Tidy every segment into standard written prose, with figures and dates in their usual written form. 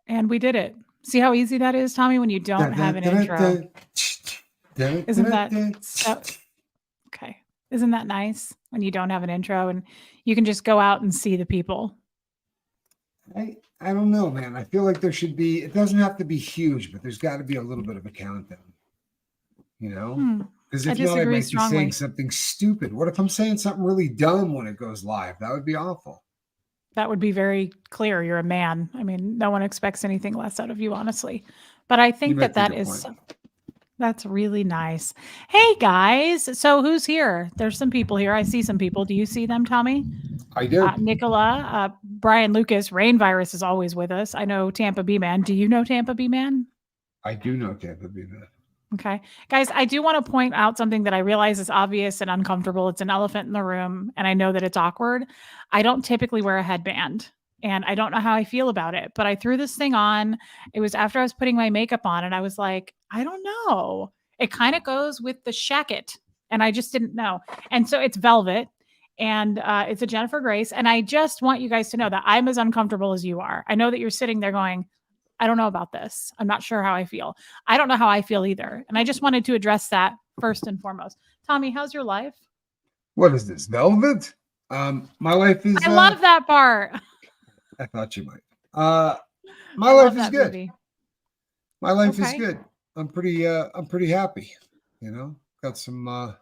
And we did it. See how easy that is, Tommy, when you don't have an intro. Isn't that so? Okay. Isn't that nice when you don't have an intro and you can just go out and see the people? I don't know, man. I feel like there should be, it doesn't have to be huge, but there's got to be a little bit of a countdown, you know? Because I if not, I disagree might be strongly. saying something stupid. What if I'm saying something really dumb when it goes live? That would be awful. That would be very clear. You're a man. I mean, no one expects anything less out of you, honestly. But I think make a that good is point. that's really nice. Hey guys, so who's here? There's some people here. I see some people. Do you see them, Tommy? I do. Nicola, Brian Lucas, Rain Virus is always with us. I know Tampa B Man. Do you know Tampa B Man? I do know Tampa B Man. Okay. Guys, I do want to point out something that I realize is obvious and uncomfortable. It's an elephant in the room, and I know that it's awkward. I don't typically wear a headband, and I don't know how I feel about it, but I threw this thing on. It was after I was putting my makeup on, and I was like, I don't know. It kind of goes with the shacket, and I just didn't know. And so it's velvet, and it's a Jennifer Grace, and I just want you guys to know that I'm as uncomfortable as you are. I know that you're sitting there going, I don't know about this. I'm not sure how I feel. I don't know how I feel either. And I just wanted to address that first and foremost. Tommy, how's your life? What is this? Velvet? My life is I love that part. I thought you might. My life is good. Movie. My life is good. I'm pretty happy. You know, got some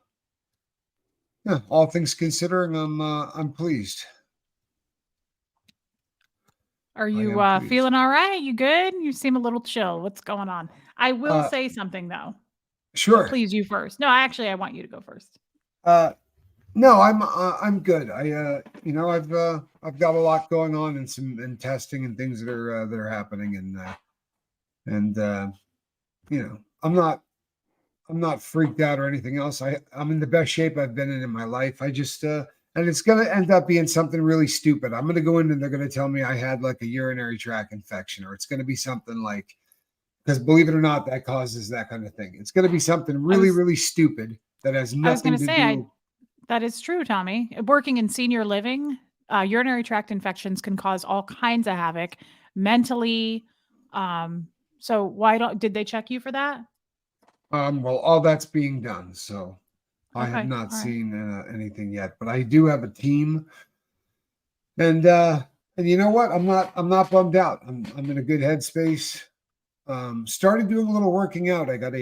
yeah, all things considering, I'm pleased. Are you feeling all right? You good? You seem a little chill. What's going on? I will say something though. Sure. So please, you first. No, actually, I want you to go first. No, I'm good. You know, I've got a lot going on and testing and things that are happening and you know, I'm not freaked out or anything else. I'm in the best shape I've been in my life. I just and it's going to end up being something really stupid. I'm going to go in and they're going to tell me I had like a urinary tract infection, or it's going to be something like, because believe it or not, that causes that kind of thing. It's going to be something really, really stupid that has nothing to do. That is true, Tommy. Working in senior living, urinary tract infections can cause all kinds of havoc mentally. So did they check you for that? Well, all that's being done. So I have not seen anything yet, but I do have a team, and you know what? I'm not bummed out. I'm in a good headspace. Started doing a little working out. I got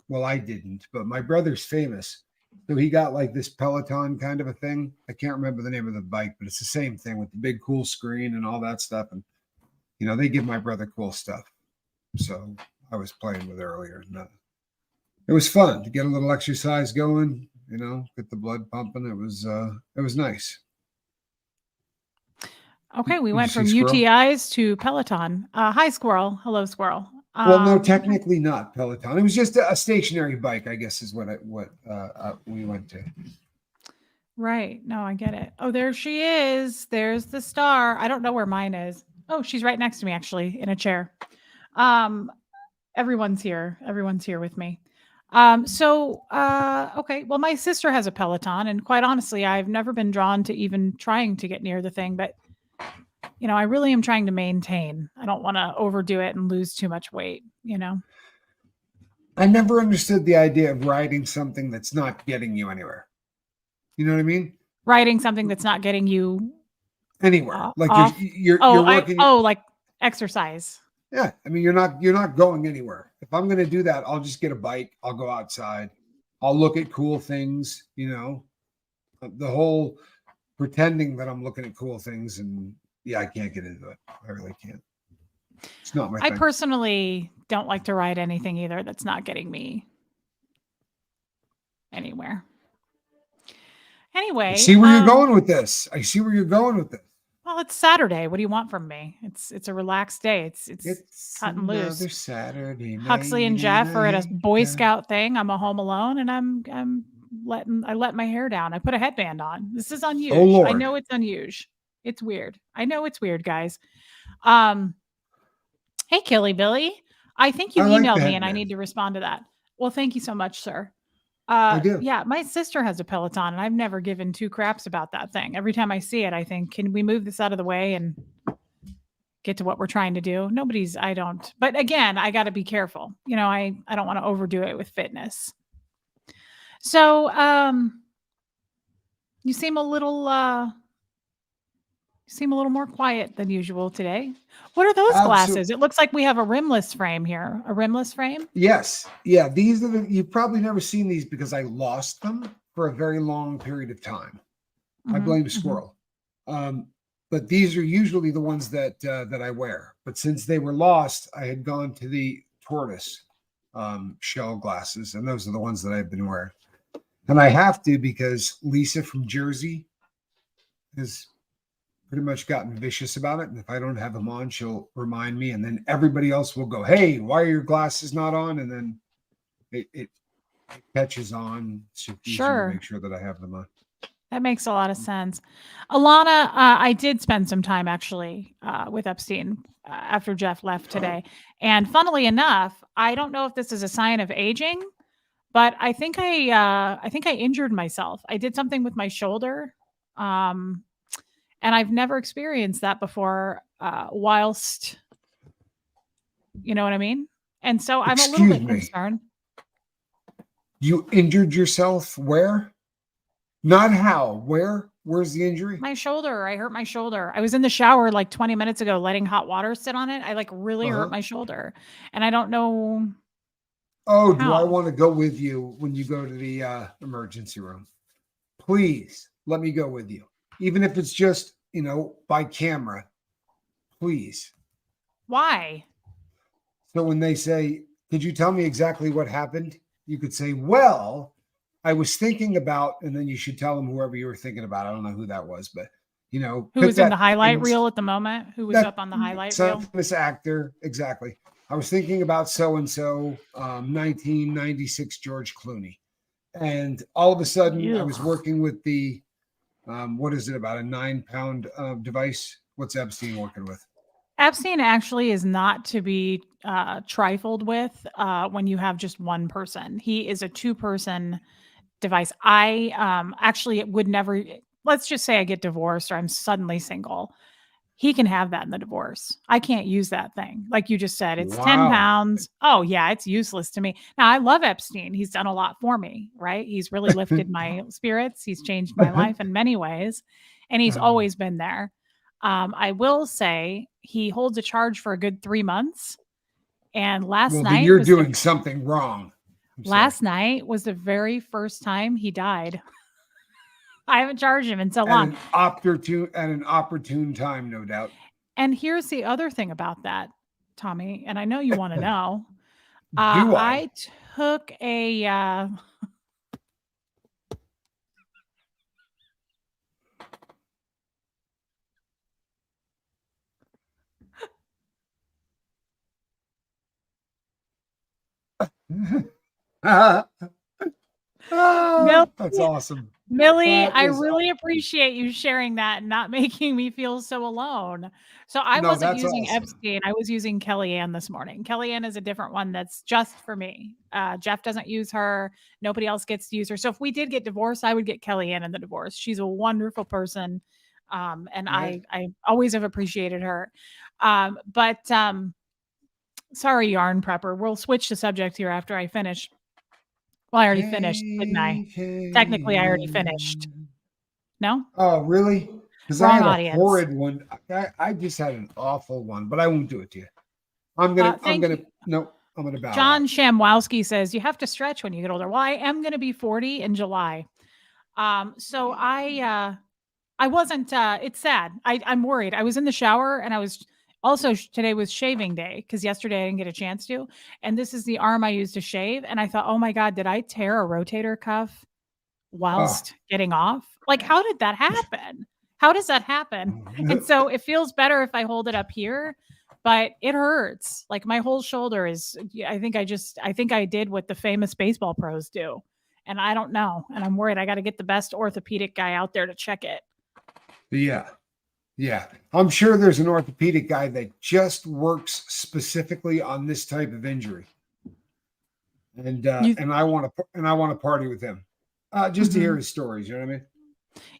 well, I didn't, but my brother's famous, so he got like this Peloton kind of a thing. I can't remember the name of the bike, but it's the same thing with the big cool screen and all that stuff. And you know, they give my brother cool stuff, so I was playing with earlier. And, it was fun to get a little exercise going, you know, get the blood pumping. It was nice. Okay, we went from UTIs to Peloton. Hi, Squirrel. Hello, Squirrel. Well, no, technically not Peloton. It was just a stationary bike, I guess, is what we went to. Right. No, I get it. Oh, there she is. There's the star. I don't know where mine is. Oh, she's right next to me, actually, in a chair. Everyone's here. Everyone's here with me. Okay. Well, my sister has a Peloton, and quite honestly, I've never been drawn to even trying to get near the thing, but you know, I really am trying to maintain. I don't want to overdo it and lose too much weight, you know? I never understood the idea of riding something that's not getting you anywhere. You know what I mean? Riding something that's not getting you anywhere. Like you're working. Like exercise. Yeah. I mean, you're not going anywhere. If I'm going to do that, I'll just get a bike. I'll go outside. I'll look at cool things, you know, the whole pretending that I'm looking at cool things. And yeah, I can't get into it. I really can't. It's not my thing. I personally don't like to ride anything either that's not getting me anywhere. Anyway. I see where you're going with this. Well, it's Saturday. What do you want from me? It's a relaxed day. It's cut and loose. Another Saturday night. Huxley and Jeff are at a Boy Scout thing. I'm home alone, and I let my hair down. I put a headband on. This is unusual. Oh, Lord. I know it's unusual. It's weird. I know it's weird, guys. Hey, Killy Billy. I think you emailed me, and I need to respond to that. Well, thank you so much, sir. I do. Yeah, my sister has a Peloton, and I've never given two craps about that thing. Every time I see it, I think, can we move this out of the way and get to what we're trying to do. I don't. But again, I got to be careful. I don't want to overdo it with fitness. So, you seem a little more quiet than usual today. What are those glasses? It looks like we have a rimless frame here. A rimless frame? Yes. Yeah. These are you've probably never seen these because I lost them for a very long period of time. I blame a squirrel. But these are usually the ones that I wear. But since they were lost, I had gone to the tortoise shell glasses, and those are the ones that I've been wearing. And I have to because Lisa from Jersey has pretty much gotten vicious about it. And if I don't have them on, she'll remind me, and then everybody else will go, "Hey, why are your glasses not on?" And then it catches on. So it's easier to make sure that I have them on. That makes a lot of sense. Alana, I did spend some time actually with Epstein after Jeff left today. And funnily enough, I don't know if this is a sign of aging, but I think I injured myself. I did something with my shoulder. And I've never experienced that before whilst, you know what I mean? And so I'm a little bit concerned. You injured yourself where? Not how. Where? Where's the injury? My shoulder. I hurt my shoulder. I was in the shower like 20 minutes ago, letting hot water sit on it. I like really hurt my shoulder, and I don't know. Oh, do I want to go with you when you go to the emergency room? Please let me go with you, even if it's just by camera. Please. Why? So when they say, "Could you tell me exactly what happened?" You could say, "Well, I was thinking about," and then you should tell them whoever you were thinking about. I don't know who that was, but who was in the highlight reel at the moment? Who was up on the highlight reel? This actor, exactly. I was thinking about so and so, 1996 George Clooney, and all of a sudden I was working with the what is it, about a 9-pound device? What's Epstein working with? Epstein actually is not to be trifled with when you have just one person. He is a 2-person device. I actually would never, let's just say I get divorced or I'm suddenly single. He can have that in the divorce. I can't use that thing. Like you just said, it's 10 pounds. Oh yeah, it's useless to me. Now I love Epstein. He's done a lot for me, right? He's really lifted my spirits. He's changed my life in many ways. And he's always been there. I will say he holds a charge for a good 3 months. And last night, you're doing something wrong. Last night was the very first time he died. I haven't charged him in so long. At an opportune time, no doubt. And here's the other thing about that, Tommy, and I know you want to know. I took a that's awesome. Millie, I really appreciate you sharing that and not making me feel so alone. So I wasn't using Epstein. I was using Kellyanne this morning. Kellyanne is a different one that's just for me. Jeff doesn't use her. Nobody else gets to use her. So if we did get divorced, I would get Kellyanne in the divorce. She's a wonderful person. And I always have appreciated her. But sorry, yarn prepper. We'll switch the subject here after I finish. Well, I already finished, didn't I? Technically, I already finished. No? Oh, really? Because I had a horrid one. I just had an awful one, but I won't do it to you. I'm gonna bow. John Shamwowski says you have to stretch when you get older. Well, I am gonna be 40 in July. So I wasn't. It's sad. I'm worried. I was in the shower and I was. Also, today was shaving day because yesterday I didn't get a chance to. And this is the arm I used to shave. And I thought, oh my God, did I tear a rotator cuff whilst getting off? Like, how did that happen? How does that happen? And so it feels better if I hold it up here, but it hurts. Like my whole shoulder is, I think I did what the famous baseball pros do. And I don't know. And I'm worried I got to get the best orthopedic guy out there to check it. Yeah. Yeah, I'm sure there's an orthopedic guy that just works specifically on this type of injury, and I want to party with him, just to hear his stories. You know what I mean?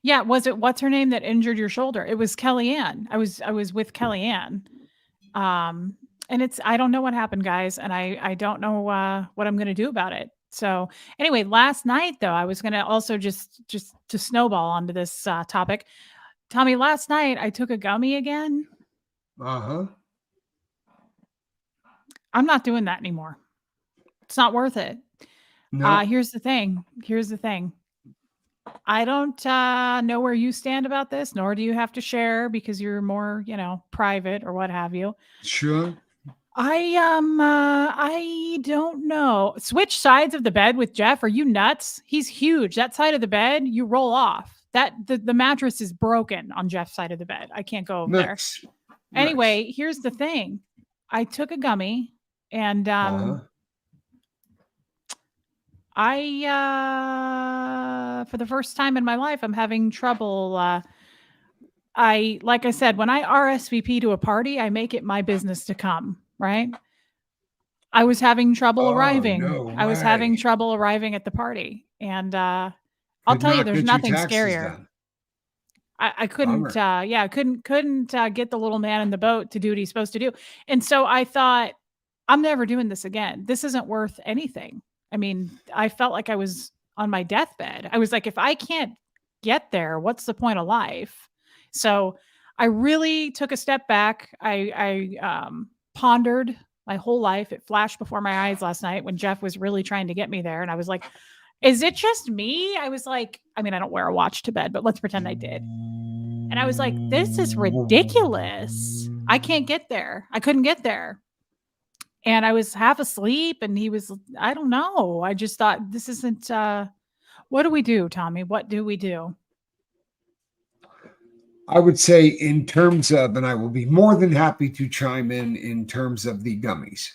Yeah. Was it what's her name that injured your shoulder? It was Kellyanne. I was with Kellyanne. And I don't know what happened, guys, and I don't know what I'm going to do about it. So anyway, last night though, I was going to also just to snowball onto this topic. Tommy, last night I took a gummy again. Uh-huh. I'm not doing that anymore. It's not worth it. No. Here's the thing. I don't know where you stand about this, nor do you have to share because you're more, private or what have you. Sure. I don't know. Switch sides of the bed with Jeff. Are you nuts? He's huge. That side of the bed, you roll off. The mattress is broken on Jeff's side of the bed. I can't go over there. Anyway, here's the thing. I took a gummy and I for the first time in my life, I'm having trouble. Like I said, when I RSVP to a party, I make it my business to come, right? I was having trouble arriving. No I was having trouble arriving at the party. And I'll tell you, there's nothing scarier. I couldn't, couldn't get the little man in the boat to do what he's supposed to do. And so I thought, I'm never doing this again. This isn't worth anything. I mean, I felt like I was on my deathbed. I was like, if I can't get there, what's the point of life? So I really took a step back. I pondered my whole life. It flashed before my eyes last night when Jeff was really trying to get me there. And I was like, is it just me? I was like, I mean, I don't wear a watch to bed, but let's pretend I did. And I was like, this is ridiculous. I can't get there. I couldn't get there. And I was half asleep and he was, I don't know. I just thought this isn't, what do we do, Tommy? What do we do? I would say in terms of, and I will be more than happy to chime in terms of the gummies.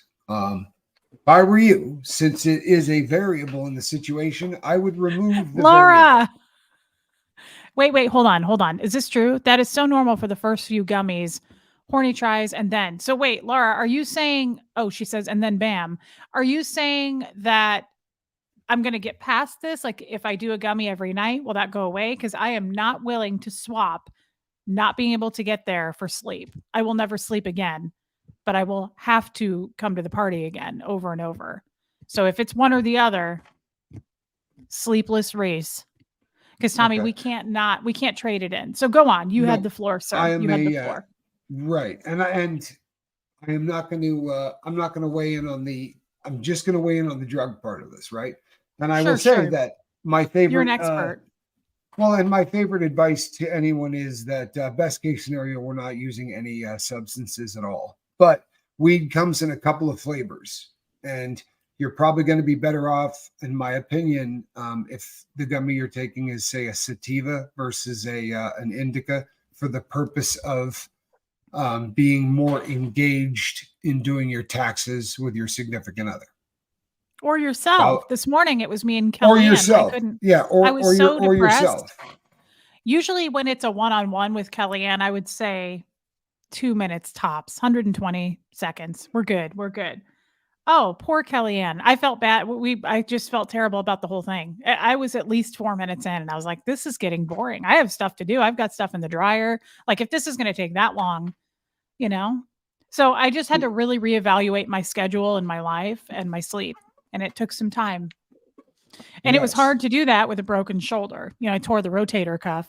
If I were you, since it is a variable in the situation, I would remove the Laura. Variable. Wait, hold on. Is this true? That is so normal for the first few gummies. Horny tries and then. So wait, Laura, are you saying, she says, and then bam. Are you saying that I'm going to get past this? Like if I do a gummy every night, will that go away? Because I am not willing to swap not being able to get there for sleep. I will never sleep again, but I will have to come to the party again over and over. So if it's one or the other, sleepless Reese. Because Tommy, we can't trade it in. So go on. You had the floor, sir. You had the floor. Right. And I am not going to weigh in on I'm just going to weigh in on the drug part of this. Right. And I will say that my favorite, you're an expert. And my favorite advice to anyone is that best case scenario, we're not using any substances at all, but weed comes in a couple of flavors and you're probably going to be better off, in my opinion, if the gummy you're taking is say a sativa versus an indica for the purpose of being more engaged in doing your taxes with your significant other. Or yourself. This morning it was me and Kellyanne. Or yourself. I was so depressed. Yourself. Usually when it's a one-on-one with Kellyanne, I would say 2 minutes tops, 120 seconds. We're good. Oh, poor Kellyanne. I felt bad. I just felt terrible about the whole thing. I was at least 4 minutes in and I was like, this is getting boring. I have stuff to do. I've got stuff in the dryer. Like if this is going to take that long, So I just had to really reevaluate my schedule and my life and my sleep. And it took some time. And it was hard to do that with a broken shoulder. I tore the rotator cuff.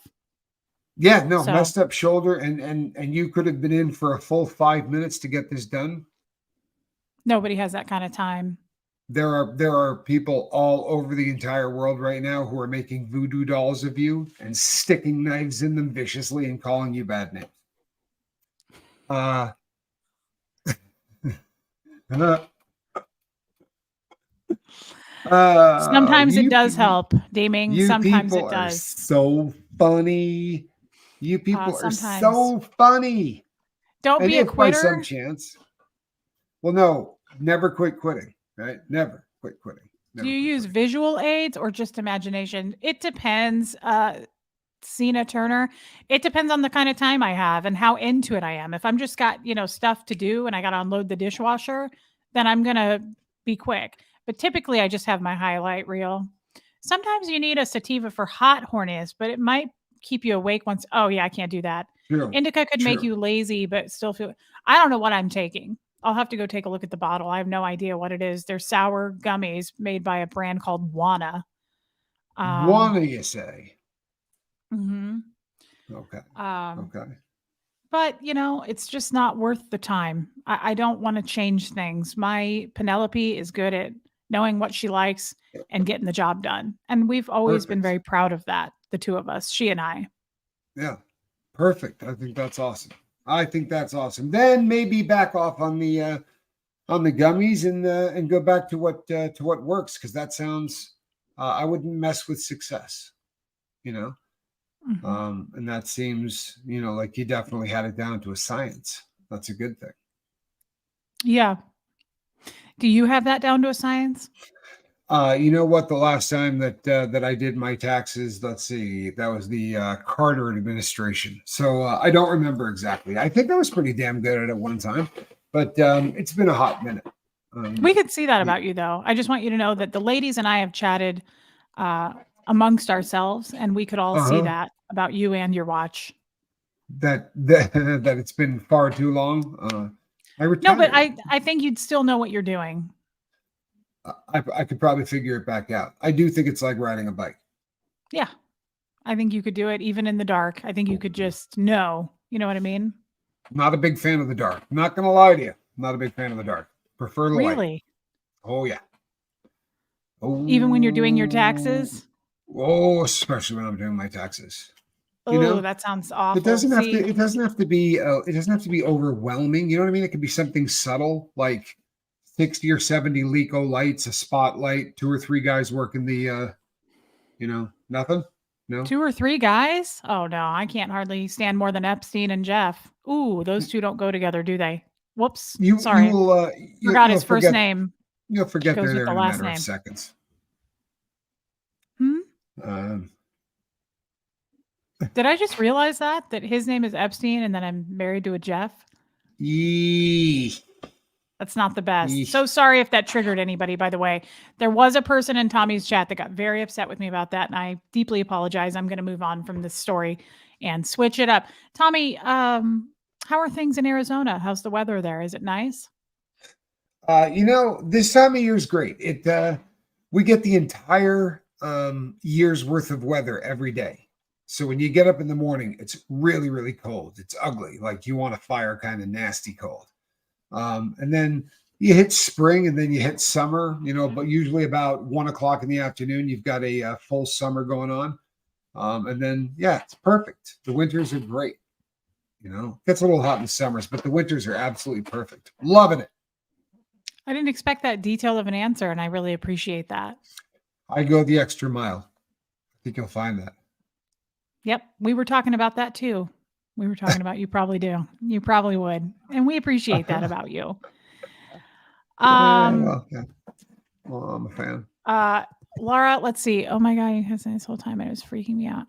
Yeah, no, messed up shoulder. And you could have been in for a full 5 minutes to get this done. Nobody has that kind of time. There are people all over the entire world right now who are making voodoo dolls of you and sticking knives in them viciously and calling you bad names. Sometimes it does help, Daming. Sometimes it does. Are so funny. You people are so funny. Don't be a quitter. By some chance. Well, no, never quit quitting, right? Never quit quitting. Do you use visual aids or just imagination? It depends. Cena Turner. It depends on the kind of time I have and how into it I am. If I'm just got, stuff to do and I got to unload the dishwasher, then I'm going to be quick. But typically I just have my highlight reel. Sometimes you need a sativa for hot horniness, but it might keep you awake once. Oh yeah, I can't do that. True. Indica could make you lazy, but still feel. I don't know what I'm taking. I'll have to go take a look at the bottle. I have no idea what it is. They're sour gummies made by a brand called Wana. Wanna you say? Mm-hmm. Okay. Um, Okay. but it's just not worth the time. I don't want to change things. My Penelope is good at knowing what she likes and getting the job done. And we've always been Perfect. very proud of that, the two of us, she and I. Yeah. Perfect. I think that's awesome. I think that's awesome. Then maybe back off on the gummies and go back to what works, because that sounds I wouldn't mess with success, you know. And that seems, like you definitely had it down to a science. That's a good thing. Yeah. Do you have that down to a science? You know what? The last time that I did my taxes, let's see, that was the Carter administration. So I don't remember exactly. I think I was pretty damn good at it one time, but it's been a hot minute. We could see that about you, though. I just want you to know that the ladies and I have chatted amongst ourselves, and we could all see that about you and your watch. That it's been far too long. I retired. No, but I think you'd still know what you're doing. I could probably figure it back out. I do think it's like riding a bike. Yeah. I think you could do it even in the dark. I think you could just know. You know what I mean? Not a big fan of the dark. I'm not going to lie to you. I'm not a big fan of the dark. Prefer the light. Really? Oh, yeah. Oh. Even when you're doing your taxes? Oh, especially when I'm doing my taxes. Oh, that sounds awful. It doesn't have to be overwhelming. You know what I mean? It could be something subtle, like 60 or 70 Leco lights, a spotlight, 2 or 3 guys working the nothing. No. 2 or 3 guys? Oh no, I can't hardly stand more than Epstein and Jeff. Ooh, those two don't go together, do they? Whoops. Sorry. Forgot his first name. You'll forget goes they're with there the in a last matter name. of seconds. Did I just realize that his name is Epstein and then I'm married to a Jeff? That's not the best. So sorry if that triggered anybody, by the way. There was a person in Tommy's chat that got very upset with me about that, and I deeply apologize. I'm going to move on from this story and switch it up. Tommy, how are things in Arizona? How's the weather there? Is it nice? This time of year is great. We get the entire year's worth of weather every day. So when you get up in the morning, it's really, really cold. It's ugly. Like you want a fire, kind of nasty cold. And then you hit spring and then you hit summer, but usually about 1:00 in the afternoon, you've got a full summer going on. And then, it's perfect. The winters are great. It gets a little hot in the summers, but the winters are absolutely perfect. Loving it. I didn't expect that detail of an answer, and I really appreciate that. I go the extra mile. I think you'll find that. Yep. We were talking about that too. We were talking about you probably do. You probably would. And we appreciate that about you. Well, I'm a fan. Laura, let's see. Oh my God, he has this whole time. It was freaking me out.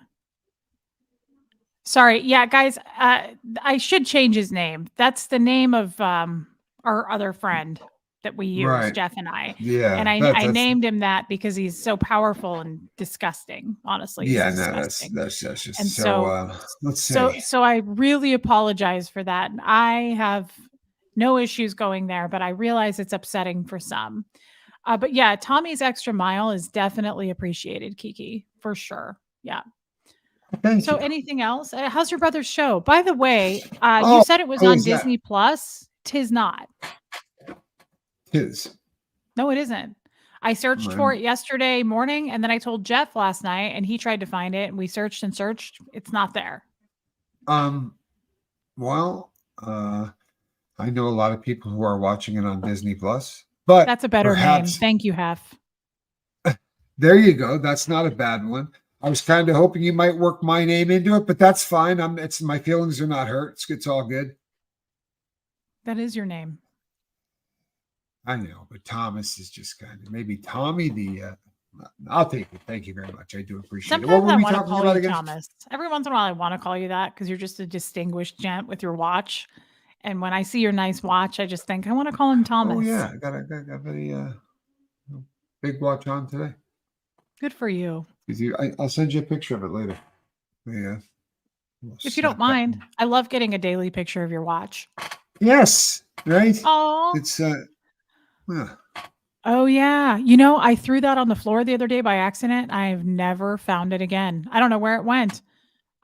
Sorry. Yeah, guys, I should change his name. That's the name of our other friend that we use, right. Jeff and I. Yeah. And I named him that because he's so powerful and disgusting, honestly. Yeah, that's just and so let's see. So I really apologize for that. And I have no issues going there, but I realize it's upsetting for some. But yeah, Tommy's extra mile is definitely appreciated, Kiki, for sure. Yeah. Thank you. Anything else? How's your brother's show? By the way, you said it was on Disney Plus. 'Tis not. Tis. No, it isn't. I searched for it yesterday morning, and then I told Jeff last night, and he tried to find it, and we searched and searched. It's not there. Well, I know a lot of people who are watching it on Disney Plus, but that's a better name. Thank you, Hef. There you go. That's not a bad one. I was kind of hoping you might work my name into it, but that's fine. My feelings are not hurt. It's all good. That is your name. I know, but Thomas is just kind of maybe Tommy. I'll take it. Thank you very much. I do appreciate it. Sometimes I want to call you Thomas. Every once in a while, I want to call you that because you're just a distinguished gent with your watch. And when I see your nice watch, I just think I want to call him Thomas. Oh yeah, I got a big watch on today. Good for you. I'll send you a picture of it later. Yeah. If you don't mind, I love getting a daily picture of your watch. Yes, right. Oh, It's oh yeah. You know, I threw that on the floor the other day by accident. I've never found it again. I don't know where it went.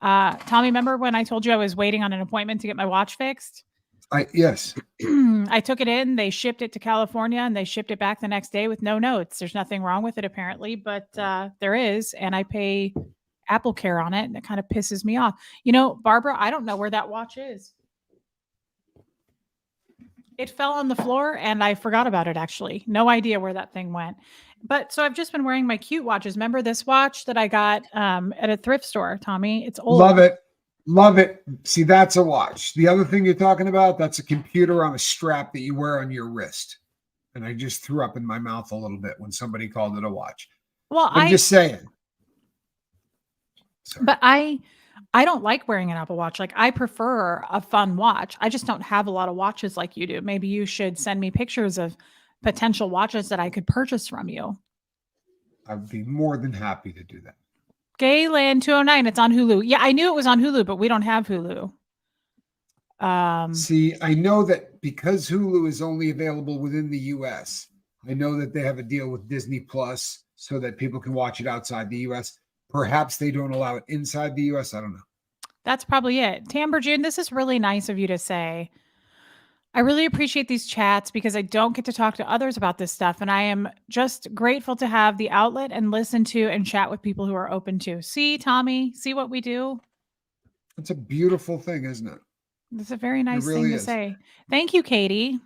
Tommy, remember when I told you I was waiting on an appointment to get my watch fixed? yes. I took it in, they shipped it to California, and they shipped it back the next day with no notes. There's nothing wrong with it apparently, but there is, and I pay Apple Care on it, and it kind of pisses me off. You know, Barbara, I don't know where that watch is. It fell on the floor and I forgot about it actually. No idea where that thing went. But so I've just been wearing my cute watches. Remember this watch that I got at a thrift store, Tommy? It's old. Love it. Love it. See, that's a watch. The other thing you're talking about, that's a computer on a strap that you wear on your wrist. And I just threw up in my mouth a little bit when somebody called it a watch. Well, I'm just saying. Sorry. But I don't like wearing an Apple Watch. Like I prefer a fun watch. I just don't have a lot of watches like you do. Maybe you should send me pictures of potential watches that I could purchase from you. I'd be more than happy to do that. Gayland 209. It's on Hulu. Yeah, I knew it was on Hulu, but we don't have Hulu. See, I know that because Hulu is only available within the US, I know that they have a deal with Disney Plus so that people can watch it outside the US. Perhaps they don't allow it inside the US. I don't know. That's probably it. Tamber June, this is really nice of you to say. I really appreciate these chats because I don't get to talk to others about this stuff. And I am just grateful to have the outlet and listen to and chat with people who are open to. See, Tommy, see what we do? It's a beautiful thing, isn't it? It's a very nice thing to say. Thank you, Katie.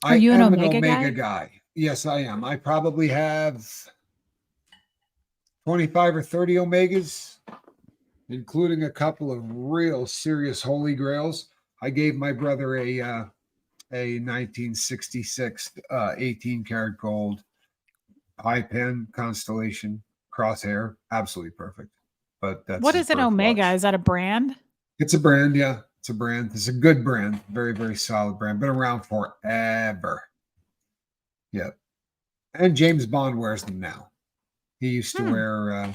Are you an Omega guy? Yes, I am. I probably have 25 or 30 Omegas, including a couple of real serious holy grails. I gave my brother a 1966 18 karat gold high pen Constellation crosshair, absolutely perfect. But that's what is an Omega? Watch. Is that a brand? It's a brand, yeah. It's a brand. It's a good brand, very, very solid brand. Been around forever. Yep. And James Bond wears them now. He used to wear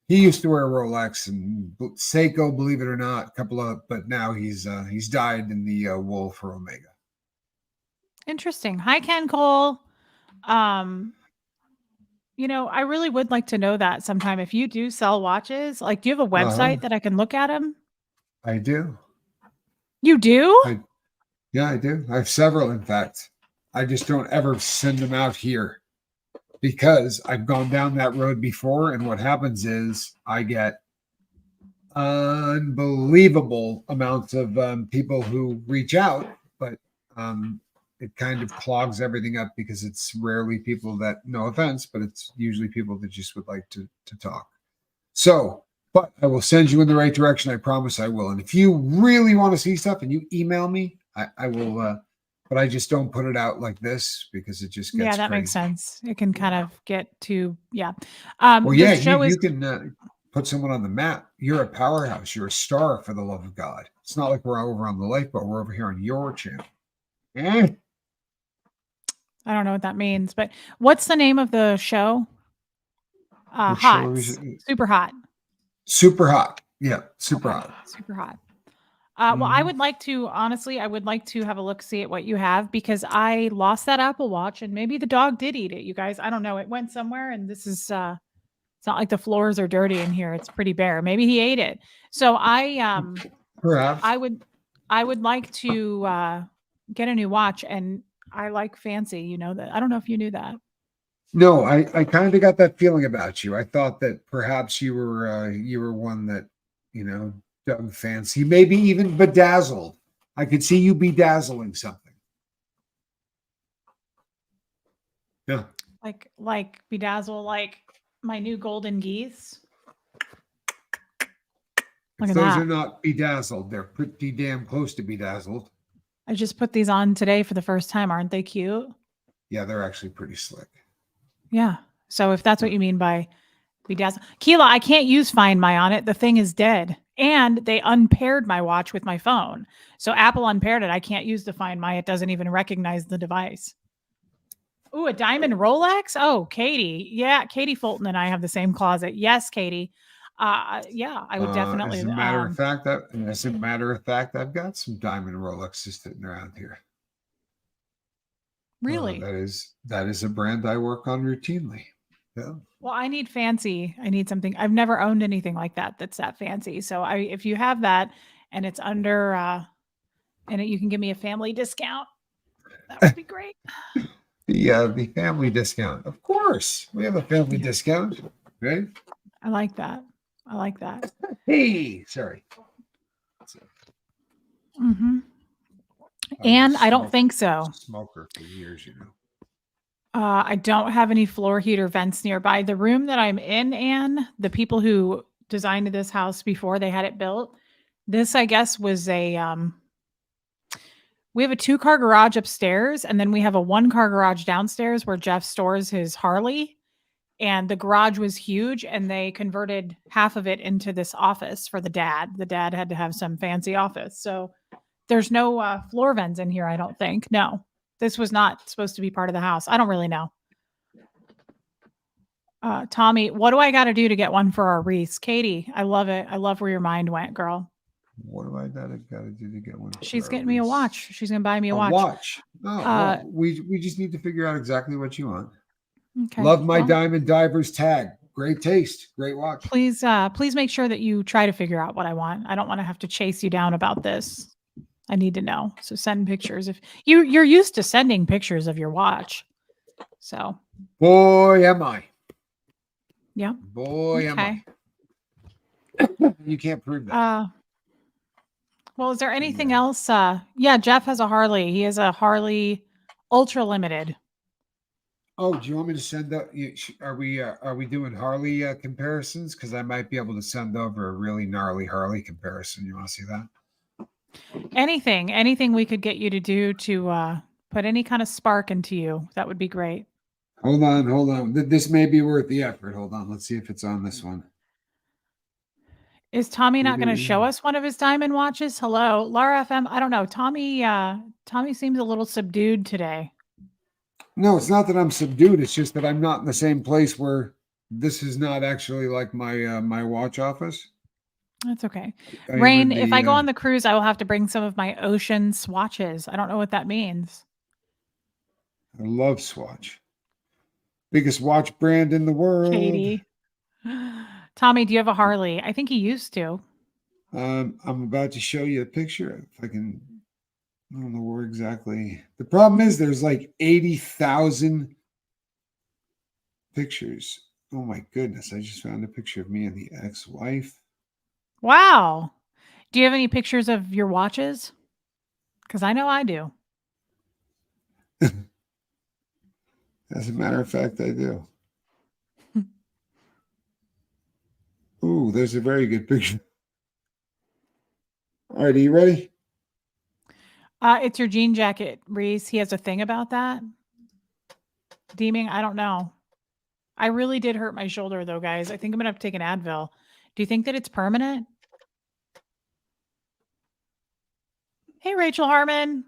Rolex and Seiko, believe it or not, but now he's dyed in the wool for Omega. Interesting. Hi, Ken Cole. You know, I really would like to know that sometime. If you do sell watches, like, do you have a website that I can look at them? I do. You do? Yeah, I do. I have several, in fact. I just don't ever send them out here because I've gone down that road before. And what happens is I get unbelievable amounts of people who reach out, but it kind of clogs everything up because it's rarely people that, no offense, but it's usually people that just would like to talk. So, but I will send you in the right direction. I promise I will. And if you really want to see stuff and you email me, I will, but I just don't put it out like this because it just gets that crazy. Makes sense. It can kind of get to, you can put someone on the map. You're a powerhouse. You're a star, for the love of God. It's not like we're over on the lifeboat. We're over here on your channel. I don't know what that means, but what's the name of the show? Hot. Super Hot. Super Hot. Yeah, Super Hot. Super Hot. Well, I would like to, honestly, have a look, see at what you have, because I lost that Apple Watch and maybe the dog did eat it, you guys. I don't know. It went somewhere and this is, it's not like the floors are dirty in here. It's pretty bare. Maybe he ate it. So perhaps I would like to get a new watch, and I like fancy, you know that. I don't know if you knew that. No, I kind of got that feeling about you. I thought that perhaps you were one that, you know, dug fancy, maybe even bedazzled. I could see you bedazzling something. Yeah. Like bedazzle, like my new golden geese. If those are not bedazzled, they're pretty damn close to bedazzled. I just put these on today for the first time. Aren't they cute? Yeah, they're actually pretty slick. Yeah. So if that's what you mean by bedazzle. Keela, I can't use Find My on it. The thing is dead. And they unpaired my watch with my phone. So Apple unpaired it. I can't use the Find My. It doesn't even recognize the device. Ooh, a diamond Rolex? Oh, Katie. Yeah, Katie Fulton and I have the same closet. Yes, Katie. Yeah, I would definitely. As a matter of fact, I've got some diamond Rolexes sitting around here. Really? That is a brand I work on routinely. Yeah. Well, I need fancy. I need something. I've never owned anything like that that's that fancy. So if you have that and it's under, you can give me a family discount, that would be great. The family discount. Of course, we have a family discount, right? I like that. I like that. Hey, sorry. Mm-hmm. And I don't think so. Smoker for years, you know. I don't have any floor heater vents nearby. The room that I'm in, Anne, the people who designed this house before they had it built, this, I guess, was we have a 2-car garage upstairs, and then we have a 1-car garage downstairs where Jeff stores his Harley. And the garage was huge, and they converted half of it into this office for the dad. The dad had to have some fancy office. So there's no floor vents in here, I don't think. No, this was not supposed to be part of the house. I don't really know. Tommy, what do I got to do to get one for our Reese? Katie, I love it. I love where your mind went, girl. What do I got to do to get one? She's getting me a watch. She's going to buy me a watch. Watch. Oh, well, we just need to figure out exactly what you want. Okay. Love my diamond divers tag. Great taste. Great watch. Please make sure that you try to figure out what I want. I don't want to have to chase you down about this. I need to know. So send pictures. If you're used to sending pictures of your watch. So boy am I. Yeah. Boy am I. You can't prove that. Well, is there anything else? Yeah, Jeff has a Harley. He has a Harley Ultra Limited. Oh, do you want me to send up? Are we doing Harley comparisons? Because I might be able to send over a really gnarly Harley comparison. You want to see that? Anything we could get you to do to put any kind of spark into you, that would be great. Hold on. This may be worth the effort. Hold on. Let's see if it's on this one. Is Tommy not going to show us one of his diamond watches? Hello, Laura FM. I don't know. Tommy seems a little subdued today. No, it's not that I'm subdued. It's just that I'm not in the same place where this is not actually like my my watch office. That's okay. Rain, if I go on the cruise, I will have to bring some of my ocean swatches. I don't know what that means. I love Swatch. Biggest watch brand in the world. Katie. Tommy, do you have a Harley? I think he used to. I'm about to show you a picture. If I can, I don't know where exactly. The problem is there's like 80,000 pictures. Oh my goodness. I just found a picture of me and the ex-wife. Wow. Do you have any pictures of your watches? Because I know I do. As a matter of fact, I do. Ooh, there's a very good picture. All right, are you ready? It's your jean jacket, Reese. He has a thing about that. Deeming, I don't know. I really did hurt my shoulder, though, guys. I think I'm going to have to take an Advil. Do you think that it's permanent? Hey, Rachel Harmon.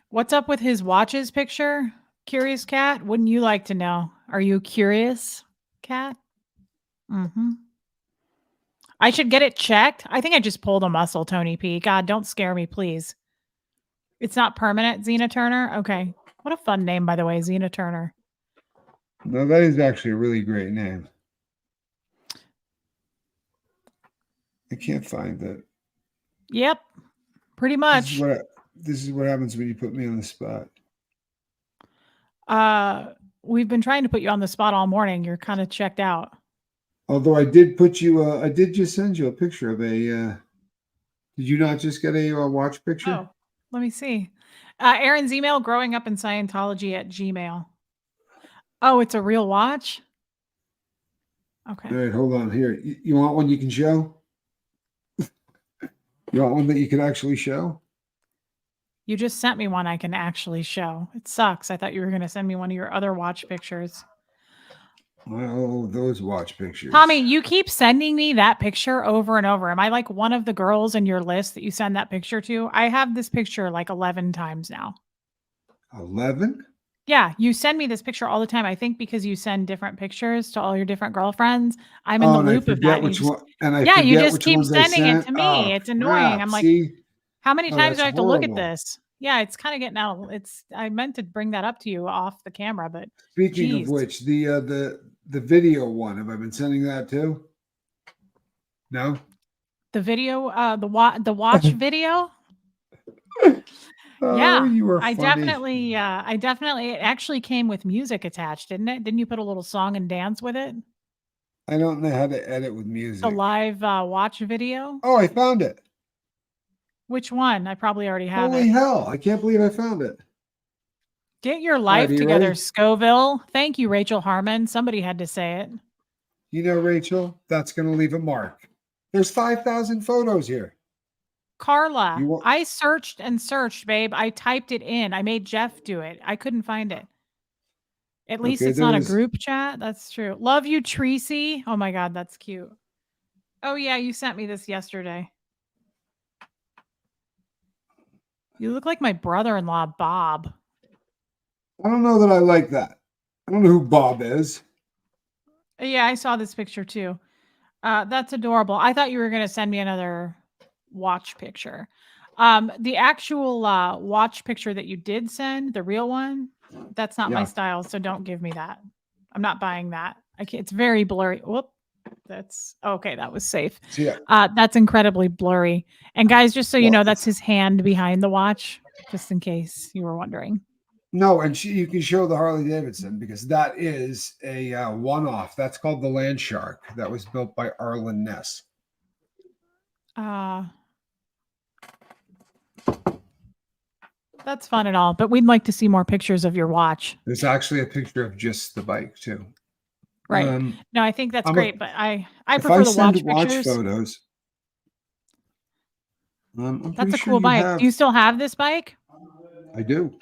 What's up with his watches picture? Curious cat? Wouldn't you like to know? Are you curious, cat? Mm-hmm. I should get it checked. I think I just pulled a muscle, Tony P. God, don't scare me, please. It's not permanent, Zena Turner? Okay. What a fun name, by the way, Zena Turner. No, that is actually a really great name. I can't find it. Yep. Pretty much. This is what happens when you put me on the spot. We've been trying to put you on the spot all morning. You're kind of checked out. Although I did put you, I did just send you a picture of a, did you not just get a watch picture? Oh, let me see. Aaron's email, growing up in Scientology at Gmail. Oh, it's a real watch? Okay. All right, hold on here. You want one you can show? You want one that you can actually show? You just sent me one I can actually show. It sucks. I thought you were going to send me one of your other watch pictures. Oh, those watch pictures. Tommy, you keep sending me that picture over and over. Am I like one of the girls in your list that you send that picture to? I have this picture like 11 times now. 11? Yeah, you send me this picture all the time. I think because you send different pictures to all your different girlfriends. I'm in the And I loop of forget that. which one, and I You forget just which keep ones I sending it sent. to me. Oh, It's annoying. crap. I'm like, See? how many Oh, times do that's I have to look at horrible. this? Yeah, it's kind of getting out. I meant to bring that up to you off the camera, but Speaking of geez. which, the video one, have I been sending that too? No? The video, the watch video. Oh, Yeah, you are funny. I definitely, it actually came with music attached, didn't it? Didn't you put a little song and dance with it? I don't know how to edit with The music. live watch video. Oh, I found it. Which one? I probably already have Holy it. hell. I can't believe I found it. Get your All right, life are you together, ready? Scoville. Thank you, Rachel Harmon. Somebody had to say it. You know, Rachel, that's going to leave a mark. There's 5,000 photos here. Carla, You want? I searched and searched, babe. I typed it in. I made Jeff do it. I couldn't find it. At least Okay, it's not a there's. group chat. That's true. Love you, Tracy. Oh my God, that's cute. Oh yeah, you sent me this yesterday. You look like my brother-in-law, Bob. I don't know that I like that. I don't know who Bob is. Yeah, I saw this picture too. That's adorable. I thought you were going to send me another watch picture. The actual watch picture that you did send, the real one, that's not my style, so don't give me that. I'm not buying that. I can't, it's very blurry. Whoop. That's okay. That was safe. Yeah. That's incredibly blurry. And guys, just so you know, that's his hand behind the watch, just in case you were wondering. No, and you can show the Harley Davidson because that is a one-off. That's called the Land Shark. That was built by Arlen Ness. That's fun and all, but we'd like to see more pictures of your watch. There's actually a picture of just the bike too. Right. No, I think that's great, but I prefer the watch pictures. Photos. That's a cool bike. Do you still have this bike? I do.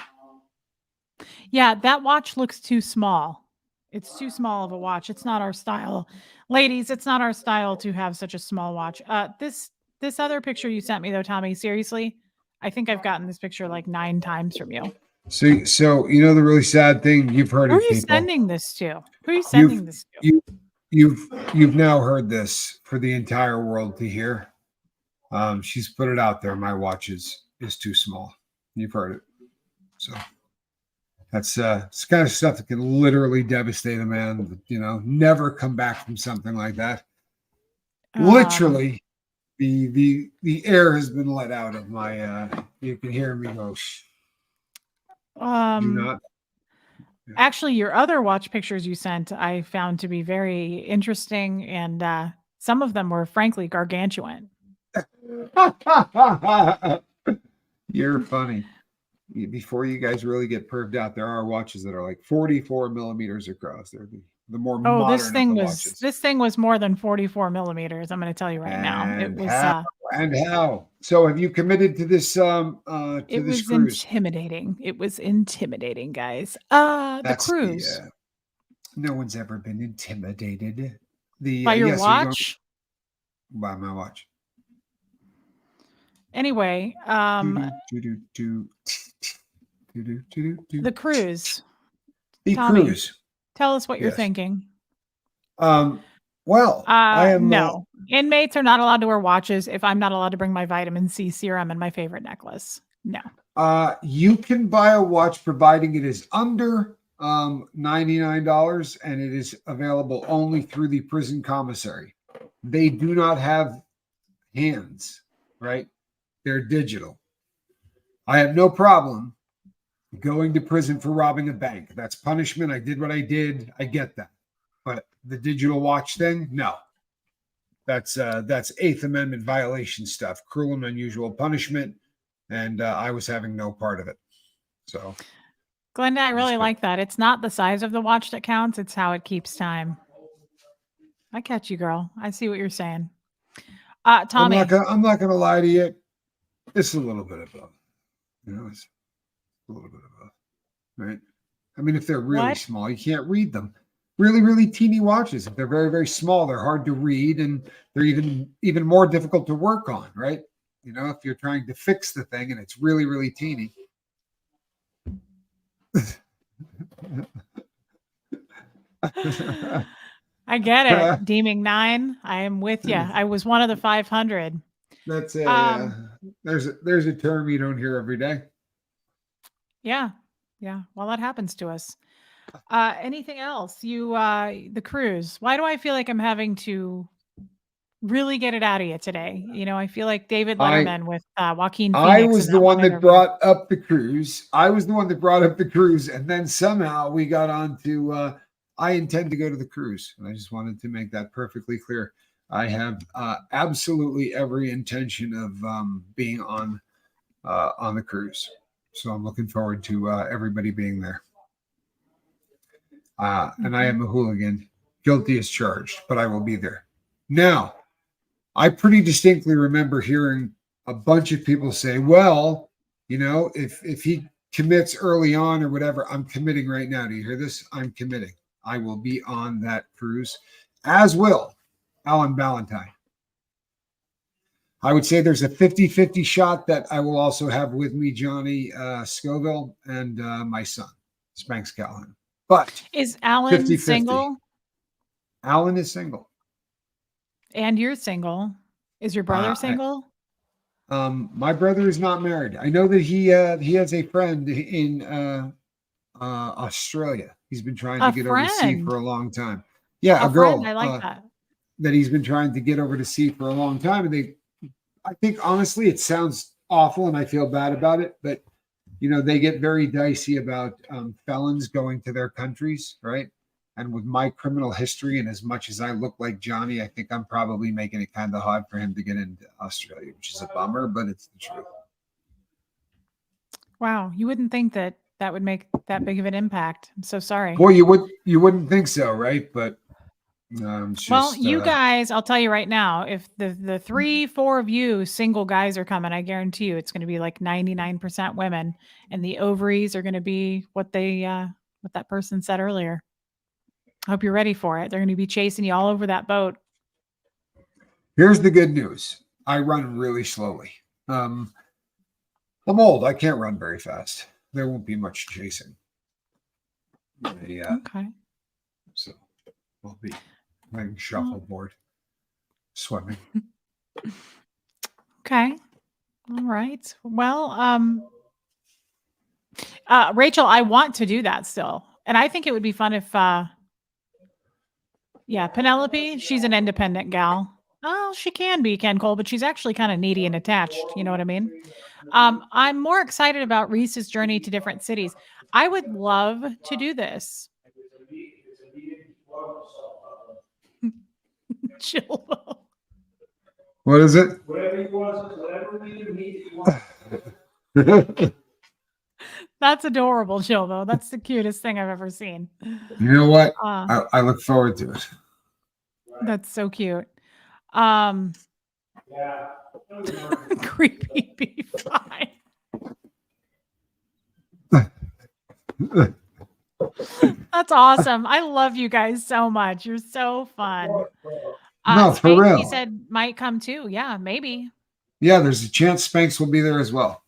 Yeah, that watch looks too small. It's too small of a watch. It's not our style. Ladies, it's not our style to have such a small watch. This other picture you sent me though, Tommy, seriously, I think I've gotten this picture like 9 times from you. So you know the really sad thing, you've heard it. Who are you sending this to? Who are you sending this to? You've now heard this for the entire world to hear. She's put it out there. My watch is too small. You've heard it. So that's it's kind of stuff that can literally devastate a man. You know, never come back from something like that. Literally, the air has been let out of my. You can hear me go. Do not. Actually, your other watch pictures you sent, I found to be very interesting, and some of them were frankly gargantuan. You're funny. Before you guys really get perved out, there are watches that are like 44 millimeters across. They're the more modern watches. This thing was more than 44 millimeters. I'm going to tell you right now. It was how? So have you committed to this? To it this was cruise? Intimidating. It was intimidating, guys. The cruise. No one's ever been intimidated. By your watch? By my watch. Anyway, the cruise. The Tommy, cruise. Tell us what you're thinking. Well, I am no. Inmates are not allowed to wear watches if I'm not allowed to bring my vitamin C serum and my favorite necklace. No. You can buy a watch providing it is under $99 and it is available only through the prison commissary. They do not have hands, right? They're digital. I have no problem going to prison for robbing a bank. That's punishment. I did what I did. I get that. But the digital watch thing, no. That's Eighth Amendment violation stuff, cruel and unusual punishment, and I was having no part of it. So, Glenda, I really like that. It's not the size of the watch that counts; it's how it keeps time. I catch you, girl. I see what you're saying. Tommy, I'm not gonna lie to you. It's a little bit of both. You know, it's a little bit of both, right? I mean, if they're really small, you can't read them. Really, really teeny watches. If they're very, very small, they're hard to read, and they're even more difficult to work on, right? You know, if you're trying to fix the thing and it's really, really teeny. I get it. Deeming 9. I am with you. I was one of the 500. That's a there's a term you don't hear every day. Yeah. Yeah. Well, that happens to us. Anything else? The cruise. Why do I feel like I'm having to really get it out of you today? I feel like David I Letterman with Joaquin I Phoenix in was the that one one that interview. brought up the cruise. I was the one that brought up the cruise, and then somehow we got on to I intend to go to the cruise, and I just wanted to make that perfectly clear. I have absolutely every intention of being on the cruise, so I'm looking forward to everybody being there. And I am a hooligan, guilty as charged, but I will be there. Now, I pretty distinctly remember hearing a bunch of people say, well, if he commits early on or whatever, I'm committing right now. Do you hear this? I'm committing. I will be on that cruise, as will Alan Ballantyne. I would say there's a 50-50 shot that I will also have with me Johnny Scoville and my son, Spanx Callahan. But is Alan 50-50. single? Alan is single. And you're single. Is your brother single? My brother is not married. I know that he has a friend in Australia. He's been trying to get over to sea for a long time. Yeah, a girl. Friend, I like that. That he's been trying to get over to sea for a long time. And I think honestly, it sounds awful and I feel bad about it, but they get very dicey about felons going to their countries, right? And with my criminal history and as much as I look like Johnny, I think I'm probably making it kind of hard for him to get into Australia, which is a bummer, but it's the truth. Wow, you wouldn't think that would make that big of an impact. I'm so sorry. Well, you wouldn't think so, right? But well, you guys, I'll tell you right now, if the 3-4 of you single guys are coming, I guarantee you it's going to be like 99% women, and the ovaries are going to be what that person said earlier. I hope you're ready for it. They're going to be chasing you all over that boat. Here's the good news. I run really slowly. I'm old. I can't run very fast. There won't be much chasing. Yeah. Okay. So we'll be playing shuffleboard, swimming. Okay. All right. Well, Rachel, I want to do that still. And I think it would be fun if Penelope, she's an independent gal. Oh, she can be, Ken Cole, but she's actually kind of needy and attached. You know what I mean? I'm more excited about Reese's journey to different cities. I would love to do this. Chill. What is it? That's adorable, Chilvo. That's the cutest thing I've ever seen. You know what? I look forward to it. That's so cute. Creepy B5. That's awesome. I love you guys so much. You're so fun. No, for real. He said might come too. Yeah, maybe. Yeah, there's a chance Spanx will be there as well.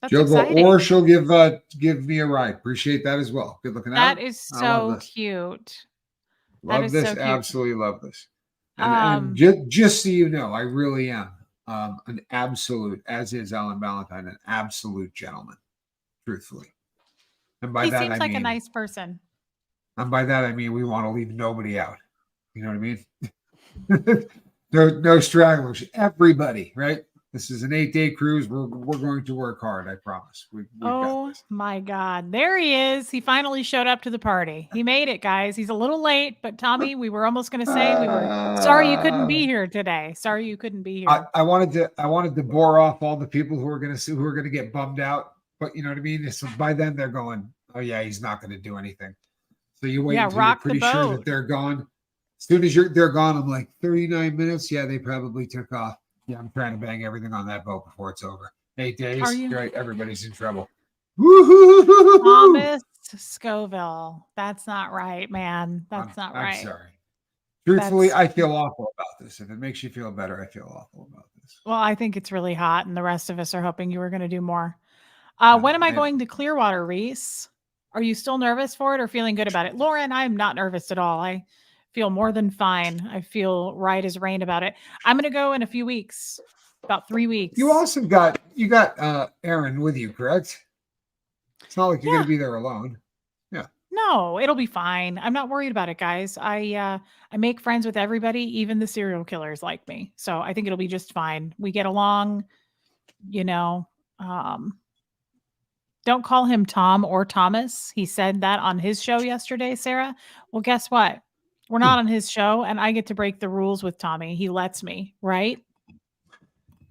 That's exciting. Or she'll give me a ride. Appreciate that as well. Good looking out. That is so cute. Love this. So cute. Absolutely love this. And just so you know, I really am an absolute, as is Alan Ballantyne, an absolute gentleman, truthfully. And by that, seems like a nice person. And by that, I mean, we want to leave nobody out. You know what I mean? no stragglers. Everybody, right? This is an 8-day cruise. We're going to work hard. I promise. Oh my God. There he is. He finally showed up to the party. He made it, guys. He's a little late, but Tommy, we were almost going to say we were sorry you couldn't be here today. Sorry you couldn't be here. I wanted to bore off all the people who are going to get bummed out. But you know what I mean? So by then they're going, oh yeah, he's not going to do anything. So you wait until you're pretty sure that they're gone. As soon as they're gone, I'm like 39 minutes. Yeah, they probably took off. Yeah, I'm trying to bang everything on that boat before it's over. 8 days, right? Everybody's in trouble. Woo-hoo-hoo-hoo-hoo. Thomas Scoville. That's not right, man. That's not right. I'm sorry. Truthfully, I feel awful about this. If it makes you feel better, I feel awful about this. Well, I think it's really hot, and the rest of us are hoping you were going to do more. When am I going to Clearwater, Reese? Are you still nervous for it or feeling good about it? Lauren, I'm not nervous at all. I feel more than fine. I feel right as rain about it. I'm going to go in a few weeks, about 3 weeks. You also got Aaron with you, correct? It's not like you're going to be there alone. Yeah. No, it'll be fine. I'm not worried about it, guys. I make friends with everybody, even the serial killers like me. So I think it'll be just fine. We get along, you know. Don't call him Tom or Thomas. He said that on his show yesterday, Sarah. Well, guess what? We're not on his show, and I get to break the rules with Tommy. He lets me, right?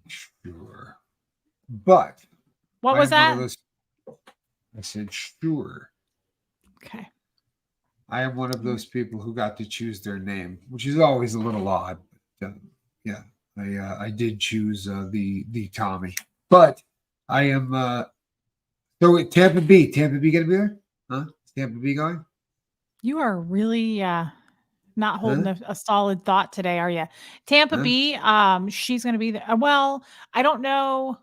Sure. But what was that? I said, sure. Okay. I am one of those people who got to choose their name, which is always a little odd. Yeah, I did choose the Tommy, but I am. So Tampa B gonna be there? Huh? Is Tampa B going? You are really not holding a solid thought today, are you? Tampa B, she's gonna be there. Well, I don't know.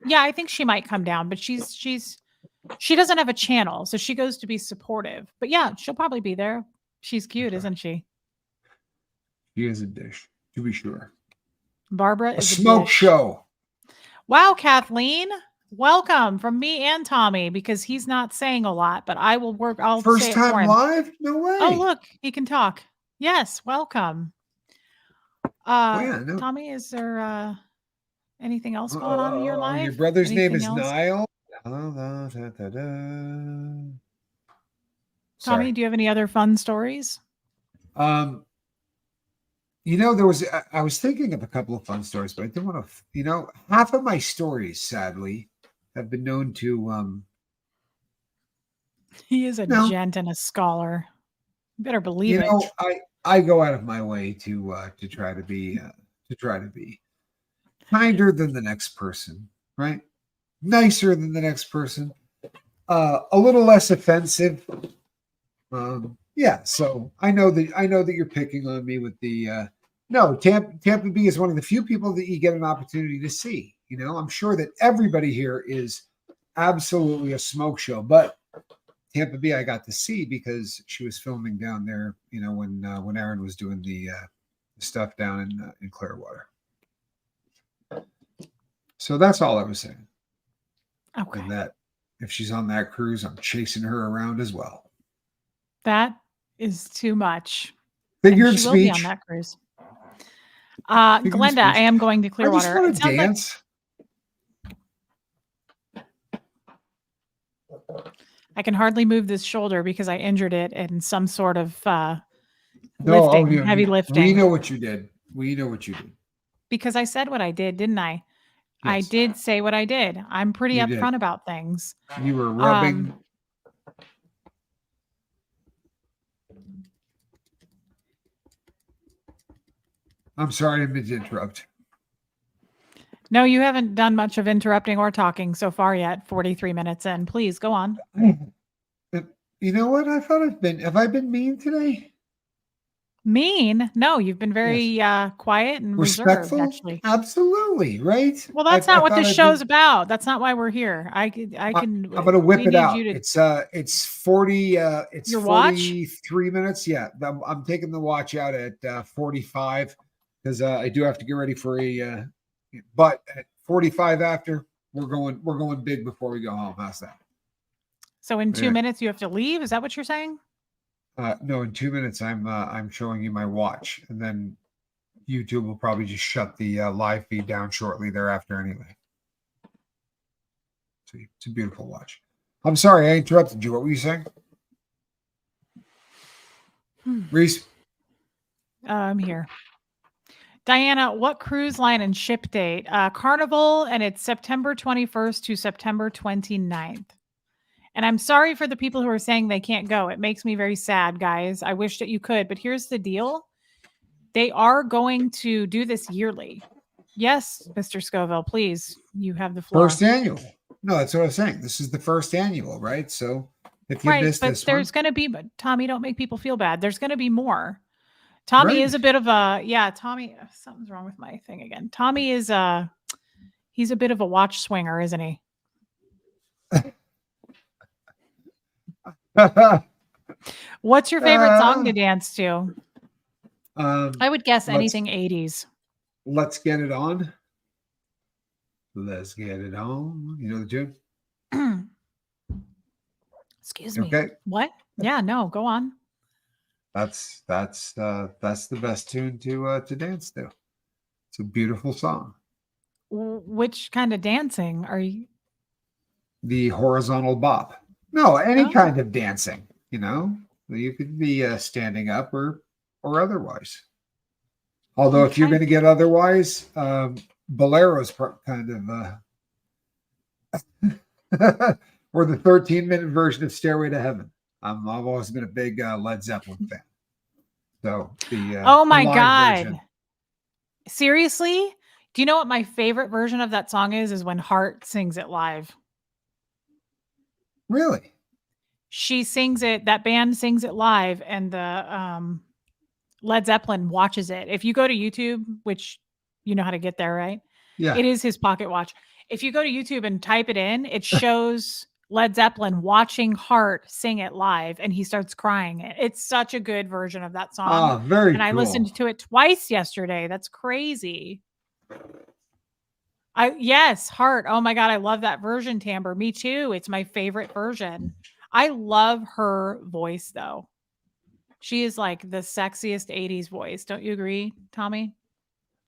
Yeah, I think she might come down, but she doesn't have a channel, so she goes to be supportive. But yeah, she'll probably be there. She's cute, isn't she? She is a dish, to be sure. Barbara is a smoke show. Wow, Kathleen. Welcome from me and Tommy, because he's not saying a lot, but I will work. I'll first say time it for him. live? No way. Oh, look, he can talk. Yes, welcome. No. Tommy, is there anything else going on in your life? Your brother's name is Niall. Tommy, do you have any other fun stories? There was, I was thinking of a couple of fun stories, but I didn't want to, half of my stories, sadly, have been known to. He is a gent and a scholar. You better believe it. I go out of my way to try to be kinder than the next person, right? Nicer than the next person, a little less offensive. Yeah, so I know that you're picking on me with the no. Tampa B is one of the few people that you get an opportunity to see. I'm sure that everybody here is absolutely a smoke show, but Tampa B I got to see because she was filming down there. When Aaron was doing the stuff down in Clearwater. So that's all I was saying. Okay. And that if she's on that cruise, I'm chasing her around as well. That is too much. Figure of speech. Will be on that cruise. Glenda, I am going to Clearwater. I just want to dance. I can hardly move this shoulder because I injured it in some sort of heavy lifting. We know what you did. Because I said what I did, didn't I? Yes. I did say what I did. I'm pretty upfront about things. You were rubbing. I'm sorry, I didn't interrupt. No, you haven't done much of interrupting or talking so far yet. 43 minutes in. Please go on. You know what? Have I been mean today? Mean? No, you've been very quiet and respectful. Reserved, actually. Absolutely, right? Well, that's not what this show's about. That's not why we're here. I'm gonna whip it out. It's 40. It's your 43 minutes. Yeah, I'm taking the watch out at 45 because I do have to get ready for a. But at 45 after, we're going big before we go home. How's that? So in 2 minutes you have to leave? Is that what you're saying? No, in 2 minutes I'm showing you my watch, and then YouTube will probably just shut the live feed down shortly thereafter anyway. So it's a beautiful watch. I'm sorry I interrupted you. What were you saying? Reese? I'm here. Diana, what cruise line and ship date? Carnival, and it's September 21st to September 29th. And I'm sorry for the people who are saying they can't go. It makes me very sad, guys. I wish that you could, but here's the deal. They are going to do this yearly. Yes, Mr. Scoville, please. You have the floor. First annual. No, that's what I was saying. This is the first annual, right? So if you missed this one. There's going to be, but Tommy, don't make people feel bad. There's going to be more. Tommy is a bit of a, Tommy, something's wrong with my thing again. Tommy is he's a bit of a watch swinger, isn't he? What's your favorite song to dance to? I would guess let's anything 80s. let's get it on. Let's get it on. You know the tune? Excuse me. Okay. What? Yeah, no, go on. That's the best tune to dance to. It's a beautiful song. Which kind of dancing are you? The horizontal bop. No, any Oh, kind of dancing. You know, you could be standing up or otherwise. Although if you're going to get otherwise, Bolero's kind of or the 13-minute version of Stairway to Heaven. I've always been a big Led Zeppelin fan. So oh my the live God. version. Seriously? Do you know what my favorite version of that song is? Is when Heart sings it live. Really? She sings it, that band sings it live, and the Led Zeppelin watches it. If you go to YouTube, which you know how to get there, right? Yeah. It is his pocket watch. If you go to YouTube and type it in, it shows Led Zeppelin watching Heart sing it live, and he starts crying. It's such a good version of that song. Ah, very and I cool. listened to it twice yesterday. That's crazy. Yes, Heart. Oh my God, I love that version, Timbre. Me too. It's my favorite version. I love her voice though. She is like the sexiest 80s voice. Don't you agree, Tommy?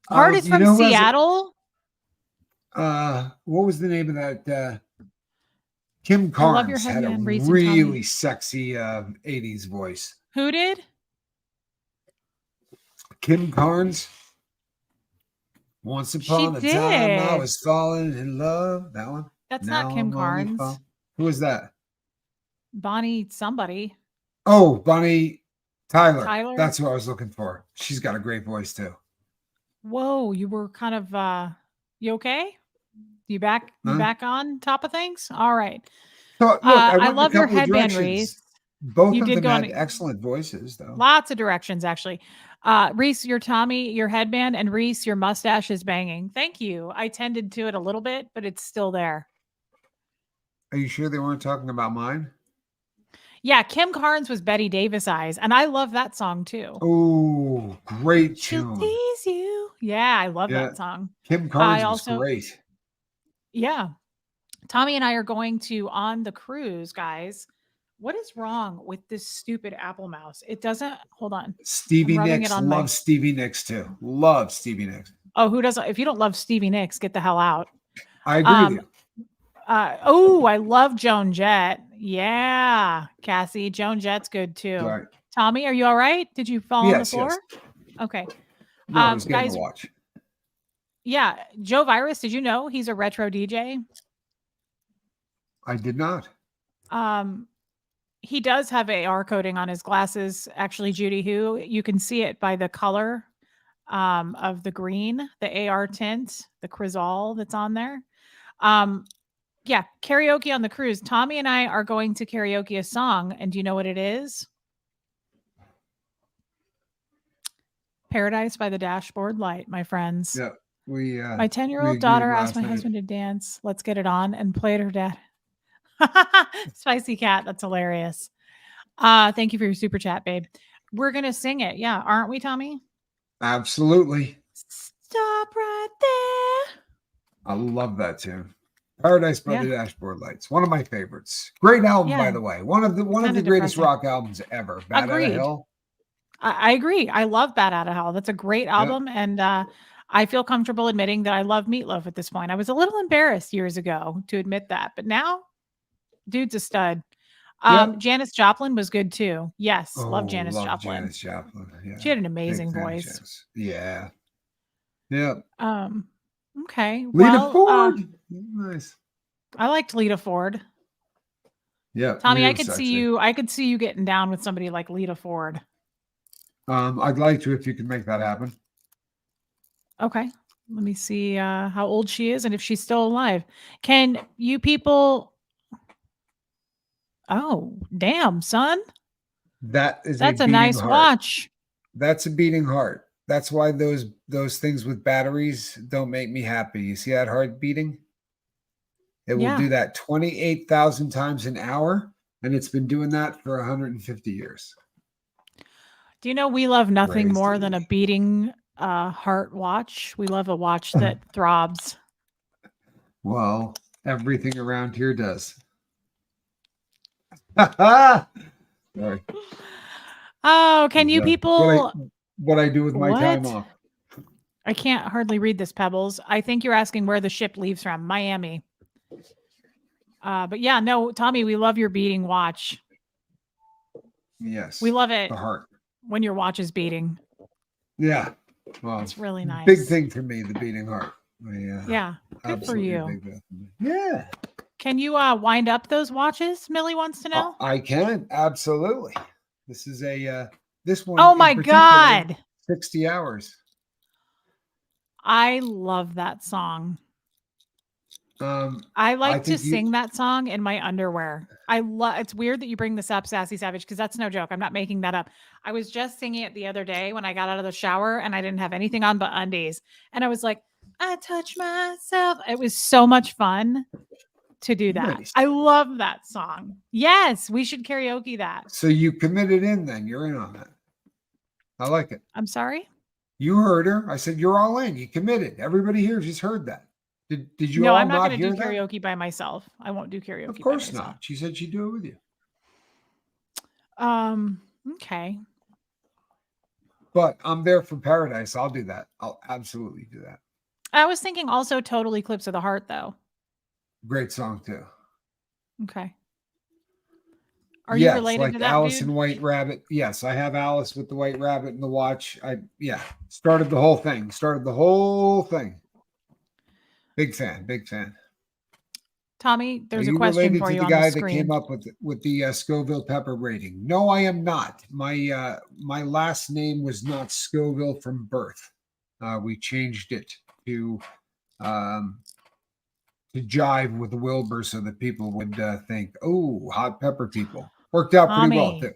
Heart is from Seattle. What was the name of that? Kim Carnes I love your had a really sexy 80s voice. Who did? Kim Carnes. Once upon a time, I was falling in love. That one. That's not Kim Carnes. Who is that? Bonnie somebody. Oh, Bonnie Tyler. That's who I was looking for. She's got a great voice too. Whoa, you were kind of you okay? You back on top of things? All right. So look, I love your headband, Reese. Both of them had excellent voices though. Lots of directions actually. Reese, your Tommy, your headband, and Reese, your mustache is banging. Thank you. I tended to it a little bit, but it's still there. Are you sure they weren't talking about mine? Yeah, Kim Carnes was Betty Davis Eyes, and I love that song too. Oh, great tune. She'll tease you. Yeah, I love that song. Kim Carnes was great. Yeah. Tommy and I are going to on the cruise, guys. What is wrong with this stupid Apple mouse? It doesn't. Hold on. Stevie Nicks. Love Stevie Nicks too. Love Stevie Nicks. Oh, who doesn't? If you don't love Stevie Nicks, get the hell out. I agree with you. I love Joan Jett. Yeah, Cassie. Joan Jett's good too. Right. Tommy, are you all right? Did you fall on the floor? Yes. Okay. No, I was getting to watch. Yeah, Joe Virus. Did you know he's a retro DJ? I did not. He does have AR coating on his glasses. Actually, Judy, you can see it by the color of the green, the AR tint, the Crizal that's on there. Yeah, karaoke on the cruise. Tommy and I are going to karaoke a song, and do you know what it is? Paradise by the Dashboard Light, my friends. Yeah, my 10-year-old daughter asked my husband to dance. Let's get it on, and played her dad. Spicy cat. That's hilarious. Thank you for your super chat, babe. We're gonna sing it. Yeah, aren't we, Tommy? Absolutely. Stop right there. I love that tune. Paradise by the Dashboard Lights. One of my favorites. Great album, by the way. One of the greatest rock albums ever. Bad Outta Hell. I agree. I love Bad Outta Hell. That's a great album, and I feel comfortable admitting that I love Meatloaf at this point. I was a little embarrassed years ago to admit that, but now, dude's a stud. Janis Joplin was good too. Yes, love Janis Joplin. Janis Joplin. Yeah. She had an amazing voice. Yeah. Yep. Okay. Lita Ford. Nice. I liked Lita Ford. Yeah. Tommy, I could see you getting down with somebody like Lita Ford. I'd like to if you can make that happen. Okay. Let me see how old she is and if she's still alive. Can you people? Oh, damn, son. That's a nice watch. That's a beating heart. That's why those things with batteries don't make me happy. You see that heart beating? It will do that 28,000 times an hour, and it's been doing that for 150 years. Do you know we love nothing more than a beating heart watch? We love a watch that throbs. Well, everything around here does. Sorry. Oh, can you people... What I do with my time off. I can't hardly read this, Pebbles. I think you're asking where the ship leaves from. Miami. But yeah, no, Tommy, we love your beating watch. Yes. We love it. The heart. When your watch is beating. Yeah. Well, it's really nice. Big thing for me, the beating heart. Yeah. Good for you. Yeah. Can you wind up those watches? Millie wants to know. I can. Absolutely. This is this one. Oh my God. 60 hours. I love that song. I like to sing that song in my underwear. It's weird that you bring this up, Sassy Savage, because that's no joke. I'm not making that up. I was just singing it the other day when I got out of the shower and I didn't have anything on but undies. And I was like, I touch myself. It was so much fun to do that. Nice. I love that song. Yes, we should karaoke that. So you committed in then. You're in on that. I like it. I'm sorry? You heard her. I said, you're all in. You committed. Everybody here just heard that. Did you no, all I'm not going to do karaoke by myself. I won't do karaoke. Of course not. She said she'd do it with you. Okay. But I'm there for Paradise. I'll do that. I'll absolutely do that. I was thinking also Total Eclipse of the Heart, though. Great song, too. Okay. Are you related to that Alice dude? and White Rabbit. Yes, I have Alice with the White Rabbit and the watch. Started the whole thing. Big fan. Tommy, there's a question for you on the screen. Are you related to the guy that came up with the Scoville pepper rating? No, I am not. My last name was not Scoville from birth. We changed it to jive with Wilbur so that people would think, oh, hot pepper people. Worked out pretty well, too.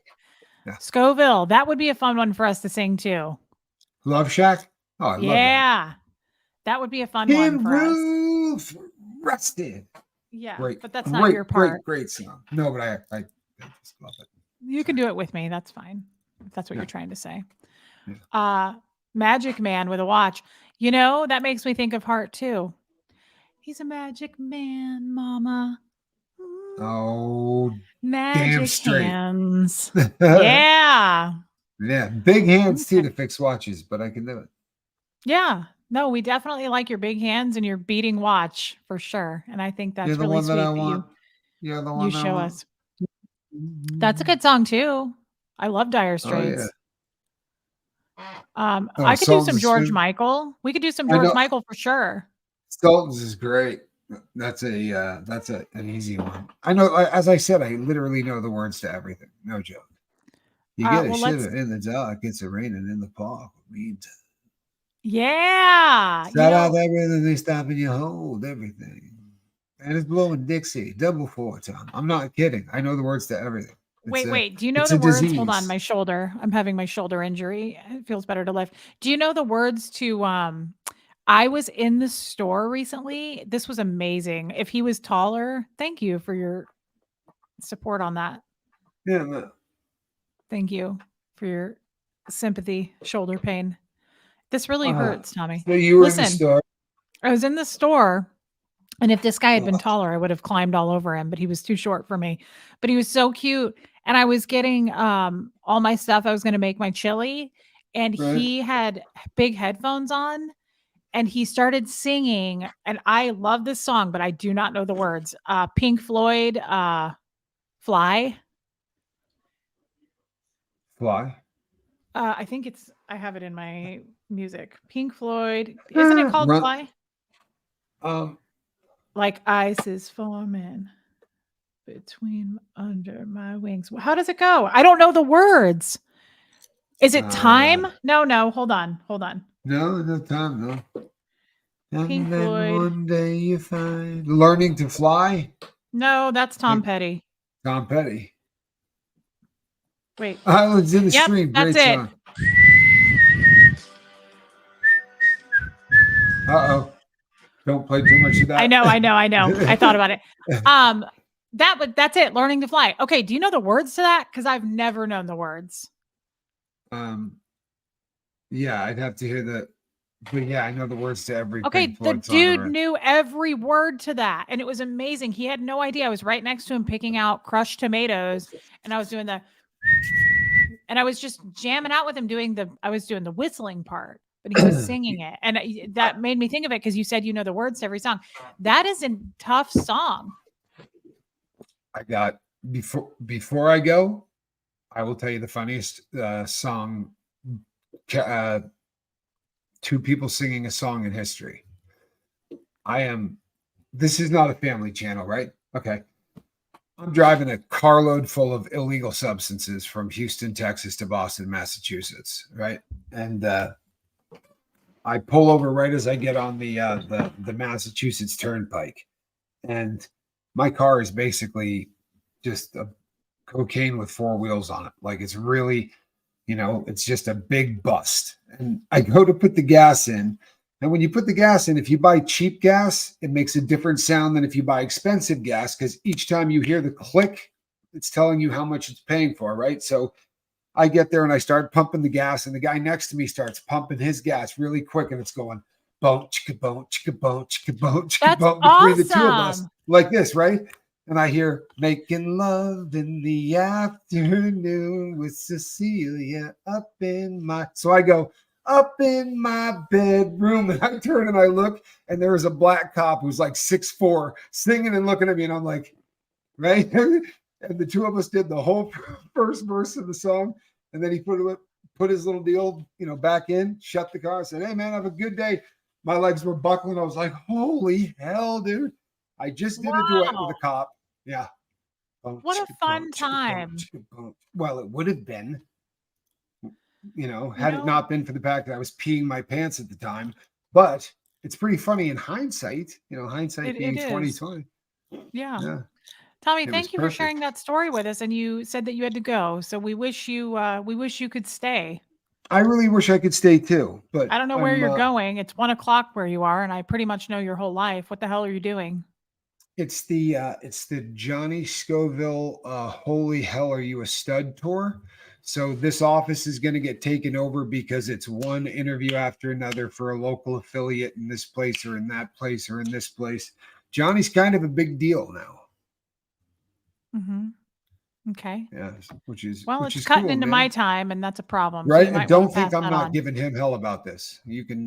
Yeah. Scoville, that would be a fun one for us to sing, too. Love Shack? Oh, I love that. That would be a fun one for us. Rusted. Yeah, but that's not your part. Great song. No, but I just love it. You can do it with me. That's fine. If that's what you're trying to say. Yeah. Magic Man with a watch. You know, that makes me think of Heart, too. He's a magic man, mama. Oh, magic damn straight. Hands. Yeah. Yeah, big hands, too, to fix watches, but I can do it. Yeah. No, we definitely like your big hands and your beating watch for sure. And I think that's really sweet that you show us. That's a good song too. I love Dire Straits. Oh, yeah. I could do some George Michael. We could do some George Michael for sure. Sultans is great. That's an easy one. I know, as I said, I literally know the words to everything. No joke. You get a shiver in the dark, it's a raining in the park. Yeah. Shout out everything, they stop and you hold everything. And it's blowing Dixie, double 4 time. I'm not kidding. I know the words to everything. Wait. Do you know the words? Hold on, my shoulder. I'm having my shoulder injury. It feels better to lift. Do you know the words to I was in the store recently. This was amazing. If he was taller, thank you for your support on that. Yeah, man. Thank you for your sympathy, shoulder pain. This really hurts, Tommy. So you were in the store. I was in the store, and if this guy had been taller, I would have climbed all over him, but he was too short for me. But he was so cute, and I was getting all my stuff. I was going to make my chili, and he had big headphones on, and he started singing, and I love this song, but I do not know the words. Pink Floyd, Fly. Fly? I think I have it in my music. Pink Floyd. Isn't it called Fly? Like ice is forming under my wings. How does it go? I don't know the words. Is it time? No. Hold on. No time, no. Pink and then Floyd. One day you find Learning to Fly. No, that's Tom Petty. Tom Petty. Wait. Islands in the Stream. That's Great it. song. Uh-oh. Don't play too much of that. I know. I thought about it. That's it. Learning to fly. Okay. Do you know the words to that? Because I've never known the words. Yeah, I'd have to hear the. But yeah, I know the words to every Pink Okay, the Floyd song dude ever. knew every word to that, and it was amazing. He had no idea. I was right next to him picking out crushed tomatoes, and I was doing and I was just jamming out with him I was doing the whistling part, but he was singing it. And that made me think of it because you said you know the words to every song. That is a tough song. I got before I go, I will tell you the funniest song. Two people singing a song in history. This is not a family channel, right? Okay. I'm driving a carload full of illegal substances from Houston, Texas to Boston, Massachusetts, right? And I pull over right as I get on the Massachusetts Turnpike. And my car is basically just a cocaine with four wheels on it. Like it's really, it's just a big bust. And I go to put the gas in. And when you put the gas in, if you buy cheap gas, it makes a different sound than if you buy expensive gas, because each time you hear the click, it's telling you how much it's paying for, right? So I get there and I start pumping the gas, and the guy next to me starts pumping his gas really quick, and it's going boom, chicka boom, chicka boom, chicka boom, chicka boom between the two of us, like this, right? And I hear making love in the afternoon with Cecilia up in my. So I go up in my bedroom, and I turn and I look, and there was a black cop who's like 6'4", singing and looking at me, and I'm like, right? And the two of us did the whole first verse of the song, and then he put his little deal, back in, shut the car, said, "Hey man, have a good day." My legs were buckling. I was like, "Holy hell, dude! I just did a duet with a cop." Yeah. What a fun time. Well, it would have been, had it not been for the fact that I was peeing my pants at the time. But it's pretty funny in hindsight, hindsight being 2020. Yeah. Tommy, thank you for sharing that story with us. And you said that you had to go. So we wish you could stay. I really wish I could stay too, but I don't know where you're going. It's 1:00 where you are, and I pretty much know your whole life. What the hell are you doing? It's the Johnny Scoville Holy Hell Are You a Stud tour. So this office is going to get taken over because it's one interview after another for a local affiliate in this place or in that place or in this place. Johnny's kind of a big deal now. Mm-hmm. Okay. Yeah, which is cutting cool, into my time, and that's a problem. Right? So and don't think I'm not giving him hell about this. You can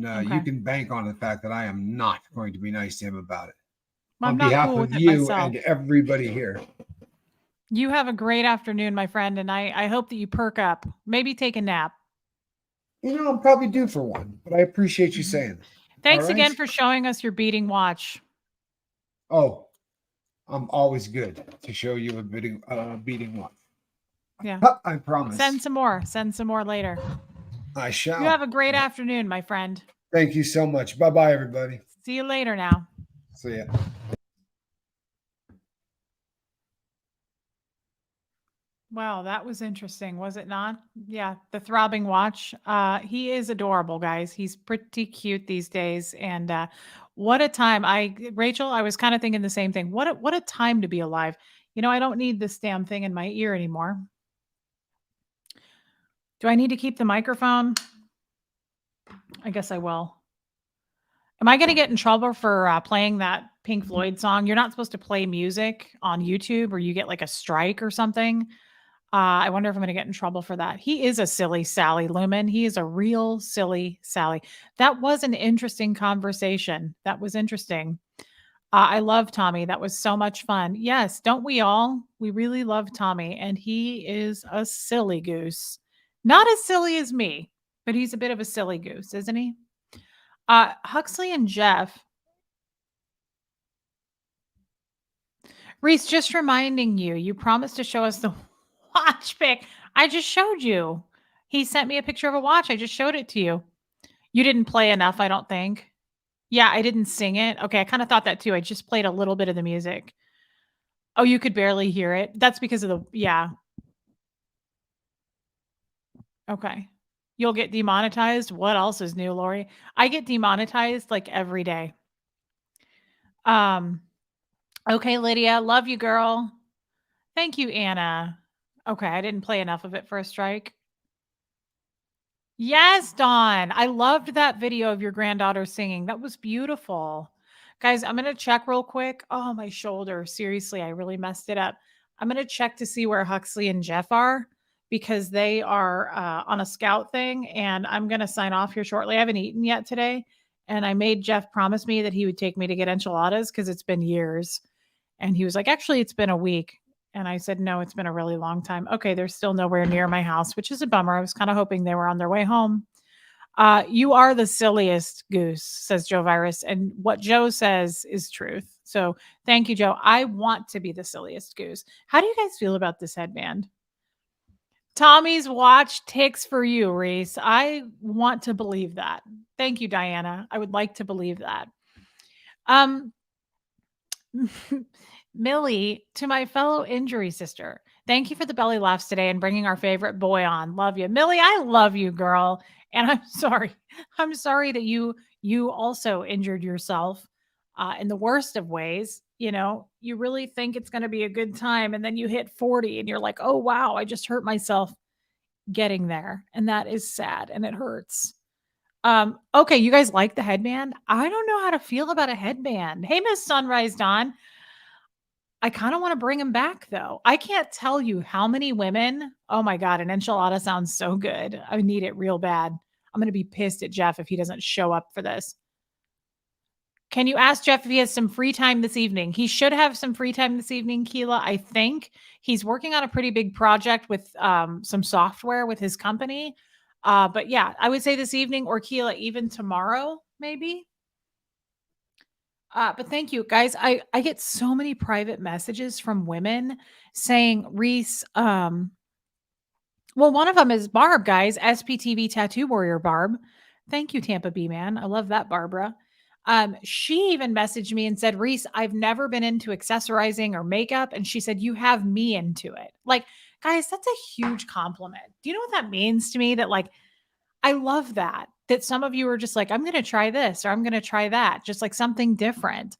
bank on the fact that I am not going to be nice to him about it. Well, on behalf of you and everybody here. You have a great afternoon, my friend, and I hope that you perk up. Maybe take a nap. I'm probably due for one, but I appreciate you saying that. Thanks again for showing us your beating watch. Oh, I'm always good to show you a beating watch. Yeah. I promise. Send some more later. I shall. You have a great afternoon, my friend. Thank you so much. Bye-bye, everybody. See you later now. See ya. Wow, that was interesting, was it not? Yeah, the throbbing watch. He is adorable, guys. He's pretty cute these days, and what a time! Rachel, I was kind of thinking the same thing. What a time to be alive. I don't need this damn thing in my ear anymore. Do I need to keep the microphone? I guess I will. Am I going to get in trouble for playing that Pink Floyd song? You're not supposed to play music on YouTube, or you get like a strike or something. I wonder if I'm going to get in trouble for that. He is a silly Sally Lumen. He is a real silly Sally. That was an interesting conversation. That was interesting. I love Tommy. That was so much fun. Yes, don't we all? We really love Tommy, and he is a silly goose. Not as silly as me, but he's a bit of a silly goose, isn't he? Huxley and Jeff. Reese, just reminding you, you promised to show us the watch pic. I just showed you. He sent me a picture of a watch. I just showed it to you. You didn't play enough, I don't think. Yeah, I didn't sing it. Okay, I kind of thought that too. I just played a little bit of the music. Oh, you could barely hear it. That's because of yeah. Okay. You'll get demonetized. What else is new, Lori? I get demonetized like every day. Um, okay, Lydia, love you, girl. Thank you, Anna. Okay, I didn't play enough of it for a strike. Yes, Dawn. I loved that video of your granddaughter singing. That was beautiful. Guys, I'm going to check real quick. Oh, my shoulder. Seriously, I really messed it up. I'm going to check to see where Huxley and Jeff are because they are on a scout thing. And I'm going to sign off here shortly. I haven't eaten yet today. And I made Jeff promise me that he would take me to get enchiladas because it's been years. And he was like, actually, it's been a week. And I said, no, it's been a really long time. Okay, they're still nowhere near my house, which is a bummer. I was kind of hoping they were on their way home. You are the silliest goose, says Joe Virus. And what Joe says is truth. So thank you, Joe. I want to be the silliest goose. How do you guys feel about this headband? Tommy's watch ticks for you, Reese. I want to believe that. Thank you, Diana. I would like to believe that. Millie, to my fellow injury sister, thank you for the belly laughs today and bringing our favorite boy on. Love you. Millie, I love you, girl. And I'm sorry. I'm sorry that you also injured yourself in the worst of ways. You know, you really think it's going to be a good time and then you hit 40 and you're like, "Oh wow, I just hurt myself getting there." And that is sad and it hurts. Okay, you guys like the headband? I don't know how to feel about a headband. Hey, Miss Sunrise Dawn. I kind of want to bring him back though. I can't tell you how many women. Oh my God, an enchilada sounds so good. I need it real bad. I'm going to be pissed at Jeff if he doesn't show up for this. Can you ask Jeff if he has some free time this evening? He should have some free time this evening, Keela. I think he's working on a pretty big project with some software with his company. But yeah, I would say this evening or Keela, even tomorrow, maybe. But thank you guys. I get so many private messages from women saying, Reese, well, one of them is Barb, guys, SPTV Tattoo Warrior Barb. Thank you, Tampa B man. I love that, Barbara. She even messaged me and said, Reese, I've never been into accessorizing or makeup. And she said, you have me into it. Like, guys, that's a huge compliment. Do you know what that means to me? That like I love that. That some of you are just like, I'm going to try this or I'm going to try that, just like something different.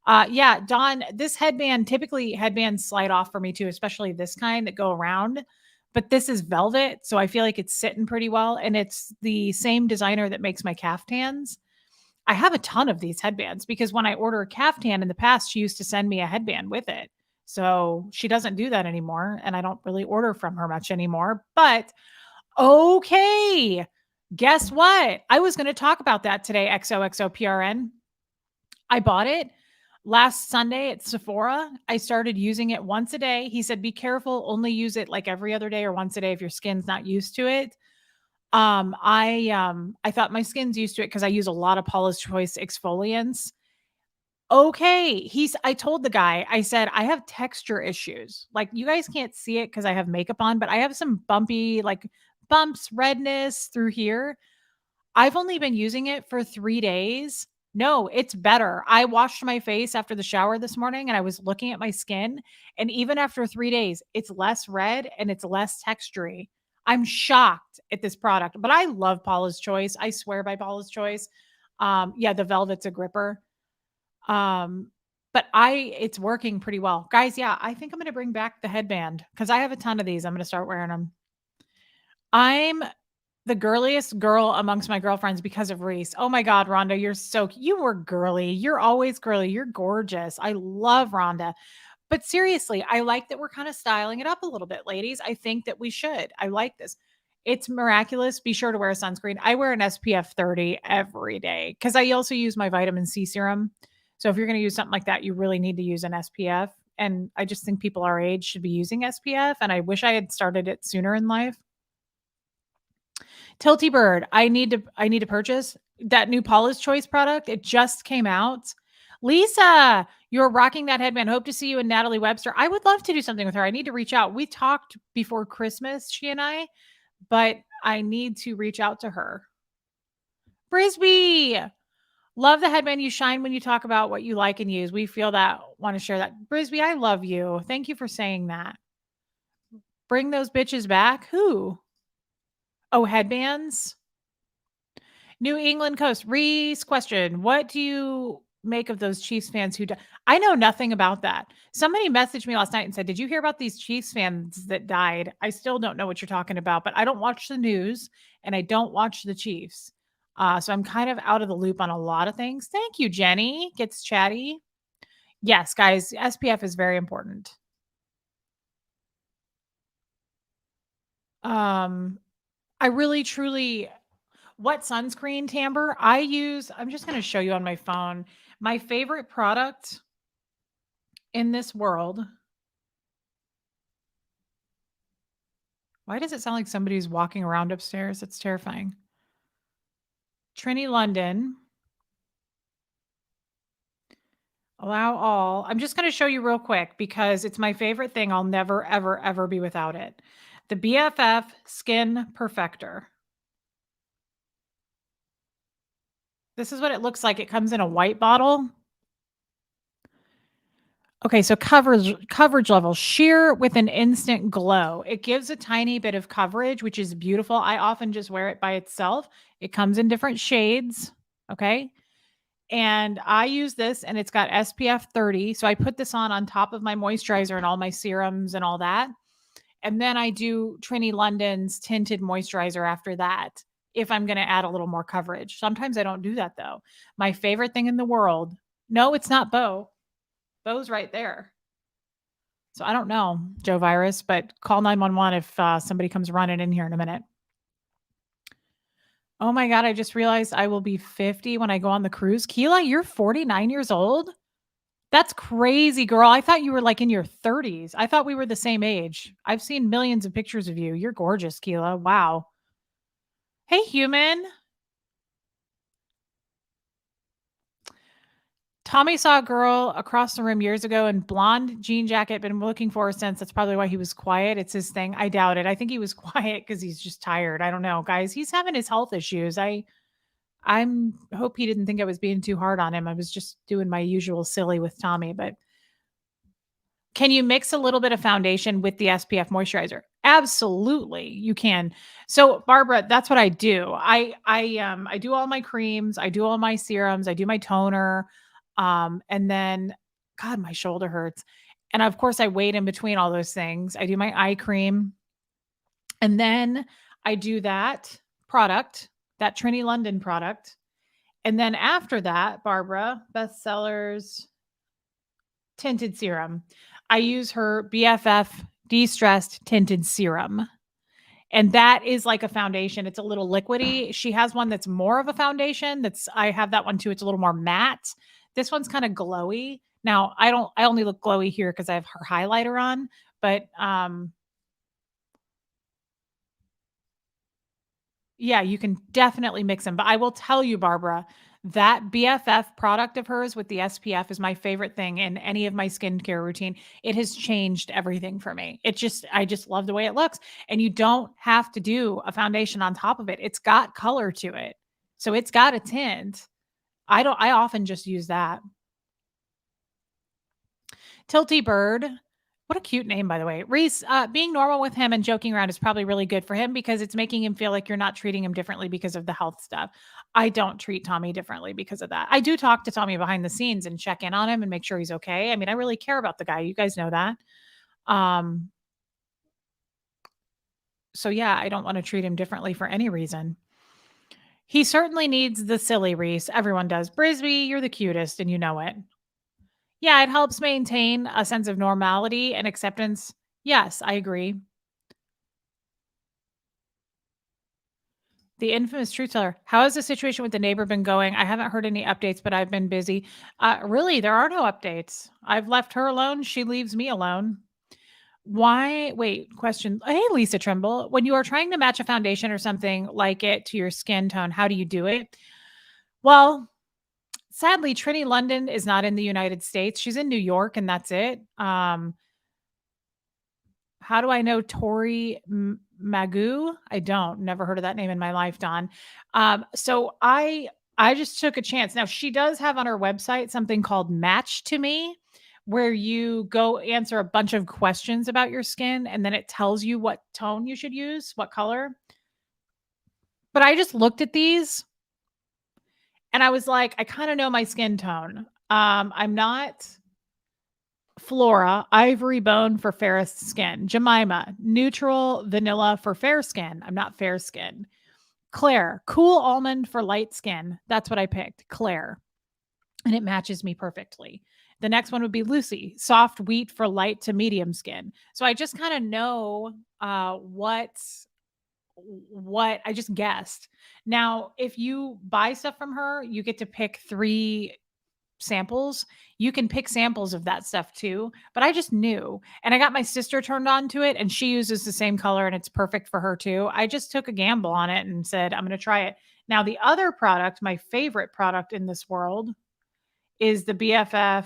Yeah, Dawn, this headband, typically headbands slide off for me too, especially this kind that go around. But this is velvet, so I feel like it's sitting pretty well. And it's the same designer that makes my caftans. I have a ton of these headbands because when I order a caftan in the past, she used to send me a headband with it. So she doesn't do that anymore. And I don't really order from her much anymore. But okay. Guess what? I was going to talk about that today, XOXOPRN. I bought it last Sunday at Sephora. I started using it once a day. He said, be careful, only use it like every other day or once a day if your skin's not used to it. I thought my skin's used to it because I use a lot of Paula's Choice exfoliants. Okay. I told the guy, I said, I have texture issues. Like you guys can't see it because I have makeup on, but I have some bumpy, like bumps, redness through here. I've only been using it for 3 days. No, it's better. I washed my face after the shower this morning and I was looking at my skin. And even after 3 days, it's less red and it's less textury. I'm shocked at this product, but I love Paula's Choice. I swear by Paula's Choice. Yeah, the velvet's a gripper. But it's working pretty well. Guys, yeah, I think I'm going to bring back the headband because I have a ton of these. I'm going to start wearing them. I'm the girliest girl amongst my girlfriends because of Reese. Oh my God, Rhonda, you were girly. You're always girly. You're gorgeous. I love Rhonda. But seriously, I like that we're kind of styling it up a little bit, ladies. I think that we should. I like this. It's miraculous. Be sure to wear a sunscreen. I wear an SPF 30 every day because I also use my vitamin C serum. So if you're going to use something like that, you really need to use an SPF. And I just think people our age should be using SPF. And I wish I had started it sooner in life. Tilty Bird, I need to purchase that new Paula's Choice product. It just came out. Lisa, you're rocking that headband. Hope to see you and Natalie Webster. I would love to do something with her. I need to reach out. We talked before Christmas, she and I, but I need to reach out to her. Brisby, love the headband. You shine when you talk about what you like and use. We feel that, want to share that. Brisby, I love you. Thank you for saying that. Bring those bitches back. Who? Oh, headbands. New England Coast. Reese question. What do you make of those Chiefs fans who I know nothing about that. Somebody messaged me last night and said, "Did you hear about these Chiefs fans that died?" I still don't know what you're talking about, but I don't watch the news and I don't watch the Chiefs. So I'm kind of out of the loop on a lot of things. Thank you, Jenny. Gets chatty. Yes, guys, SPF is very important. I really truly what sunscreen, Tamber? I use I'm just going to show you on my phone. My favorite product in this world. Why does it sound like somebody's walking around upstairs? It's terrifying. Trinny London. Allow all. I'm just going to show you real quick because it's my favorite thing. I'll never, ever, ever be without it. The BFF Skin Perfector. This is what it looks like. It comes in a white bottle. Okay, so coverage level, sheer with an instant glow. It gives a tiny bit of coverage, which is beautiful. I often just wear it by itself. It comes in different shades, okay? And I use this and it's got SPF 30. So I put this on top of my moisturizer and all my serums and all that. And then I do Trinny London's tinted moisturizer after that if I'm going to add a little more coverage. Sometimes I don't do that though. My favorite thing in the world. No, it's not Bo. Bo's right there. So I don't know, Joe Virus, but call 911 if somebody comes running in here in a minute. Oh my God, I just realized I will be 50 when I go on the cruise. Keela, you're 49 years old? That's crazy, girl. I thought you were like in your 30s. I thought we were the same age. I've seen millions of pictures of you. You're gorgeous, Keela. Wow. Hey, human. Tommy saw a girl across the room years ago in blonde jean jacket. Been looking for her since. That's probably why he was quiet. It's his thing. I doubt it. I think he was quiet because he's just tired. I don't know, guys. He's having his health issues. I'm hope he didn't think I was being too hard on him. I was just doing my usual silly with Tommy. But can you mix a little bit of foundation with the SPF moisturizer? Absolutely, you can. So, Barbara, that's what I do. I do all my creams, I do all my serums, I do my toner, and then, God, my shoulder hurts. And of course, I wait in between all those things. I do my eye cream, and then I do that product, that Trinny London product, and then after that, Barbara, bestsellers tinted serum. I use her BFF de-stressed tinted serum. And that is like a foundation. It's a little liquidy. She has one that's more of a foundation. I have that one too. It's a little more matte. This one's kind of glowy. Now, I only look glowy here because I have her highlighter on, but yeah, you can definitely mix them. But I will tell you, Barbara, that BFF product of hers with the SPF is my favorite thing in any of my skincare routine. It has changed everything for me. I just love the way it looks. And you don't have to do a foundation on top of it. It's got color to it. So it's got a tint. I often just use that. Tilty Bird. What a cute name, by the way. Reese, being normal with him and joking around is probably really good for him because it's making him feel like you're not treating him differently because of the health stuff. I don't treat Tommy differently because of that. I do talk to Tommy behind the scenes and check in on him and make sure he's okay. I mean, I really care about the guy. You guys know that. So yeah, I don't want to treat him differently for any reason. He certainly needs the silly Reese. Everyone does. Brisby, you're the cutest and you know it. Yeah, it helps maintain a sense of normality and acceptance. Yes, I agree. The infamous truth teller. How has the situation with the neighbor been going? I haven't heard any updates, but I've been busy. Really, there are no updates. I've left her alone. She leaves me alone. Why? Wait, question. Hey, Lisa Trimble. When you are trying to match a foundation or something like it to your skin tone, how do you do it? Well, sadly, Trinny London is not in the United States. She's in New York, and that's it. How do I know Tori Magoo? I don't. Never heard of that name in my life, Don. So I just took a chance. Now she does have on her website something called Match to Me, where you go answer a bunch of questions about your skin, and then it tells you what tone you should use, what color. But I just looked at these and I was like, I kind of know my skin tone. I'm not Flora, ivory bone for fairest skin. Jemima, neutral vanilla for fair skin. I'm not fair skin. Claire, cool almond for light skin. That's what I picked. Claire. And it matches me perfectly. The next one would be Lucy, soft wheat for light to medium skin. So I just kind of know what I just guessed. Now, if you buy stuff from her, you get to pick 3 samples. You can pick samples of that stuff too, but I just knew. And I got my sister turned on to it and she uses the same color and it's perfect for her too. I just took a gamble on it and said, I'm going to try it. Now, the other product, my favorite product in this world, is the BFF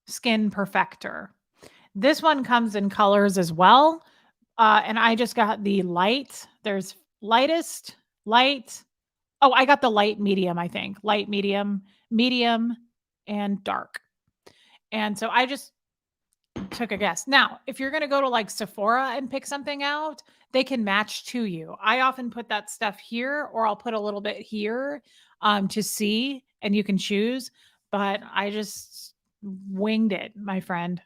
Skin Perfector. This one comes in colors as well. And I just got the light. There's lightest, light. Oh, I got the light medium, I think. Light, medium, medium, and dark. And so I just took a guess. Now, if you're going to go to like Sephora and pick something out, they can match to you. I often put that stuff here or I'll put a little bit here to see and you can choose. But I just winged it, my friend.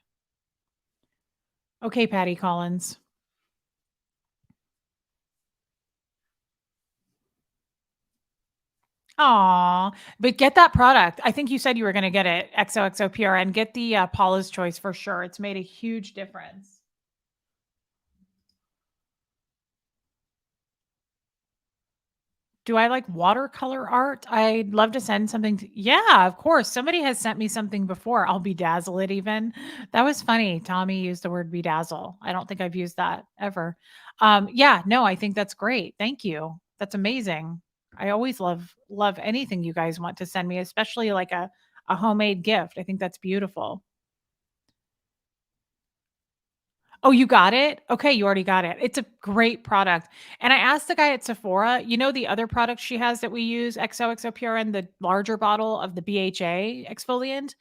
Okay, Patty Collins. Aw, but get that product. I think you said you were gonna get it, XOXO Get the, Paula's Choice for sure. It's made a huge difference. Do I like watercolor art? I'd love to send something to yeah, of course. Somebody has sent me something before. I'll bedazzle it even. That was funny. Tommy used the word bedazzle. I don't think I've used that ever. Yeah, no, I think that's great. Thank you. That's amazing. I always love anything you guys want to send me, especially like a homemade gift. I think that's beautiful. Oh, you got it? Okay, you already got it. It's a great product. And I asked the guy at Sephora, you know the other product she has that we use, XOXO the larger bottle of the BHA exfoliant?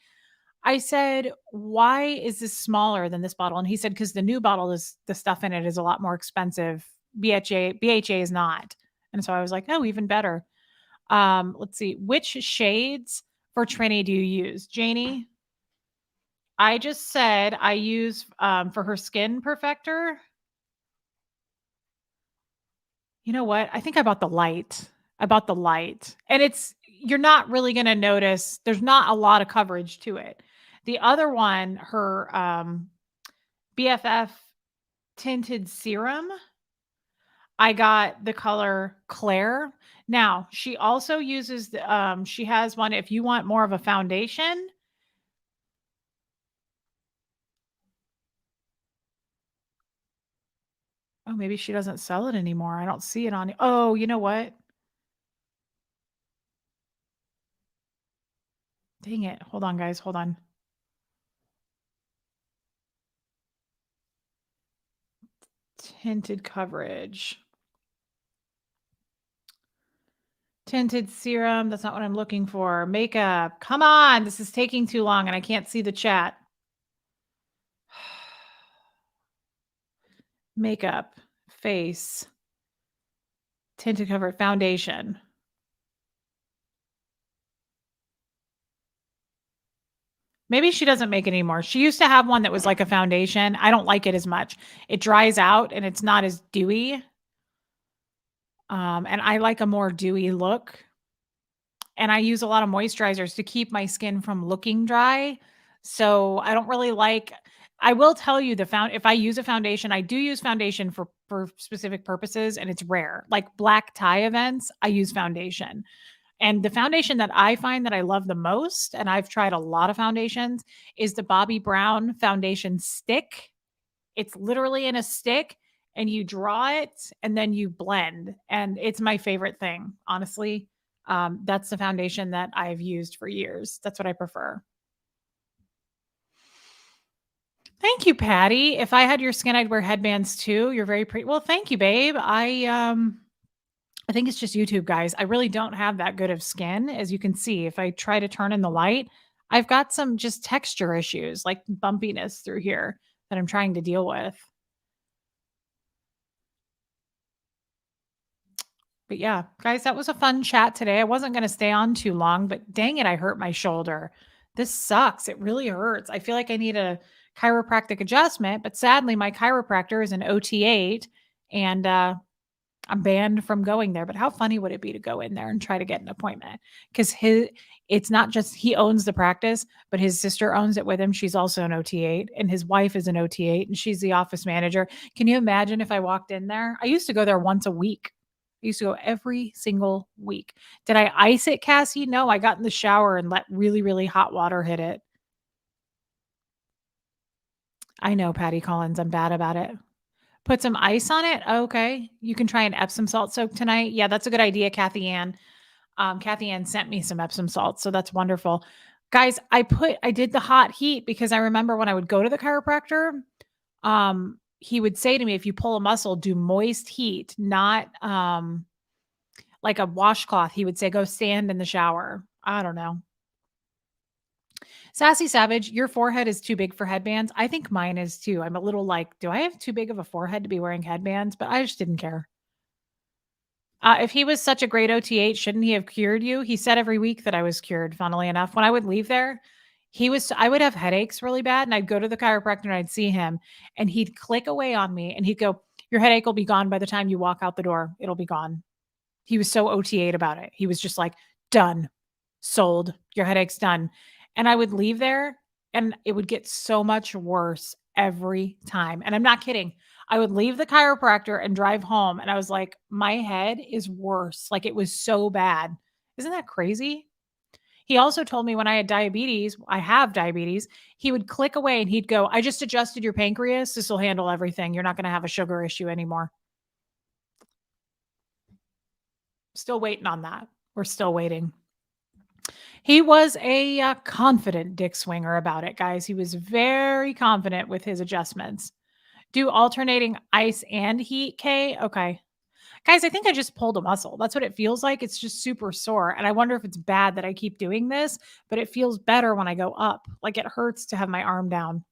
I said, "Why is this smaller than this bottle?" And he said, "Because the new bottle is the stuff in it is a lot more expensive. BHA is not." And so I was like, "Oh, even better." Let's see. Which shades for Trinny do you use? Janie? I just said I use for her skin perfector. You know what? I think I bought the light. I bought the light. And it's you're not really going to notice there's not a lot of coverage to it. The other one, her BFF tinted serum, I got the color Claire. Now, she also uses the she has one if you want more of a foundation. Oh, maybe she doesn't sell it anymore. I don't see it on. Oh, you know what? Dang it. Hold on, guys. Hold on. Tinted coverage. Tinted serum. That's not what I'm looking for. Makeup. Come on. This is taking too long and I can't see the chat. Makeup. Face. Tinted cover. Foundation. Maybe she doesn't make it anymore. She used to have one that was like a foundation. I don't like it as much. It dries out and it's not as dewy. And I like a more dewy look. And I use a lot of moisturizers to keep my skin from looking dry. So I don't really like I will tell you if I use a foundation, I do use foundation for specific purposes and it's rare. Like black tie events, I use foundation. And the foundation that I find that I love the most, and I've tried a lot of foundations, is the Bobbi Brown foundation stick. It's literally in a stick and you draw it and then you blend. And it's my favorite thing, honestly. That's the foundation that I've used for years. That's what I prefer. Thank you, Patty. If I had your skin, I'd wear headbands too. You're very pretty. Well, thank you, babe. I think it's just YouTube, guys. I really don't have that good of skin. As you can see, if I try to turn in the light, I've got some just texture issues, like bumpiness through here that I'm trying to deal with. But yeah, guys, that was a fun chat today. I wasn't going to stay on too long, but dang it, I hurt my shoulder. This sucks. It really hurts. I feel like I need a chiropractic adjustment, but sadly, my chiropractor is an OT8 and I'm banned from going there. But how funny would it be to go in there and try to get an appointment? Because it's not just he owns the practice, but his sister owns it with him. She's also an OT8, and his wife is an OT8, and she's the office manager. Can you imagine if I walked in there? I used to go there once a week. I used to go every single week. Did I ice it, Cassie? No, I got in the shower and let really, really hot water hit it. I know, Patty Collins. I'm bad about it. Put some ice on it? Okay. You can try an Epsom salt soak tonight. Yeah, that's a good idea, Kathy Ann. Kathy Ann sent me some Epsom salts, so that's wonderful. Guys, I did the hot heat because I remember when I would go to the chiropractor, he would say to me, if you pull a muscle, do moist heat, not like a washcloth. He would say, go stand in the shower. I don't know. Sassy Savage, your forehead is too big for headbands. I think mine is too. I'm a little like, do I have too big of a forehead to be wearing headbands? But I just didn't care. If he was such a great OT8, shouldn't he have cured you? He said every week that I was cured, funnily enough. When I would leave there, I would have headaches really bad, and I'd go to the chiropractor and I'd see him, and he'd click away on me and he'd go, your headache will be gone by the time you walk out the door. It'll be gone. He was so OT8 about it. He was just like, done, sold, your headache's done. And I would leave there and it would get so much worse every time. And I'm not kidding. I would leave the chiropractor and drive home. And I was like, my head is worse. Like it was so bad. Isn't that crazy? He also told me when I had diabetes, I have diabetes, he would click away and he'd go, I just adjusted your pancreas. This will handle everything. You're not going to have a sugar issue anymore. Still waiting on that. We're still waiting. He was a confident dick swinger about it, guys. He was very confident with his adjustments. Do alternating ice and heat, Kay? Okay. Guys, I think I just pulled a muscle. That's what it feels like. It's just super sore. And I wonder if it's bad that I keep doing this, but it feels better when I go up. Like it hurts to have my arm down.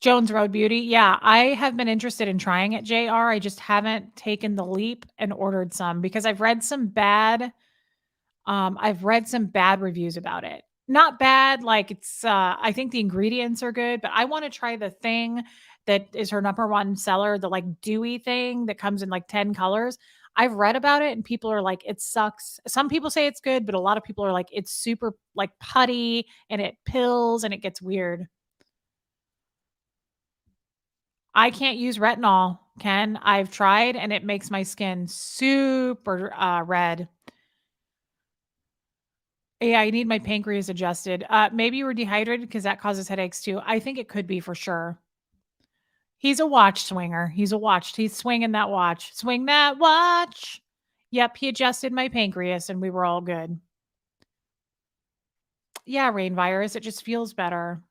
Jones Road Beauty. Yeah, I have been interested in trying it, JR. I just haven't taken the leap and ordered some because I've read some bad reviews about it. Not bad, like it's I think the ingredients are good, but I want to try the thing that is her number one seller, the like dewy thing that comes in like 10 colors. I've read about it and people are like it sucks. Some people say it's good, but a lot of people are like it's super like putty and it pills and it gets weird. I can't use retinol, Ken. I've tried and it makes my skin super red. Yeah, I need my pancreas adjusted. Maybe you were dehydrated because that causes headaches too. I think it could be for sure. He's a watch swinger. He's swinging that watch. Swing that watch. Yep, he adjusted my pancreas and we were all good. Yeah, rain virus. It just feels better.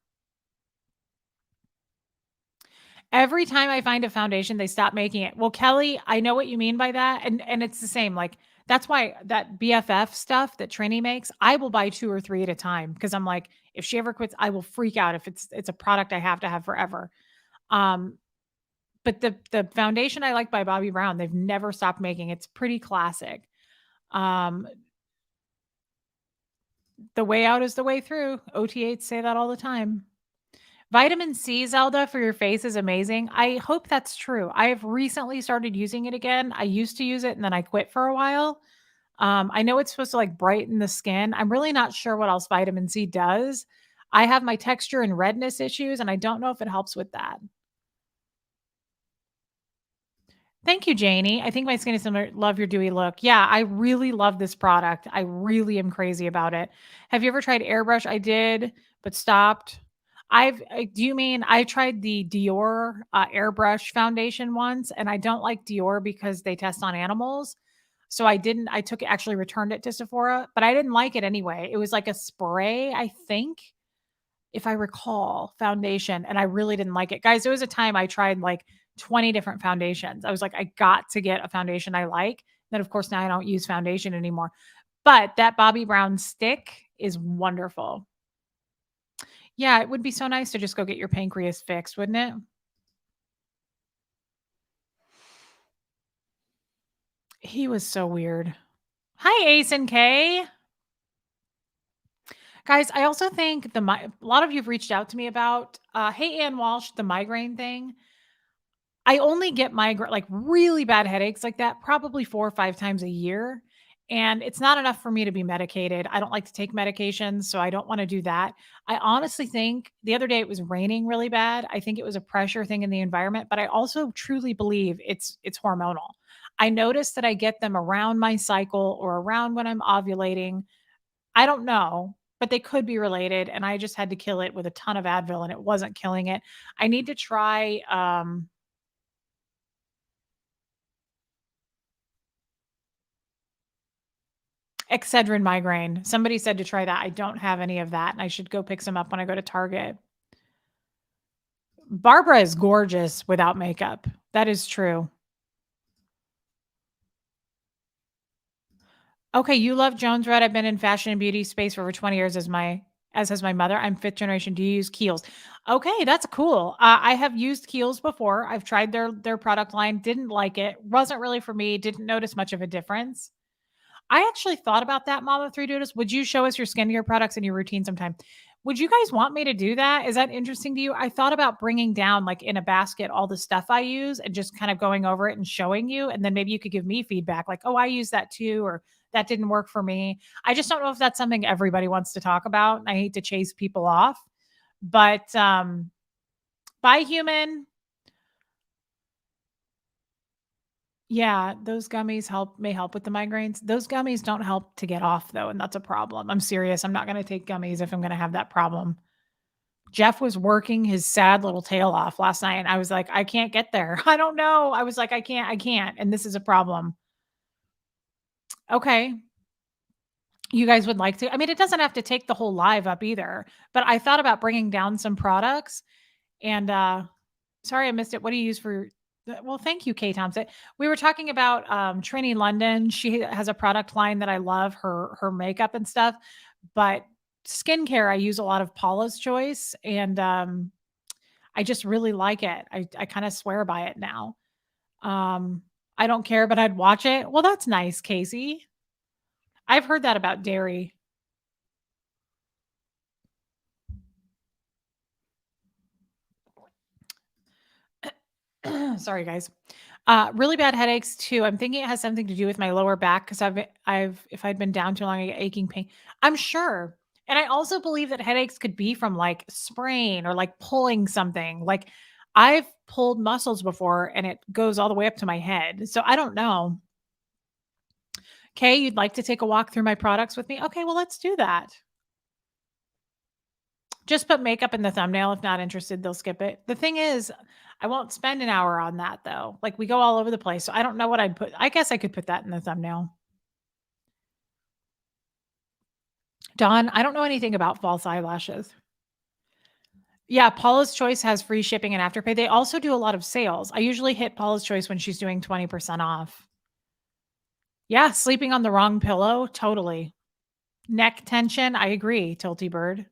Every time I find a foundation, they stop making it. Well, Kelly, I know what you mean by that. And it's the same. Like that's why that BFF stuff that Trinny makes, I will buy 2 or 3 at a time because I'm like, if she ever quits, I will freak out if it's a product I have to have forever. Um, but the foundation I like by Bobbi Brown, they've never stopped making. It's pretty classic. Um, the way out is the way through. OT8s say that all the time. Vitamin C, Zelda, for your face is amazing. I hope that's true. I have recently started using it again. I used to use it and then I quit for a while. I know it's supposed to like brighten the skin. I'm really not sure what else vitamin C does. I have my texture and redness issues, and I don't know if it helps with that. Thank you, Janie. I think my skin is similar. Love your dewy look. Yeah, I really love this product. I really am crazy about it. Have you ever tried airbrush? I did, but stopped. Do you mean I tried the Dior airbrush foundation once, and I don't like Dior because they test on animals. So I didn't, I took it, actually returned it to Sephora, but I didn't like it anyway. It was like a spray, I think, if I recall, foundation, and I really didn't like it. Guys, there was a time I tried like 20 different foundations. I was like, I got to get a foundation I like. Then, of course, now I don't use foundation anymore. But that Bobbi Brown stick is wonderful. Yeah, it would be so nice to just go get your pancreas fixed, wouldn't it? He was so weird. Hi, Ace and Kay. Guys, I also think a lot of you've reached out to me about, hey, Ann Walsh, the migraine thing. I only get like really bad headaches like that probably 4 or 5 times a year, and it's not enough for me to be medicated. I don't like to take medications, so I don't wanna do that. I honestly think the other day it was raining really bad. I think it was a pressure thing in the environment, but I also truly believe it's hormonal. I notice that I get them around my cycle or around when I'm ovulating. I don't know, but they could be related, and I just had to kill it with a ton of Advil, and it wasn't killing it. I need to try, Excedrin migraine. Somebody said to try that. I don't have any of that, and I should go pick some up when I go to Target. Barbara is gorgeous without makeup. That is true. Okay, you love Jones Red. I've been in fashion and beauty space for over 20 years as has my mother. I'm fifth generation. Do you use Kiehl's? Okay, that's cool. I have used Kiehl's before. I've tried their product line. Didn't like it. Wasn't really for me. Didn't notice much of a difference. I actually thought about that, mom of 3 doodles. Would you show us your skincare products and your routine sometime? Would you guys want me to do that? Is that interesting to you? I thought about bringing down, like, in a basket all the stuff I use and just kind of going over it and showing you, and then maybe you could give me feedback like, "Oh, I use that too," or "That didn't work for me." I just don't know if that's something everybody wants to talk about, and I hate to chase people off, but, bye, human. Yeah, those gummies may help with the migraines. Those gummies don't help to get off though, and that's a problem. I'm serious. I'm not gonna take gummies if I'm gonna have that problem. Jeff was working his sad little tail off last night, and I was like, "I can't get there. I don't know." I was like, I can't, and this is a problem." Okay. You guys would like to I mean, it doesn't have to take the whole live up either, but I thought about bringing down some products and, sorry I missed it. What do you use for well, thank you, Kay Thompson. We were talking about, Trinny London. She has a product line that I love, her makeup and stuff, but skincare, I use a lot of Paula's Choice, and, I just really like it. I kinda swear by it now. I don't care, but I'd watch it. Well, that's nice, Casey. I've heard that about dairy. Sorry, guys. Really bad headaches too. I'm thinking it has something to do with my lower back because if I'd been down too long, I get aching pain. I'm sure. And I also believe that headaches could be from like sprain or like pulling something. Like I've pulled muscles before and it goes all the way up to my head. So I don't know. Kay, you'd like to take a walk through my products with me? Okay, well, let's do that. Just put makeup in the thumbnail. If not interested, they'll skip it. The thing is, I won't spend an hour on that though. Like we go all over the place. So I don't know what I'd put. I guess I could put that in the thumbnail. Dawn, I don't know anything about false eyelashes. Yeah, Paula's Choice has free shipping and afterpay. They also do a lot of sales. I usually hit Paula's Choice when she's doing 20% off. Yeah, sleeping on the wrong pillow, totally. Neck tension, I agree, Tilty Bird.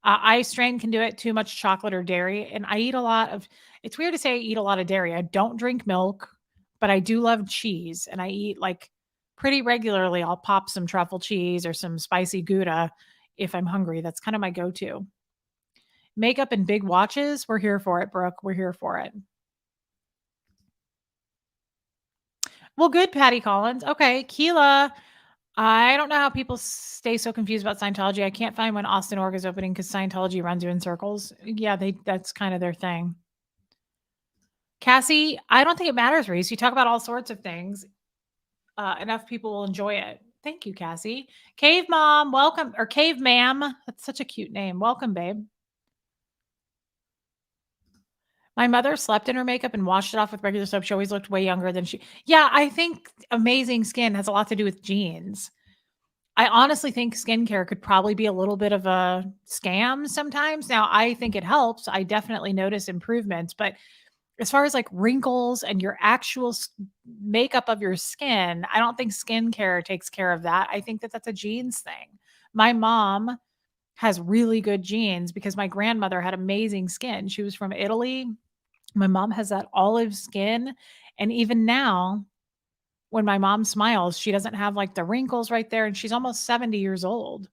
Eye strain can do it, too much chocolate or dairy, and I eat a lot of it's weird to say I eat a lot of dairy. I don't drink milk, but I do love cheese, and I eat, like, pretty regularly. I'll pop some truffle cheese or some spicy Gouda if I'm hungry. That's kinda my go-to. Makeup and big watches, we're here for it, Brooke. We're here for it. Well, good, Patty Collins. Okay, Keela, I don't know how people stay so confused about Scientology. I can't find when Austin Org is opening because Scientology runs you in circles. Yeah, that's kind of their thing. Cassie, I don't think it matters, Reese. You talk about all sorts of things. Enough people will enjoy it. Thank you, Cassie. Cave Mom, welcome. Or Cave Ma'am. That's such a cute name. Welcome, babe. My mother slept in her makeup and washed it off with regular soap. She always looked way younger than she. Yeah, I think amazing skin has a lot to do with genes. I honestly think skincare could probably be a little bit of a scam sometimes. Now, I think it helps. I definitely notice improvements, but as far as like wrinkles and your actual makeup of your skin, I don't think skincare takes care of that. I think that that's a genes thing. My mom has really good genes because my grandmother had amazing skin. She was from Italy. My mom has that olive skin. And even now, when my mom smiles, she doesn't have like the wrinkles right there, and she's almost 70 years old.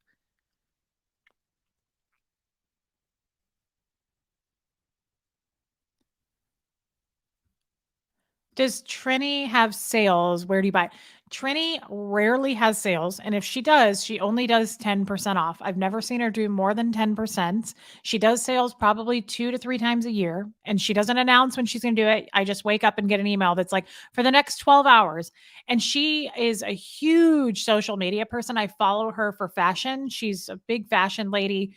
Does Trinny have sales? Where do you buy it? Trinny rarely has sales, and if she does, she only does 10% off. I've never seen her do more than 10%. She does sales probably 2 to 3 times a year, and she doesn't announce when she's gonna do it. I just wake up and get an email that's like, "For the next 12 hours." And she is a huge social media person. I follow her for fashion. She's a big fashion lady.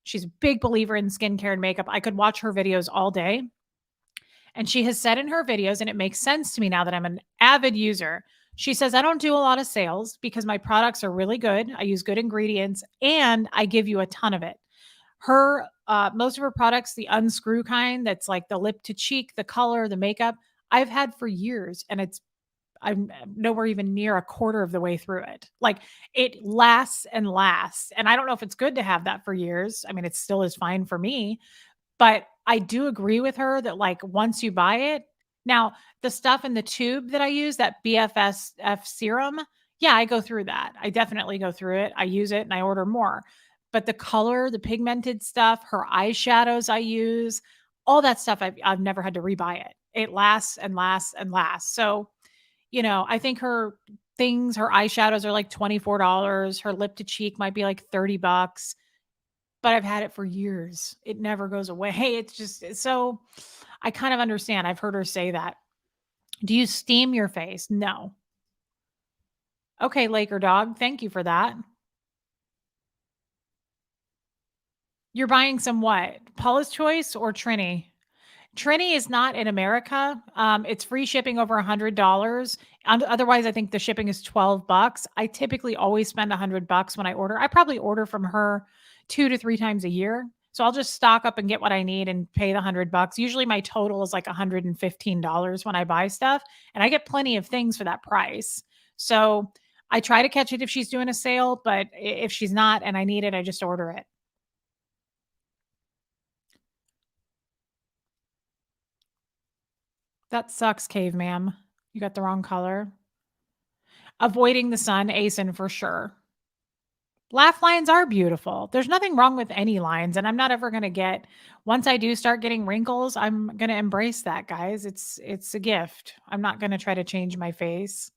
She's a big believer in skincare and makeup. I could watch her videos all day. And she has said in her videos, and it makes sense to me now that I'm an avid user. She says, I don't do a lot of sales because my products are really good. I use good ingredients and I give you a ton of it. Her, most of her products, the unscrew kind, that's like the lip to cheek, the color, the makeup, I've had for years. And I'm nowhere even near a quarter of the way through it. Like it lasts and lasts. And I don't know if it's good to have that for years. I mean, it still is fine for me, but I do agree with her that, like, once you buy it now, the stuff in the tube that I use, that BFSF serum, yeah, I go through that. I definitely go through it. I use it and I order more. But the color, the pigmented stuff, her eyeshadows I use, all that stuff, I've never had to rebuy it. It lasts and lasts and lasts. So, I think her things, her eyeshadows are like $24. Her lip to cheek might be like 30 bucks, but I've had it for years. It never goes away. So I kind of understand. I've heard her say that. Do you steam your face? No. Okay, Laker dog. Thank you for that. You're buying some what? Paula's Choice or Trinny? Trinny is not in America. It's free shipping over $100. Otherwise, I think the shipping is 12 bucks. I typically always spend 100 bucks when I order. I probably order from her 2 to 3 times a year. So I'll just stock up and get what I need and pay the 100 bucks. Usually my total is like $115 when I buy stuff, and I get plenty of things for that price. So I try to catch it if she's doing a sale, but if she's not and I need it, I just order it. That sucks, cave ma'am. You got the wrong color. Avoiding the sun, ASIN for sure. Laugh lines are beautiful. There's nothing wrong with any lines, and I'm not ever gonna get once I do start getting wrinkles, I'm gonna embrace that, guys. It's a gift. I'm not gonna try to change my face.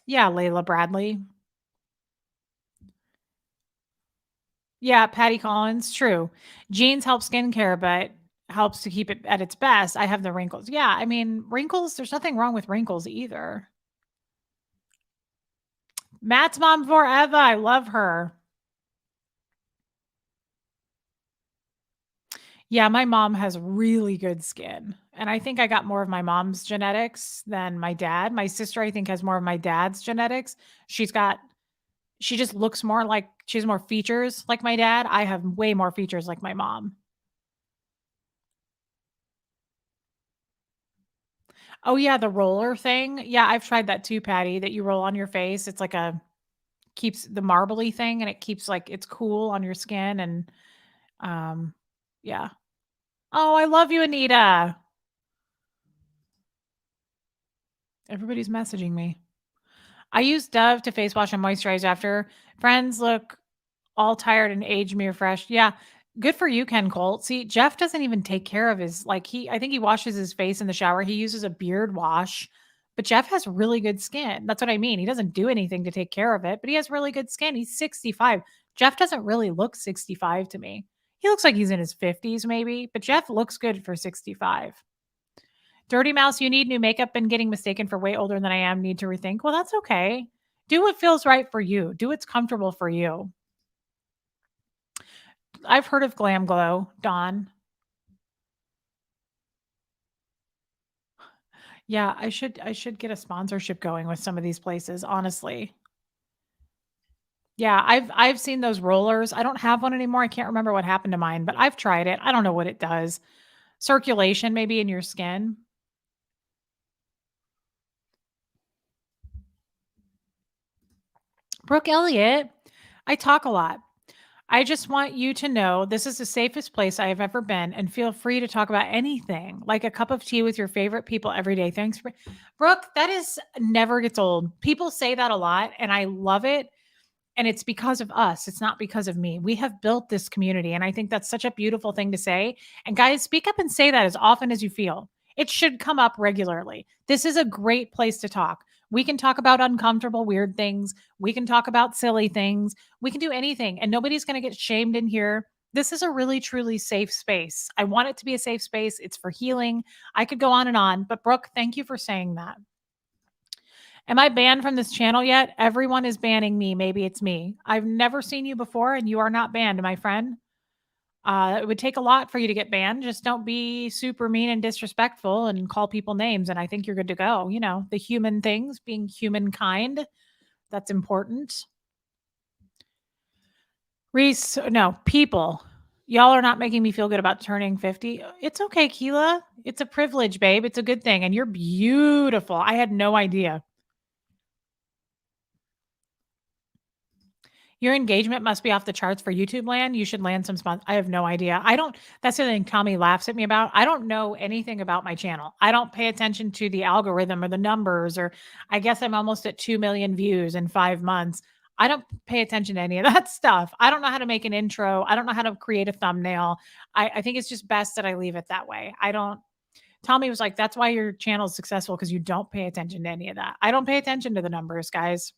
Yeah, Layla Bradley. Yeah, Patty Collins, true. Jeans help skincare, but helps to keep it at its best. I have the wrinkles. Yeah, I mean, wrinkles, there's nothing wrong with wrinkles either. Matt's mom forever. I love her. Yeah, my mom has really good skin, and I think I got more of my mom's genetics than my dad. My sister, I think, has more of my dad's genetics. She just looks more like she has more features like my dad. I have way more features like my mom. Oh, yeah, the roller thing. Yeah, I've tried that too, Patty, that you roll on your face. It's like a keeps the marbly thing, and it keeps, like, it's cool on your skin, and, um, yeah. Oh, I love you, Anita. Everybody's messaging me. I use Dove to face wash and moisturize after. Friends look all tired and age me refreshed. Yeah. Good for you, Ken Colt. See, Jeff doesn't even take care of his I think he washes his face in the shower. He uses a beard wash, but Jeff has really good skin. That's what I mean. He doesn't do anything to take care of it, but he has really good skin. He's 65. Jeff doesn't really look 65 to me. He looks like he's in his 50s maybe, but Jeff looks good for 65. Dirty Mouse, you need new makeup and getting mistaken for way older than I am. Need to rethink. Well, that's okay. Do what feels right for you. Do what's comfortable for you. I've heard of Glam Glow, Dawn. Yeah, I should get a sponsorship going with some of these places, honestly. Yeah, I've seen those rollers. I don't have one anymore. I can't remember what happened to mine, but I've tried it. I don't know what it does. Circulation maybe in your skin. Brooke Elliott, I talk a lot. I just want you to know this is the safest place I have ever been, and feel free to talk about anything, like a cup of tea with your favorite people every day. Thanks for Brooke. That is never gets old. People say that a lot, and I love it. And it's because of us. It's not because of me. We have built this community. And I think that's such a beautiful thing to say. And guys, speak up and say that as often as you feel. It should come up regularly. This is a great place to talk. We can talk about uncomfortable, weird things. We can talk about silly things. We can do anything, and nobody's going to get shamed in here. This is a really, truly safe space. I want it to be a safe space. It's for healing. I could go on, but Brooke, thank you for saying that. Am I banned from this channel yet? Everyone is banning me. Maybe it's me. I've never seen you before, and you are not banned, my friend. It would take a lot for you to get banned. Just don't be super mean and disrespectful and call people names, and I think you're good to go. You know, the human things, being humankind, that's important. Reese, no, people. Y'all are not making me feel good about turning 50. It's okay, Keela. It's a privilege, babe. It's a good thing, and you're beautiful. I had no idea. Your engagement must be off the charts for YouTube land. You should land some spots. I have no idea. That's the thing Tommy laughs at me about. I don't know anything about my channel. I don't pay attention to the algorithm or the numbers, or I guess I'm almost at 2 million views in 5 months. I don't pay attention to any of that stuff. I don't know how to make an intro. I don't know how to create a thumbnail. I think it's just best that I leave it that way. Tommy was like, that's why your channel is successful, because you don't pay attention to any of that. I don't pay attention to the numbers, guys.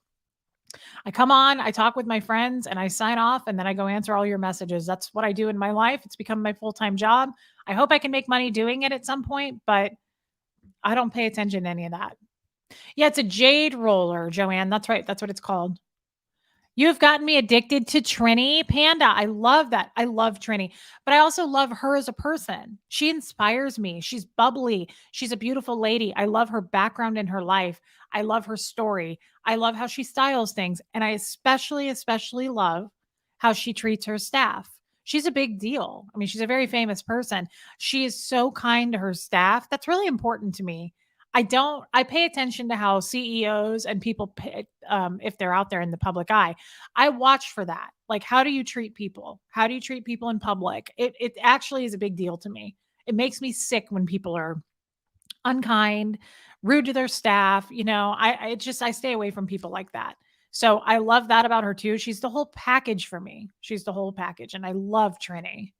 I come on, I talk with my friends, and I sign off, and then I go answer all your messages. That's what I do in my life. It's become my full-time job. I hope I can make money doing it at some point, but I don't pay attention to any of that. Yeah, it's a jade roller, Joanne. That's right. That's what it's called. You have gotten me addicted to Trinny Panda. I love that. I love Trinny, but I also love her as a person. She inspires me. She's bubbly. She's a beautiful lady. I love her background in her life. I love her story. I love how she styles things. And I especially love how she treats her staff. She's a big deal. I mean, she's a very famous person. She is so kind to her staff. That's really important to me. I pay attention to how CEOs and people, if they're out there in the public eye, I watch for that. Like, how do you treat people? How do you treat people in public? It actually is a big deal to me. It makes me sick when people are unkind, rude to their staff. You know, I stay away from people like that. So I love that about her too. She's the whole package for me. She's the whole package. And I love Trinny.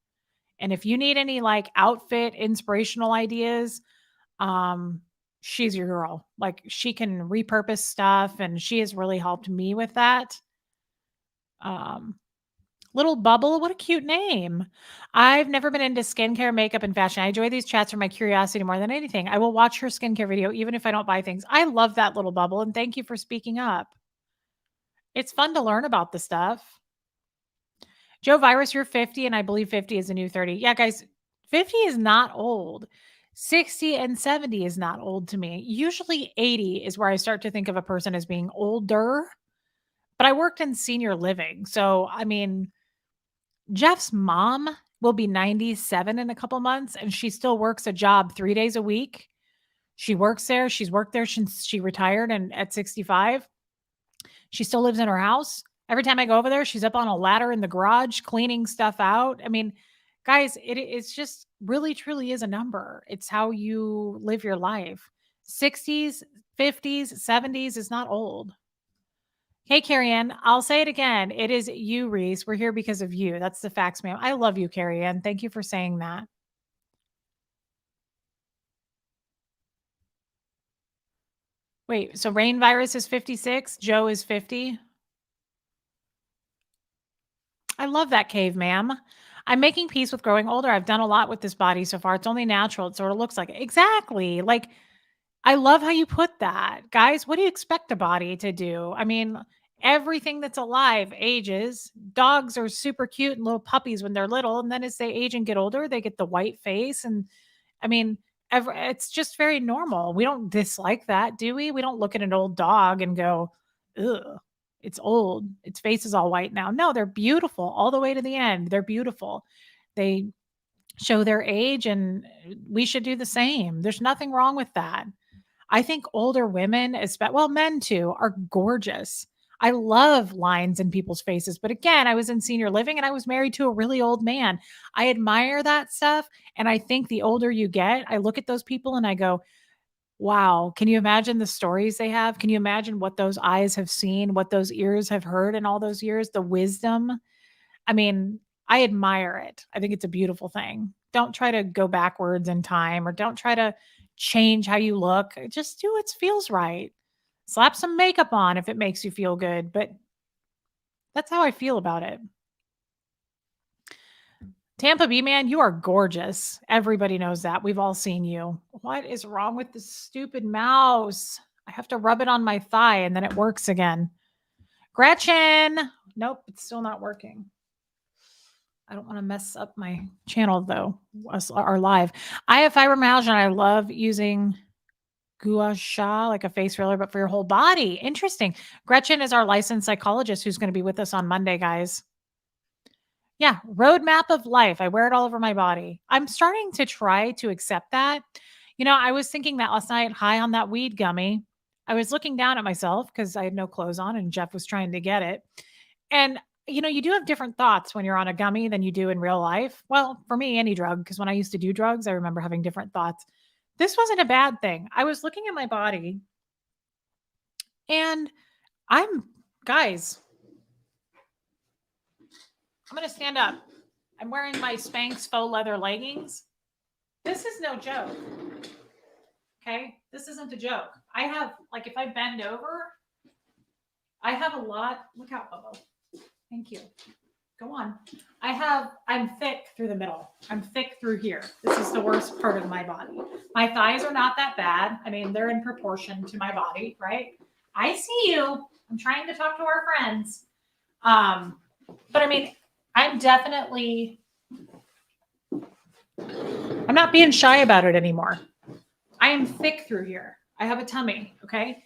And if you need any like outfit inspirational ideas, she's your girl. Like, she can repurpose stuff, and she has really helped me with that. Little Bubble, what a cute name. I've never been into skincare, makeup, and fashion. I enjoy these chats for my curiosity more than anything. I will watch her skincare video even if I don't buy things. I love that, Little Bubble, and thank you for speaking up. It's fun to learn about the stuff. Joe Virus, you're 50, and I believe 50 is the new 30. Yeah, guys, 50 is not old. 60 and 70 is not old to me. Usually 80 is where I start to think of a person as being older. But I worked in senior living. So, I mean, Jeff's mom will be 97 in a couple months, and she still works a job 3 days a week. She works there. She's worked there since she retired, and at 65, she still lives in her house. Every time I go over there, she's up on a ladder in the garage cleaning stuff out. I mean, guys, it's just really, truly is a number. It's how you live your life. 60s, 50s, 70s is not old. Hey, Carrie Ann, I'll say it again. It is you, Reese. We're here because of you. That's the facts, ma'am. I love you, Carrie Ann. Thank you for saying that. Wait, so Rain Virus is 56, Joe is 50. I love that cave, ma'am. I'm making peace with growing older. I've done a lot with this body so far. It's only natural. It sort of looks like it. Exactly. Like, I love how you put that. Guys, what do you expect a body to do? I mean, everything that's alive ages. Dogs are super cute and little puppies when they're little. And then as they age and get older, they get the white face. And I mean, it's just very normal. We don't dislike that, do we? We don't look at an old dog and go, ugh, it's old. Its face is all white now. No, they're beautiful all the way to the end. They're beautiful. They show their age, and we should do the same. There's nothing wrong with that. I think older women, well, men too, are gorgeous. I love lines in people's faces. But again, I was in senior living and I was married to a really old man. I admire that stuff. And I think the older you get, I look at those people and I go, wow, can you imagine the stories they have? Can you imagine what those eyes have seen, what those ears have heard in all those years, the wisdom? I mean, I admire it. I think it's a beautiful thing. Don't try to go backwards in time or don't try to change how you look. Just do what feels right. Slap some makeup on if it makes you feel good, but that's how I feel about it. Tampa B man, you are gorgeous. Everybody knows that. We've all seen you. What is wrong with this stupid mouse? I have to rub it on my thigh and then it works again. Gretchen. Nope, it's still not working. I don't want to mess up my channel though, our live. I have fibromyalgia and I love using gua sha, like a face roller, but for your whole body. Interesting. Gretchen is our licensed psychologist who's going to be with us on Monday, guys. Yeah, roadmap of life. I wear it all over my body. I'm starting to try to accept that. You know, I was thinking that last night, high on that weed gummy. I was looking down at myself because I had no clothes on and Jeff was trying to get it. And, you know, you do have different thoughts when you're on a gummy than you do in real life. Well, for me, any drug, because when I used to do drugs, I remember having different thoughts. This wasn't a bad thing. I was looking at my body and guys, I'm going to stand up. I'm wearing my Spanx faux leather leggings. This is no joke. Okay? This isn't a joke. I have, like, if I bend over, I have a lot. Look out, Bubba. Thank you. Go on. I'm thick through the middle. I'm thick through here. This is the worst part of my body. My thighs are not that bad. I mean, they're in proportion to my body, right? I see you. I'm trying to talk to our friends. But I mean, I'm not being shy about it anymore. I am thick through here. I have a tummy. Okay.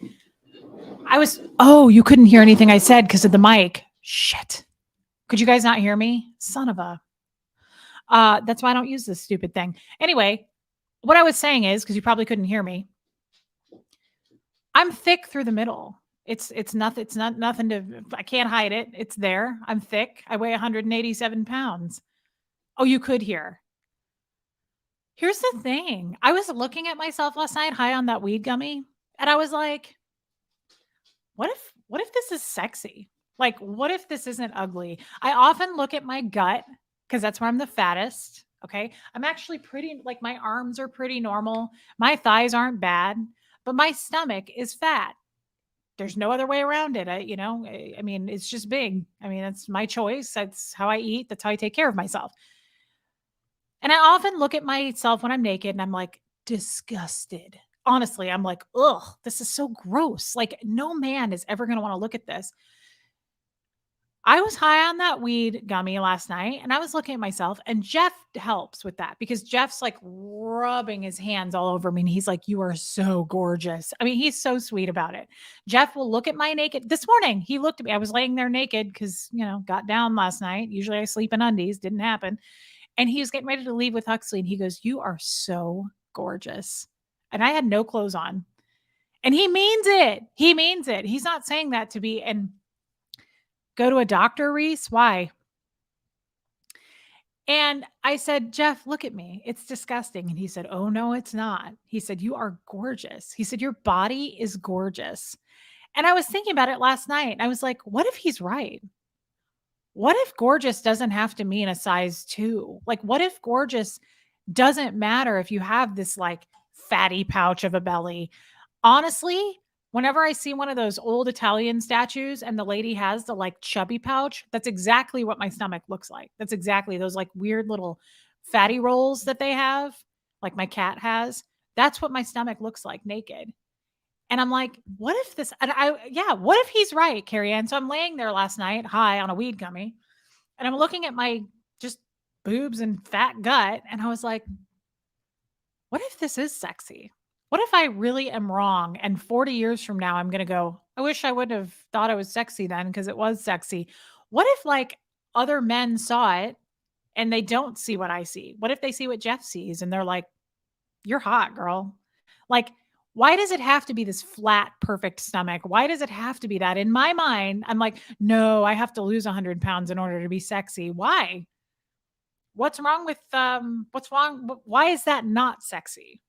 You couldn't hear anything I said because of the mic. Shit. Could you guys not hear me? Son of a. That's why I don't use this stupid thing. Anyway, what I was saying is, because you probably couldn't hear me, I'm thick through the middle. It's nothing. It's not nothing to. I can't hide it. It's there. I'm thick. I weigh 187 pounds. Oh, you could hear. Here's the thing. I was looking at myself last night, high on that weed gummy, and I was like, what if this is sexy? Like, what if this isn't ugly? I often look at my gut because that's where I'm the fattest. Okay. I'm actually pretty, like, my arms are pretty normal. My thighs aren't bad, but my stomach is fat. There's no other way around it. I mean, it's just big. I mean, that's my choice. That's how I eat. That's how I take care of myself. And I often look at myself when I'm naked and I'm like, disgusted. Honestly, I'm like, ugh, this is so gross. Like, no man is ever going to want to look at this. I was high on that weed gummy last night and I was looking at myself, and Jeff helps with that because Jeff's like rubbing his hands all over me and he's like, you are so gorgeous. I mean, he's so sweet about it. Jeff will look at my naked. This morning, he looked at me. I was laying there naked because, got down last night. Usually I sleep in undies. Didn't happen. And he was getting ready to leave with Huxley and he goes, you are so gorgeous. And I had no clothes on. And he means it. He means it. He's not saying that to be and go to a doctor, Reese. Why? And I said, Jeff, look at me. It's disgusting. And he said, oh, no, it's not. He said, you are gorgeous. He said, your body is gorgeous. And I was thinking about it last night. I was like, what if he's right? What if gorgeous doesn't have to mean a size 2? Like, what if gorgeous doesn't matter if you have this like fatty pouch of a belly? Honestly, whenever I see one of those old Italian statues and the lady has the like chubby pouch, that's exactly what my stomach looks like. That's exactly those like weird little fatty rolls that they have, like my cat has. That's what my stomach looks like naked. And I'm like, what if this, what if he's right, Carrie Ann? So I'm laying there last night, high on a weed gummy, and I'm looking at my just boobs and fat gut. And I was like, what if this is sexy? What if I really am wrong? And 40 years from now, I'm going to go, I wish I would have thought I was sexy then because it was sexy. What if like other men saw it and they don't see what I see? What if they see what Jeff sees and they're like, you're hot, girl? Like, Why does it have to be this flat, perfect stomach? Why does it have to be that? In my mind, I'm like, no, I have to lose 100 pounds in order to be sexy. Why? What's wrong with, what's wrong? Why is that not sexy?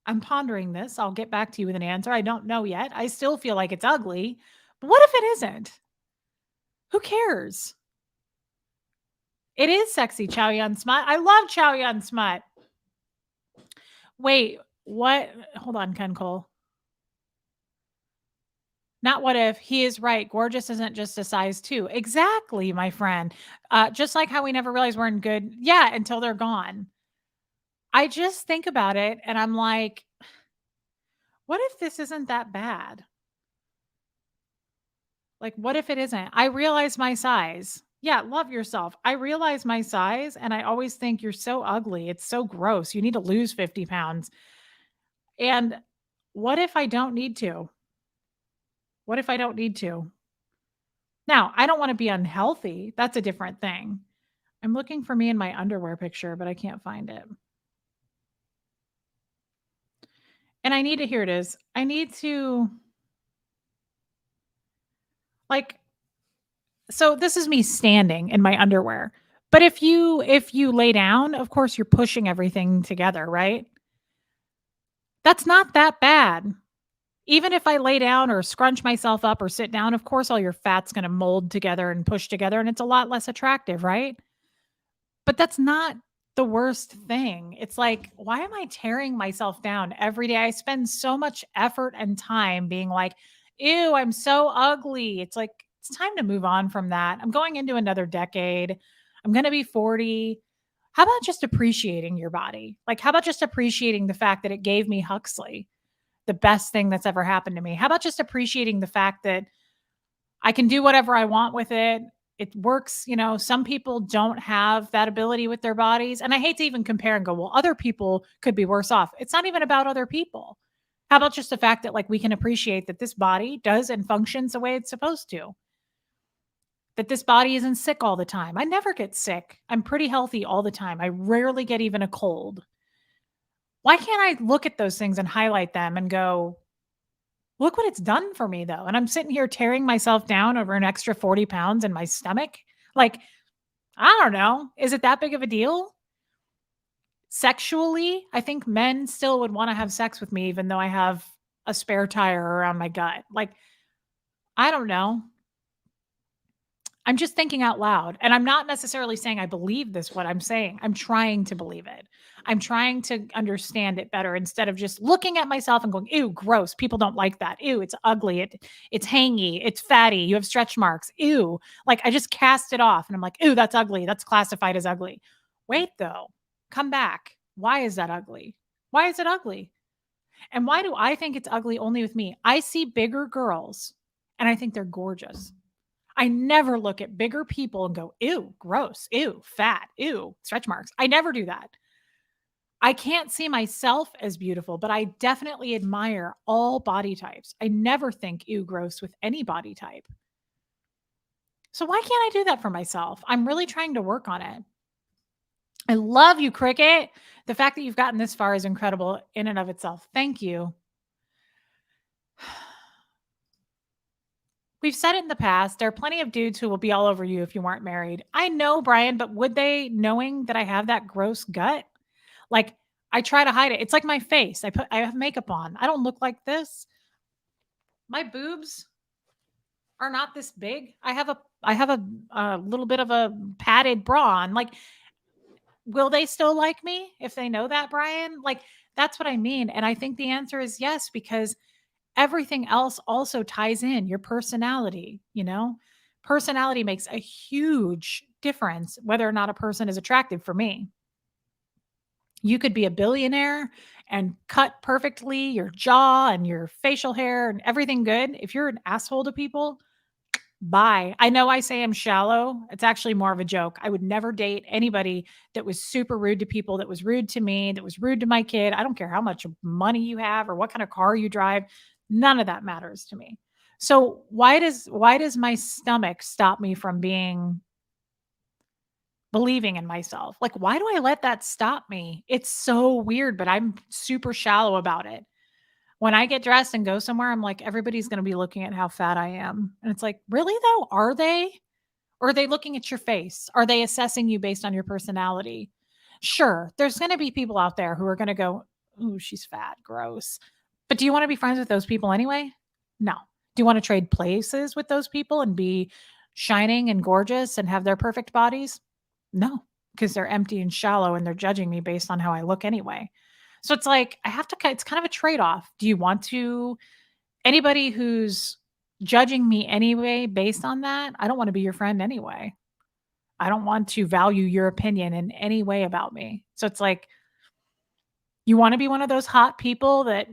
I'm pondering this. I'll get back to you with an answer. I don't know yet. I still feel like it's ugly. But what if it isn't? Who cares? It is sexy, Chow Yun Smut. I love Chow Yun Smut. Wait, what? Hold on, Ken Cole. Not what if. He is right. Gorgeous isn't just a size 2. Exactly, my friend. Just like how we never realize we're in good. Yeah, until they're gone. I just think about it and I'm like, what if this isn't that bad? Like, what if it isn't? I realize my size. Yeah, love yourself. I realize my size and I always think you're so ugly. It's so gross. You need to lose 50 pounds. And what if I don't need to? What if I don't need to? Now, I don't want to be unhealthy. That's a different thing. I'm looking for me in my underwear picture, but I can't find it. And I need to, here it is. I need to, like, so this is me standing in my underwear. But if you lay down, of course you're pushing everything together, right? That's not that bad. Even if I lay down or scrunch myself up or sit down, of course all your fat's going to mold together and push together and it's a lot less attractive, right? But that's not the worst thing. It's like, why am I tearing myself down every day? I spend so much effort and time being like, ew, I'm so ugly. It's like, it's time to move on from that. I'm going into another decade. I'm going to be 40. How about just appreciating your body? Like, how about just appreciating the fact that it gave me Huxley, the best thing that's ever happened to me? How about just appreciating the fact that I can do whatever I want with it? It works. You know, some people don't have that ability with their bodies. And I hate to even compare and go, well, other people could be worse off. It's not even about other people. How about just the fact that, like, we can appreciate that this body does and functions the way it's supposed to, that this body isn't sick all the time. I never get sick. I'm pretty healthy all the time. I rarely get even a cold. Why can't I look at those things and highlight them and go, look what it's done for me, though? And I'm sitting here tearing myself down over an extra 40 pounds in my stomach. Like, I don't know. Is it that big of a deal? Sexually, I think men still would want to have sex with me, even though I have a spare tire around my gut. Like, I don't know. I'm just thinking out loud. And I'm not necessarily saying I believe this, what I'm saying. I'm trying to believe it. I'm trying to understand it better instead of just looking at myself and going, ew, gross. People don't like that. Ew, it's ugly. It's hangy. It's fatty. You have stretch marks. Ew. Like, I just cast it off and I'm like, ew, that's ugly. That's classified as ugly. Wait, though. Come back. Why is that ugly? Why is it ugly? And why do I think it's ugly only with me? I see bigger girls and I think they're gorgeous. I never look at bigger people and go, ew, gross, ew, fat, ew, stretch marks. I never do that. I can't see myself as beautiful, but I definitely admire all body types. I never think, ew, gross with any body type. So why can't I do that for myself? I'm really trying to work on it. I love you, Cricket. The fact that you've gotten this far is incredible in and of itself. Thank you. We've said it in the past, there are plenty of dudes who will be all over you if you weren't married. I know, Brian, but would they, knowing that I have that gross gut? Like, I try to hide it. It's like my face. I have makeup on. I don't look like this. My boobs are not this big. I have a little bit of a padded bra on. Like, will they still like me if they know that, Brian? Like, that's what I mean. And I think the answer is yes, because everything else also ties in your personality, you know? Personality makes a huge difference whether or not a person is attractive for me. You could be a billionaire and cut perfectly, your jaw and your facial hair and everything good. If you're an asshole to people, bye. I know I say I'm shallow. It's actually more of a joke. I would never date anybody that was super rude to people, that was rude to me, that was rude to my kid. I don't care how much money you have or what kind of car you drive. None of that matters to me. So why does my stomach stop me from being believing in myself. Like, why do I let that stop me? It's so weird, but I'm super shallow about it. When I get dressed and go somewhere, I'm like, everybody's going to be looking at how fat I am. And it's like, really though? Are they? Or are they looking at your face? Are they assessing you based on your personality? Sure, there's going to be people out there who are going to go, ooh, she's fat, gross. But do you want to be friends with those people anyway? No. Do you want to trade places with those people and be shining and gorgeous and have their perfect bodies? No, because they're empty and shallow and they're judging me based on how I look anyway. So it's like, it's kind of a trade off. Do you want to, anybody who's judging me anyway based on that, I don't want to be your friend anyway. I don't want to value your opinion in any way about me. So it's like, you want to be one of those hot people that,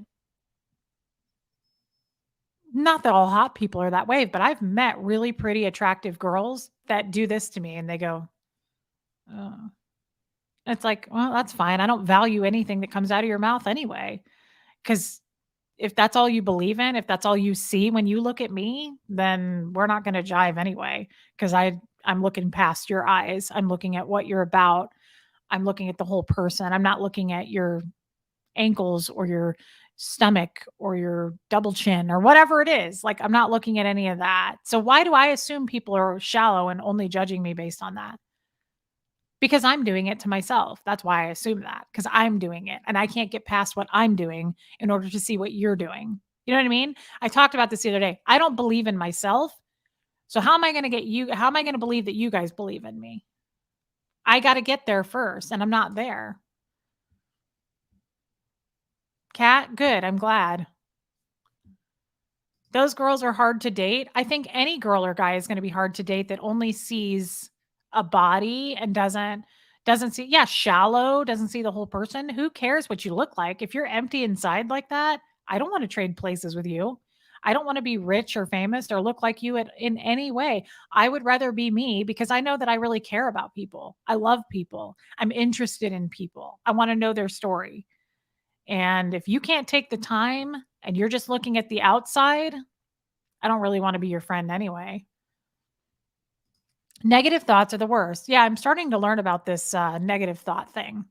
not that all hot people are that way, but I've met really pretty attractive girls that do this to me and they go, oh. It's like, well, that's fine. I don't value anything that comes out of your mouth anyway. Because if that's all you believe in, if that's all you see when you look at me, then we're not going to jive anyway. Because I'm looking past your eyes. I'm looking at what you're about. I'm looking at the whole person. I'm not looking at your ankles or your stomach or your double chin or whatever it is. Like, I'm not looking at any of that. So why do I assume people are shallow and only judging me based on that? Because I'm doing it to myself. That's why I assume that, because I'm doing it and I can't get past what I'm doing in order to see what you're doing. You know what I mean? I talked about this the other day. I don't believe in myself. So how am I going to get you? How am I going to believe that you guys believe in me? I got to get there first and I'm not there. Kat, good. I'm glad. Those girls are hard to date. I think any girl or guy is going to be hard to date that only sees a body and doesn't see, yeah, shallow, doesn't see the whole person. Who cares what you look like? If you're empty inside like that, I don't want to trade places with you. I don't want to be rich or famous or look like you in any way. I would rather be me because I know that I really care about people. I love people. I'm interested in people. I want to know their story. And if you can't take the time and you're just looking at the outside, I don't really want to be your friend anyway. Negative thoughts are the worst. Yeah, I'm starting to learn about this negative thought thing.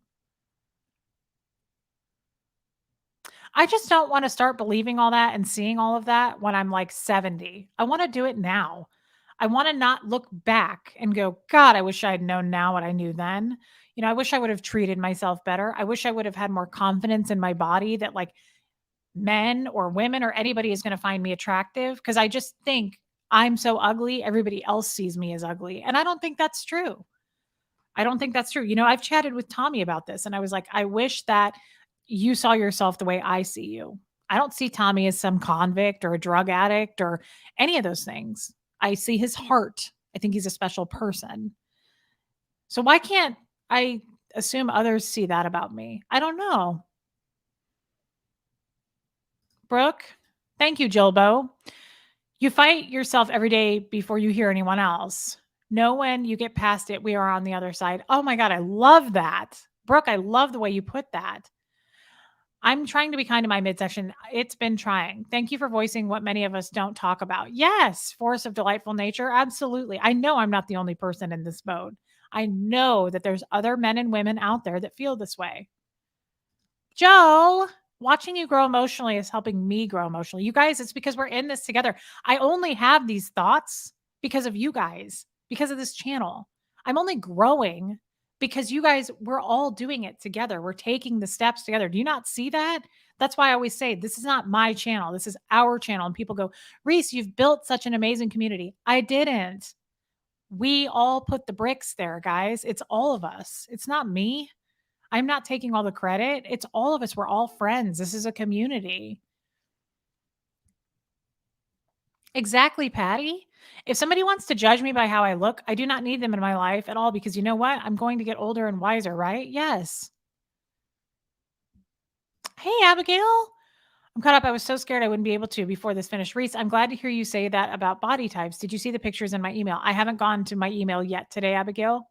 I just don't want to start believing all that and seeing all of that when I'm like 70. I want to do it now. I want to not look back and go, God, I wish I had known now what I knew then. You know, I wish I would have treated myself better. I wish I would have had more confidence in my body that, like, men or women or anybody is going to find me attractive, because I just think I'm so ugly, everybody else sees me as ugly. And I don't think that's true. I don't think that's true. You know, I've chatted with Tommy about this and I was like, I wish that you saw yourself the way I see you. I don't see Tommy as some convict or a drug addict or any of those things. I see his heart. I think he's a special person. So why can't I assume others see that about me? I don't know. Brooke, thank you, Jilbo. You fight yourself every day before you hear anyone else. Know when you get past it, we are on the other side. Oh my God, I love that. Brooke, I love the way you put that. I'm trying to be kind to my midsection. It's been trying. Thank you for voicing what many of us don't talk about. Yes, force of delightful nature. Absolutely. I know I'm not the only person in this mode. I know that there's other men and women out there that feel this way. Joe, watching you grow emotionally is helping me grow emotionally. You guys, it's because we're in this together. I only have these thoughts because of you guys, because of this channel. I'm only growing because you guys, we're all doing it together. We're taking the steps together. Do you not see that? That's why I always say, this is not my channel. This is our channel. And people go, Reese, you've built such an amazing community. I didn't. We all put the bricks there, guys. It's all of us. It's not me. I'm not taking all the credit. It's all of us. We're all friends. This is a community. Exactly, Patty. If somebody wants to judge me by how I look, I do not need them in my life at all, because you know what? I'm going to get older and wiser, right? Yes. Hey, Abigail. I'm caught up. I was so scared I wouldn't be able to before this finished. Reese, I'm glad to hear you say that about body types. Did you see the pictures in my email? I haven't gone to my email yet today, Abigail.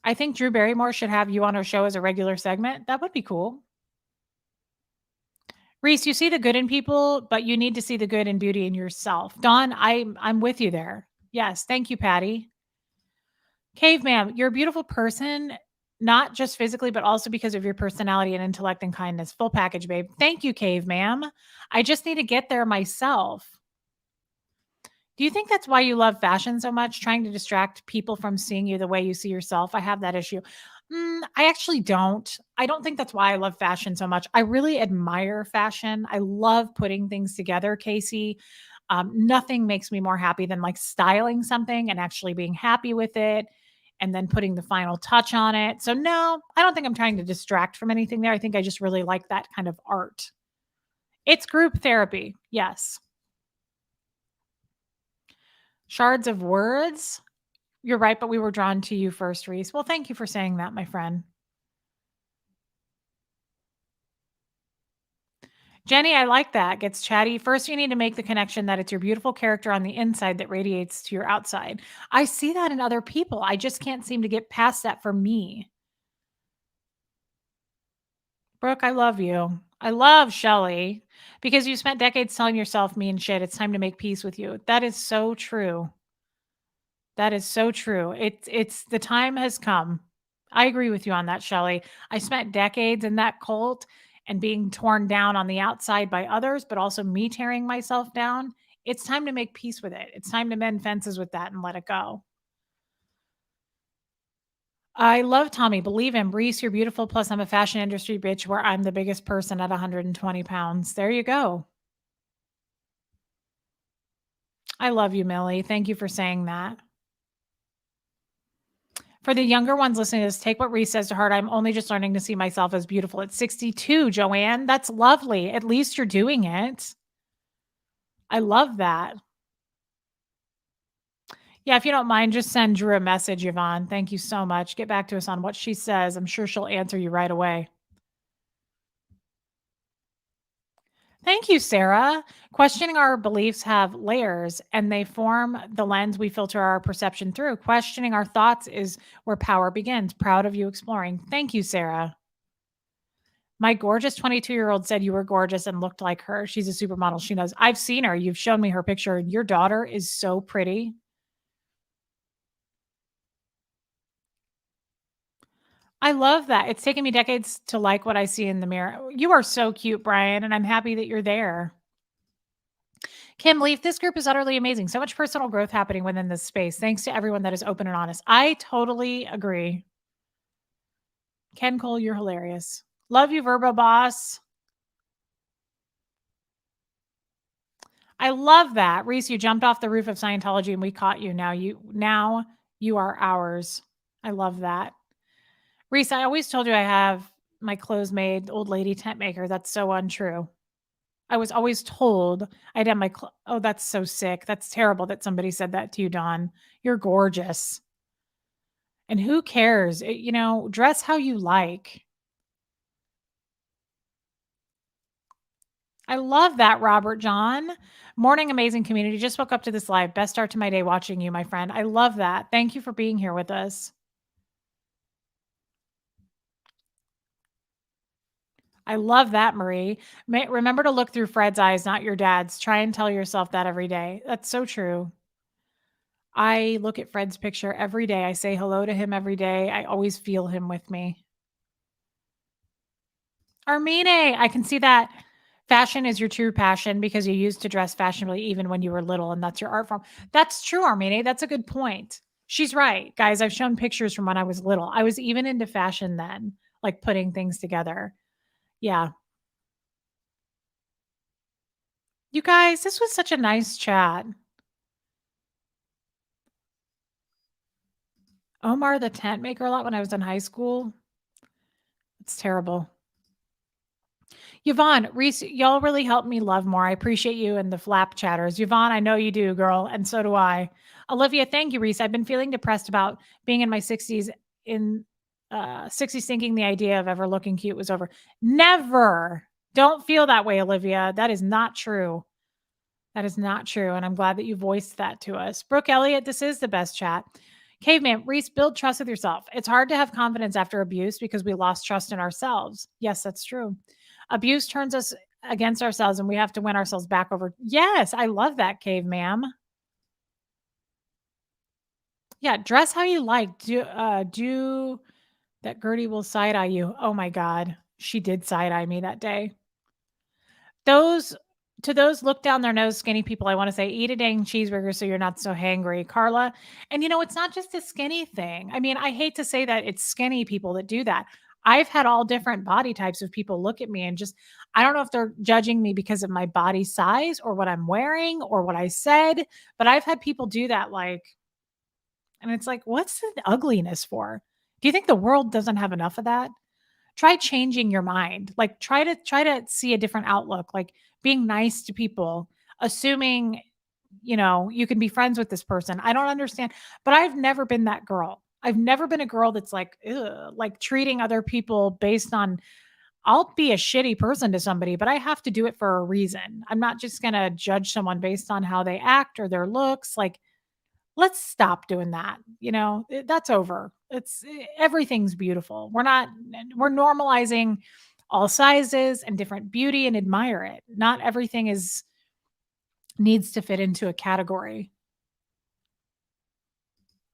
I think Drew Barrymore should have you on her show as a regular segment. That would be cool. Reese, you see the good in people, but you need to see the good and beauty in yourself. Dawn, I'm with you there. Yes, thank you, Patty. Caveman, you're a beautiful person, not just physically, but also because of your personality and intellect and kindness. Full package, babe. Thank you, Caveman. I just need to get there myself. Do you think that's why you love fashion so much? Trying to distract people from seeing you the way you see yourself? I have that issue. I actually don't. I don't think that's why I love fashion so much. I really admire fashion. I love putting things together, Casey. Nothing makes me more happy than like styling something and actually being happy with it and then putting the final touch on it. So, no, I don't think I'm trying to distract from anything there. I think I just really like that kind of art. It's group therapy. Yes. Shards of words. You're right, but we were drawn to you first, Reese. Well, thank you for saying that, my friend. Jenny, I like that. Gets chatty. First, you need to make the connection that it's your beautiful character on the inside that radiates to your outside. I see that in other people. I just can't seem to get past that for me. Brooke, I love you. I love Shelly because you spent decades telling yourself mean shit. It's time to make peace with you. That is so true. That is so true. It's the time has come. I agree with you on that, Shelly. I spent decades in that cult and being torn down on the outside by others, but also me tearing myself down. It's time to make peace with it. It's time to mend fences with that and let it go. I love Tommy. Believe him. Reese, you're beautiful. Plus, I'm a fashion industry bitch where I'm the biggest person at 120 pounds. There you go. I love you, Millie. Thank you for saying that. For the younger ones listening to this, take what Reese says to heart. I'm only just learning to see myself as beautiful at 62, Joanne. That's lovely. At least you're doing it. I love that. Yeah, if you don't mind, just send Drew a message, Yvonne. Thank you so much. Get back to us on what she says. I'm sure she'll answer you right away. Thank you, Sarah. Questioning our beliefs have layers and they form the lens we filter our perception through. Questioning our thoughts is where power begins. Proud of you exploring. Thank you, Sarah. My gorgeous 22-year-old said you were gorgeous and looked like her. She's a supermodel. She knows. I've seen her. You've shown me her picture. Your daughter is so pretty. I love that. It's taken me decades to like what I see in the mirror. You are so cute, Brian, and I'm happy that you're there. Kim Leaf, this group is utterly amazing. So much personal growth happening within this space. Thanks to everyone that is open and honest. I totally agree. Ken Cole, you're hilarious. Love you, Verbo Boss. I love that. Reese, you jumped off the roof of Scientology and we caught you. Now you are ours. I love that. Reese, I always told you I have my clothes made, old lady tent maker. That's so untrue. I was always told I'd have my oh, that's so sick. That's terrible that somebody said that to you, Dawn. You're gorgeous. And who cares? Dress how you like. I love that, Robert John. Morning, amazing community. Just woke up to this live. Best start to my day watching you, my friend. I love that. Thank you for being here with us. I love that, Marie. Remember to look through Fred's eyes, not your dad's. Try and tell yourself that every day. That's so true. I look at Fred's picture every day. I say hello to him every day. I always feel him with me. Armine, I can see that fashion is your true passion because you used to dress fashionably even when you were little, and that's your art form. That's true, Armine. That's a good point. She's right. Guys, I've shown pictures from when I was little. I was even into fashion then, like putting things together. Yeah. You guys, this was such a nice chat. Omar the tent maker a lot when I was in high school. It's terrible. Yvonne, Reese, y'all really helped me love more. I appreciate you and the flap chatters. Yvonne, I know you do, girl, and so do I. Olivia, thank you, Reese. I've been feeling depressed about being in my 60s in 60s thinking the idea of ever looking cute was over. Never. Don't feel that way, Olivia. That is not true. That is not true. And I'm glad that you voiced that to us. Brooke Elliott, this is the best chat. Caveman, Reese, build trust with yourself. It's hard to have confidence after abuse because we lost trust in ourselves. Yes, that's true. Abuse turns us against ourselves and we have to win ourselves back over. Yes, I love that, Caveman. Yeah, dress how you like. Do that Gertie will side eye you. Oh my god. She did side eye me that day. Those to those look down their nose skinny people, I wanna say, eat a dang cheeseburger so you're not so hangry, Carla. And, it's not just a skinny thing. I mean, I hate to say that it's skinny people that do that. I've had all different body types of people look at me and just I don't know if they're judging me because of my body size or what I'm wearing or what I said, but I've had people do that, and it's like, what's the ugliness for? Do you think the world doesn't have enough of that? Try changing your mind. Like try to see a different outlook, like being nice to people, assuming, you can be friends with this person. I don't understand, but I've never been that girl. I've never been a girl that's like, ugh, like treating other people based on I'll be a shitty person to somebody, but I have to do it for a reason. I'm not just going to judge someone based on how they act or their looks. Like let's stop doing that. That's over. Everything's beautiful. We're normalizing all sizes and different beauty and admire it. Not everything needs to fit into a category.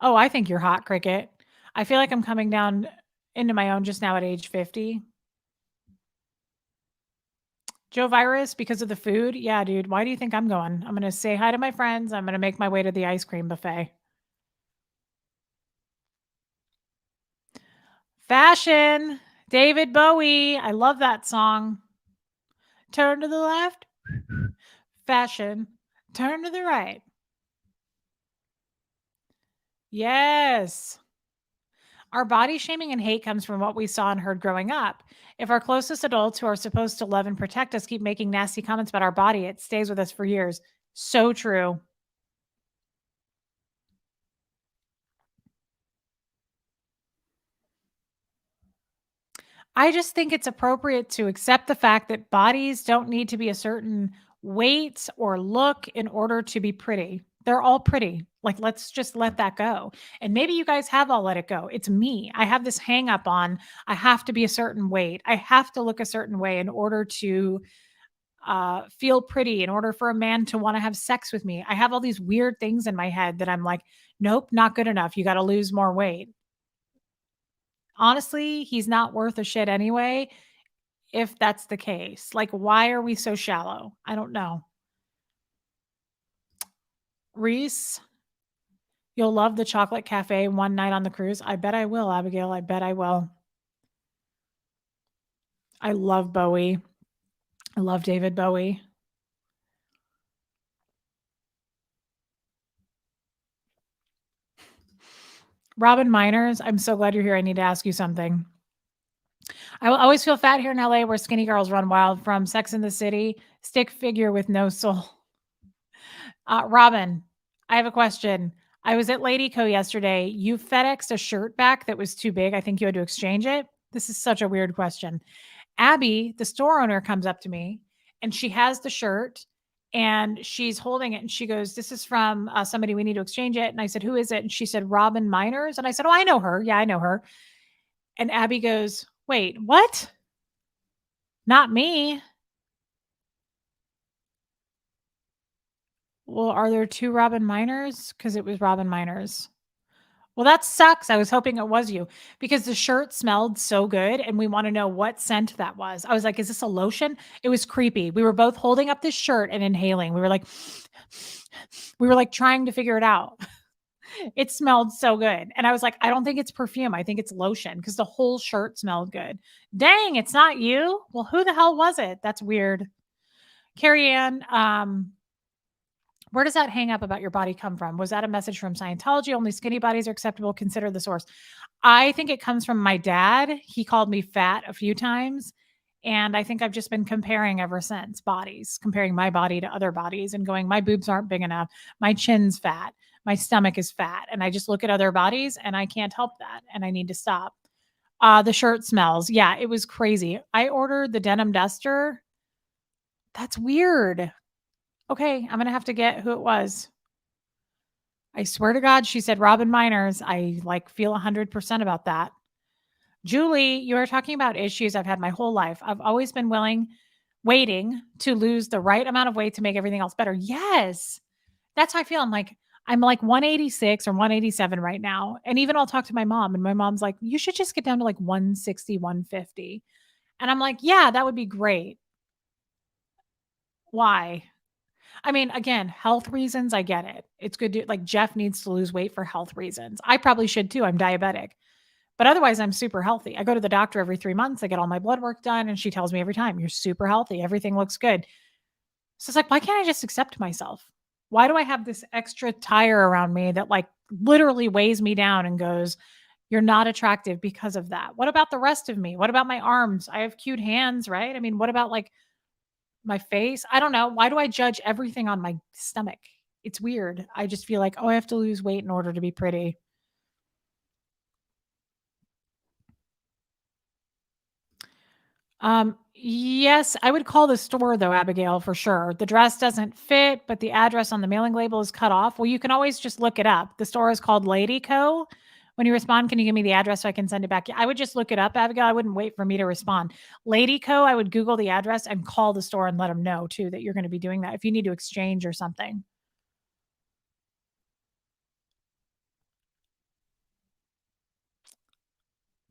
Oh, I think you're hot, Cricket. I feel like I'm coming down into my own just now at age 50. Joe Virus, because of the food? Yeah, dude. Why do you think I'm going? I'm going to say hi to my friends. I'm going to make my way to the ice cream buffet. Fashion. David Bowie. I love that song. Turn to the left. Fashion. Turn to the right. Yes. Our body shaming and hate comes from what we saw and heard growing up. If our closest adults who are supposed to love and protect us keep making nasty comments about our body, it stays with us for years. So true. I just think it's appropriate to accept the fact that bodies don't need to be a certain weight or look in order to be pretty. They're all pretty. Like, let's just let that go. And maybe you guys have all let it go. It's me. I have this hang up on I have to be a certain weight. I have to look a certain way in order to feel pretty, in order for a man to want to have sex with me. I have all these weird things in my head that I'm like, nope, not good enough. You got to lose more weight. Honestly, he's not worth a shit anyway. If that's the case. Like, why are we so shallow? I don't know. Reese, you'll love the chocolate cafe one night on the cruise. I bet I will, Abigail. I bet I will. I love Bowie. I love David Bowie. Robin Miners, I'm so glad you're here. I need to ask you something. I will always feel fat here in LA where skinny girls run wild from Sex in the City, stick figure with no soul. Robin, I have a question. I was at Lady Co yesterday. You FedExed a shirt back that was too big. I think you had to exchange it. This is such a weird question. Abby, the store owner, comes up to me and she has the shirt and she's holding it and she goes, "This is from somebody. We need to exchange it." And I said, "Who is it?" And she said, "Robin Miners." And I said, "Oh, I know her. Yeah, I know her." And Abby goes, "Wait, what? Not me." Well, are there two Robin Miners? Because it was Robin Miners. Well, that sucks. I was hoping it was you because the shirt smelled so good and we want to know what scent that was. I was like, is this a lotion? It was creepy. We were both holding up this shirt and inhaling. We were like trying to figure it out. It smelled so good. And I was like, I don't think it's perfume. I think it's lotion because the whole shirt smelled good. Dang, it's not you? Well, who the hell was it? That's weird. Carrie Ann, where does that hang up about your body come from? Was that a message from Scientology? Only skinny bodies are acceptable. Consider the source. I think it comes from my dad. He called me fat a few times. And I think I've just been comparing ever since bodies, comparing my body to other bodies and going, my boobs aren't big enough. My chin's fat. My stomach is fat. And I just look at other bodies and I can't help that. And I need to stop. The shirt smells. Yeah, it was crazy. I ordered the denim duster. That's weird. Okay, I'm gonna have to get who it was. I swear to God, she said Robin Miners. I feel 100% about that. Julie, you are talking about issues I've had my whole life. I've always been waiting to lose the right amount of weight to make everything else better. Yes. That's how I feel. I'm like, I'm like 186 or 187 right now. And even I'll talk to my mom, and my mom's like, you should just get down to like 160, 150. And I'm like, yeah, that would be great. Why? I mean, again, health reasons, I get it. It's good to like Jeff needs to lose weight for health reasons. I probably should too. I'm diabetic. But otherwise, I'm super healthy. I go to the doctor every 3 months. I get all my blood work done, and she tells me every time, "You're super healthy. Everything looks good." So it's like, why can't I just accept myself? Why do I have this extra tire around me that like literally weighs me down and goes, "You're not attractive because of that." What about the rest of me? What about my arms? I have cute hands, right? I mean, what about like my face? I don't know. Why do I judge everything on my stomach? It's weird. I just feel like, oh, I have to lose weight in order to be pretty. Yes, I would call the store though, Abigail, for sure. The dress doesn't fit, but the address on the mailing label is cut off. Well, you can always just look it up. The store is called Lady Co. When you respond, can you give me the address so I can send it back? I would just look it up, Abigail. I wouldn't wait for me to respond. Lady Co. I would Google the address and call the store and let them know too that you're going to be doing that if you need to exchange or something.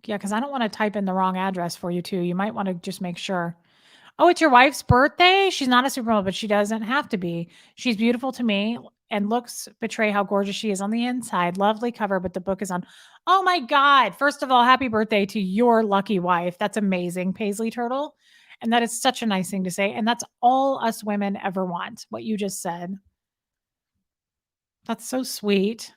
Yeah, because I don't want to type in the wrong address for you too. You might want to just make sure. Oh, it's your wife's birthday? She's not a supermodel, but she doesn't have to be. She's beautiful to me and looks betray how gorgeous she is on the inside. Lovely cover, but the book is on. Oh my God. First of all, happy birthday to your lucky wife. That's amazing, Paisley Turtle. And that is such a nice thing to say. And that's all us women ever want, what you just said. That's so sweet.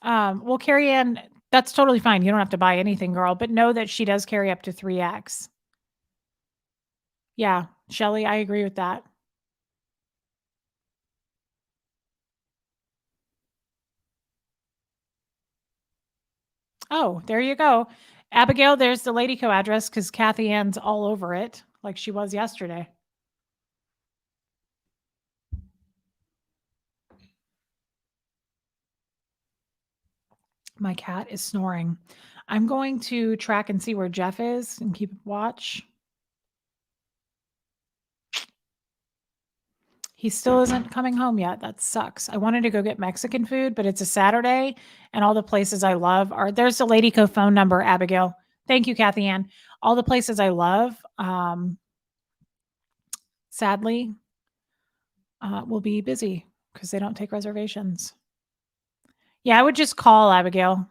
Well, Carrie Ann, that's totally fine. You don't have to buy anything, girl, but know that she does carry up to 3X. Yeah, Shelly, I agree with that. Oh, there you go. Abigail, there's the Lady Co address because Kathy Ann's all over it like she was yesterday. My cat is snoring. I'm going to track and see where Jeff is and keep watch. He still isn't coming home yet. That sucks. I wanted to go get Mexican food, but it's a Saturday and all the places I love are there's the Lady Co phone number, Abigail. Thank you, Kathy Ann. All the places I love, sadly, will be busy because they don't take reservations. Yeah, I would just call Abigail.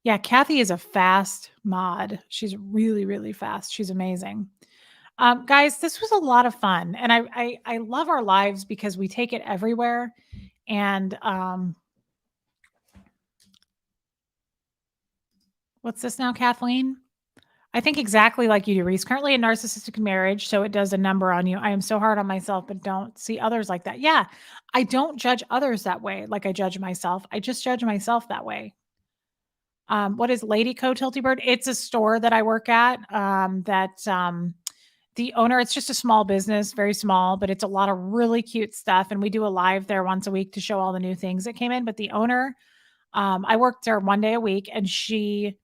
Yeah, Kathy is a fast mod. She's really, really fast. She's amazing. Guys, this was a lot of fun, and I love our lives because we take it everywhere. And what's this now, Kathleen? I think exactly like you do, Reese. Currently a narcissistic marriage, so it does a number on you. I am so hard on myself, but don't see others like that. Yeah, I don't judge others that way, like I judge myself. I just judge myself that way. What is Lady Co Tilty Bird? It's a store that I work at. The owner, it's just a small business, very small, but it's a lot of really cute stuff. And we do a live there once a week to show all the new things that came in. But the owner, I worked there one day a week, and she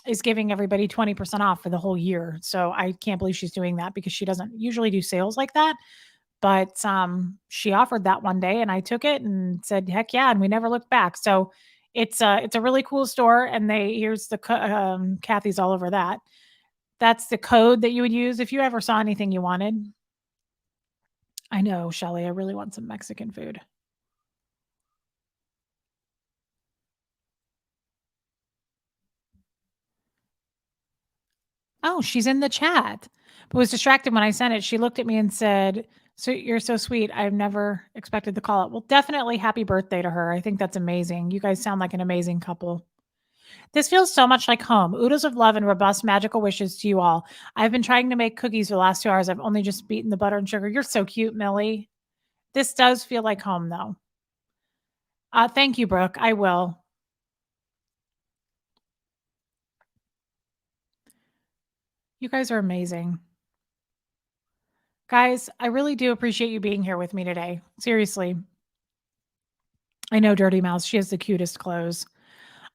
is giving everybody 20% off for the whole year. So I can't believe she's doing that because she doesn't usually do sales like that. But she offered that one day, and I took it and said, "Heck yeah!" And we never looked back. So it's a really cool store, and here's the Kathy's all over that. That's the code that you would use if you ever saw anything you wanted. I know, Shelly. I really want some Mexican food. Oh, she's in the chat, but was distracted when I sent it. She looked at me and said, "So you're so sweet. I've never expected the call out." Well, definitely happy birthday to her. I think that's amazing. You guys sound like an amazing couple. This feels so much like home. Oodles of love and robust magical wishes to you all. I've been trying to make cookies for the last 2 hours. I've only just beaten the butter and sugar. You're so cute, Millie. This does feel like home, though. Thank you, Brooke. I will. You guys are amazing. Guys, I really do appreciate you being here with me today. Seriously. I know Dirty Mouse. She has the cutest clothes.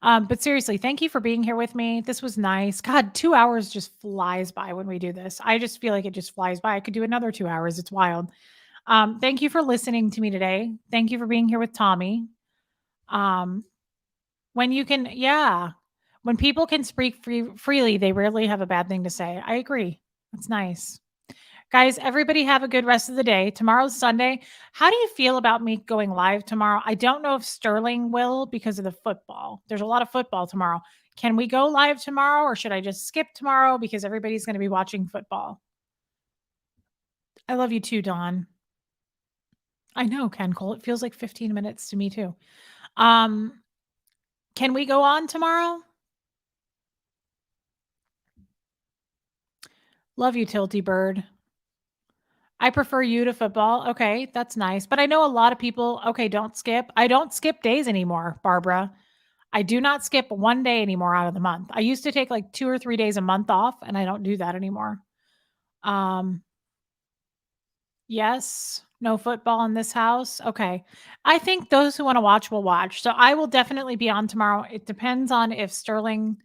But seriously, thank you for being here with me. This was nice. God, 2 hours just flies by when we do this. I just feel like it just flies by. I could do another 2 hours. It's wild. Thank you for listening to me today. Thank you for being here with Tommy. Um, when you can, yeah, when people can speak freely, they rarely have a bad thing to say. I agree. That's nice. Guys, everybody have a good rest of the day. Tomorrow's Sunday. How do you feel about me going live tomorrow? I don't know if Sterling will because of the football. There's a lot of football tomorrow. Can we go live tomorrow or should I just skip tomorrow because everybody's going to be watching football? I love you too, Dawn. I know, Ken Cole. It feels like 15 minutes to me too. Can we go on tomorrow? Love you, Tilty Bird. I prefer you to football. Okay, that's nice. But I know a lot of people, okay, don't skip. I don't skip days anymore, Barbara. I do not skip one day anymore out of the month. I used to take like 2 or 3 days a month off, and I don't do that anymore. Yes, no football in this house. Okay. I think those who want to watch will watch. So I will definitely be on tomorrow. It depends on if Sterling,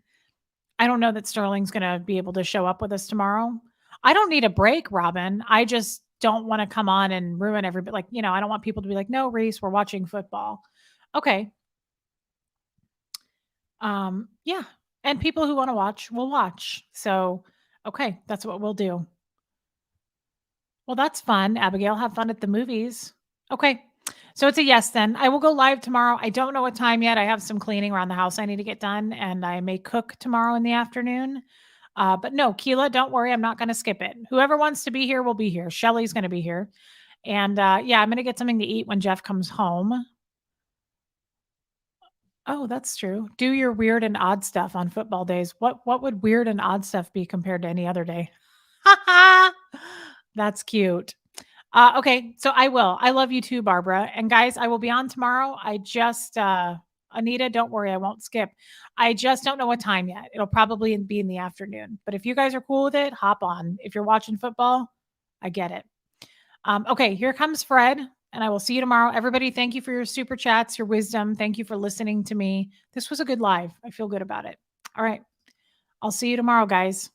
I don't know that Sterling's going to be able to show up with us tomorrow. I don't need a break, Robin. I just don't want to come on and ruin everybody. Like, I don't want people to be like, no, Reese, we're watching football. Okay. Yeah. And people who want to watch will watch. So, okay, that's what we'll do. Well, that's fun. Abigail, have fun at the movies. Okay. So it's a yes then. I will go live tomorrow. I don't know what time yet. I have some cleaning around the house I need to get done, and I may cook tomorrow in the afternoon. But no, Keela, don't worry. I'm not going to skip it. Whoever wants to be here will be here. Shelly's going to be here. And yeah, I'm going to get something to eat when Jeff comes home. Oh, that's true. Do your weird and odd stuff on football days. What would weird and odd stuff be compared to any other day? That's cute. Okay, so I will. I love you too, Barbara. And guys, I will be on tomorrow. I just Anita, don't worry, I won't skip. I just don't know what time yet. It'll probably be in the afternoon. But if you guys are cool with it, hop on. If you're watching football, I get it. Okay, here comes Fred, and I will see you tomorrow. Everybody, thank you for your super chats, your wisdom. Thank you for listening to me. This was a good live. I feel good about it. All right. I'll see you tomorrow, guys.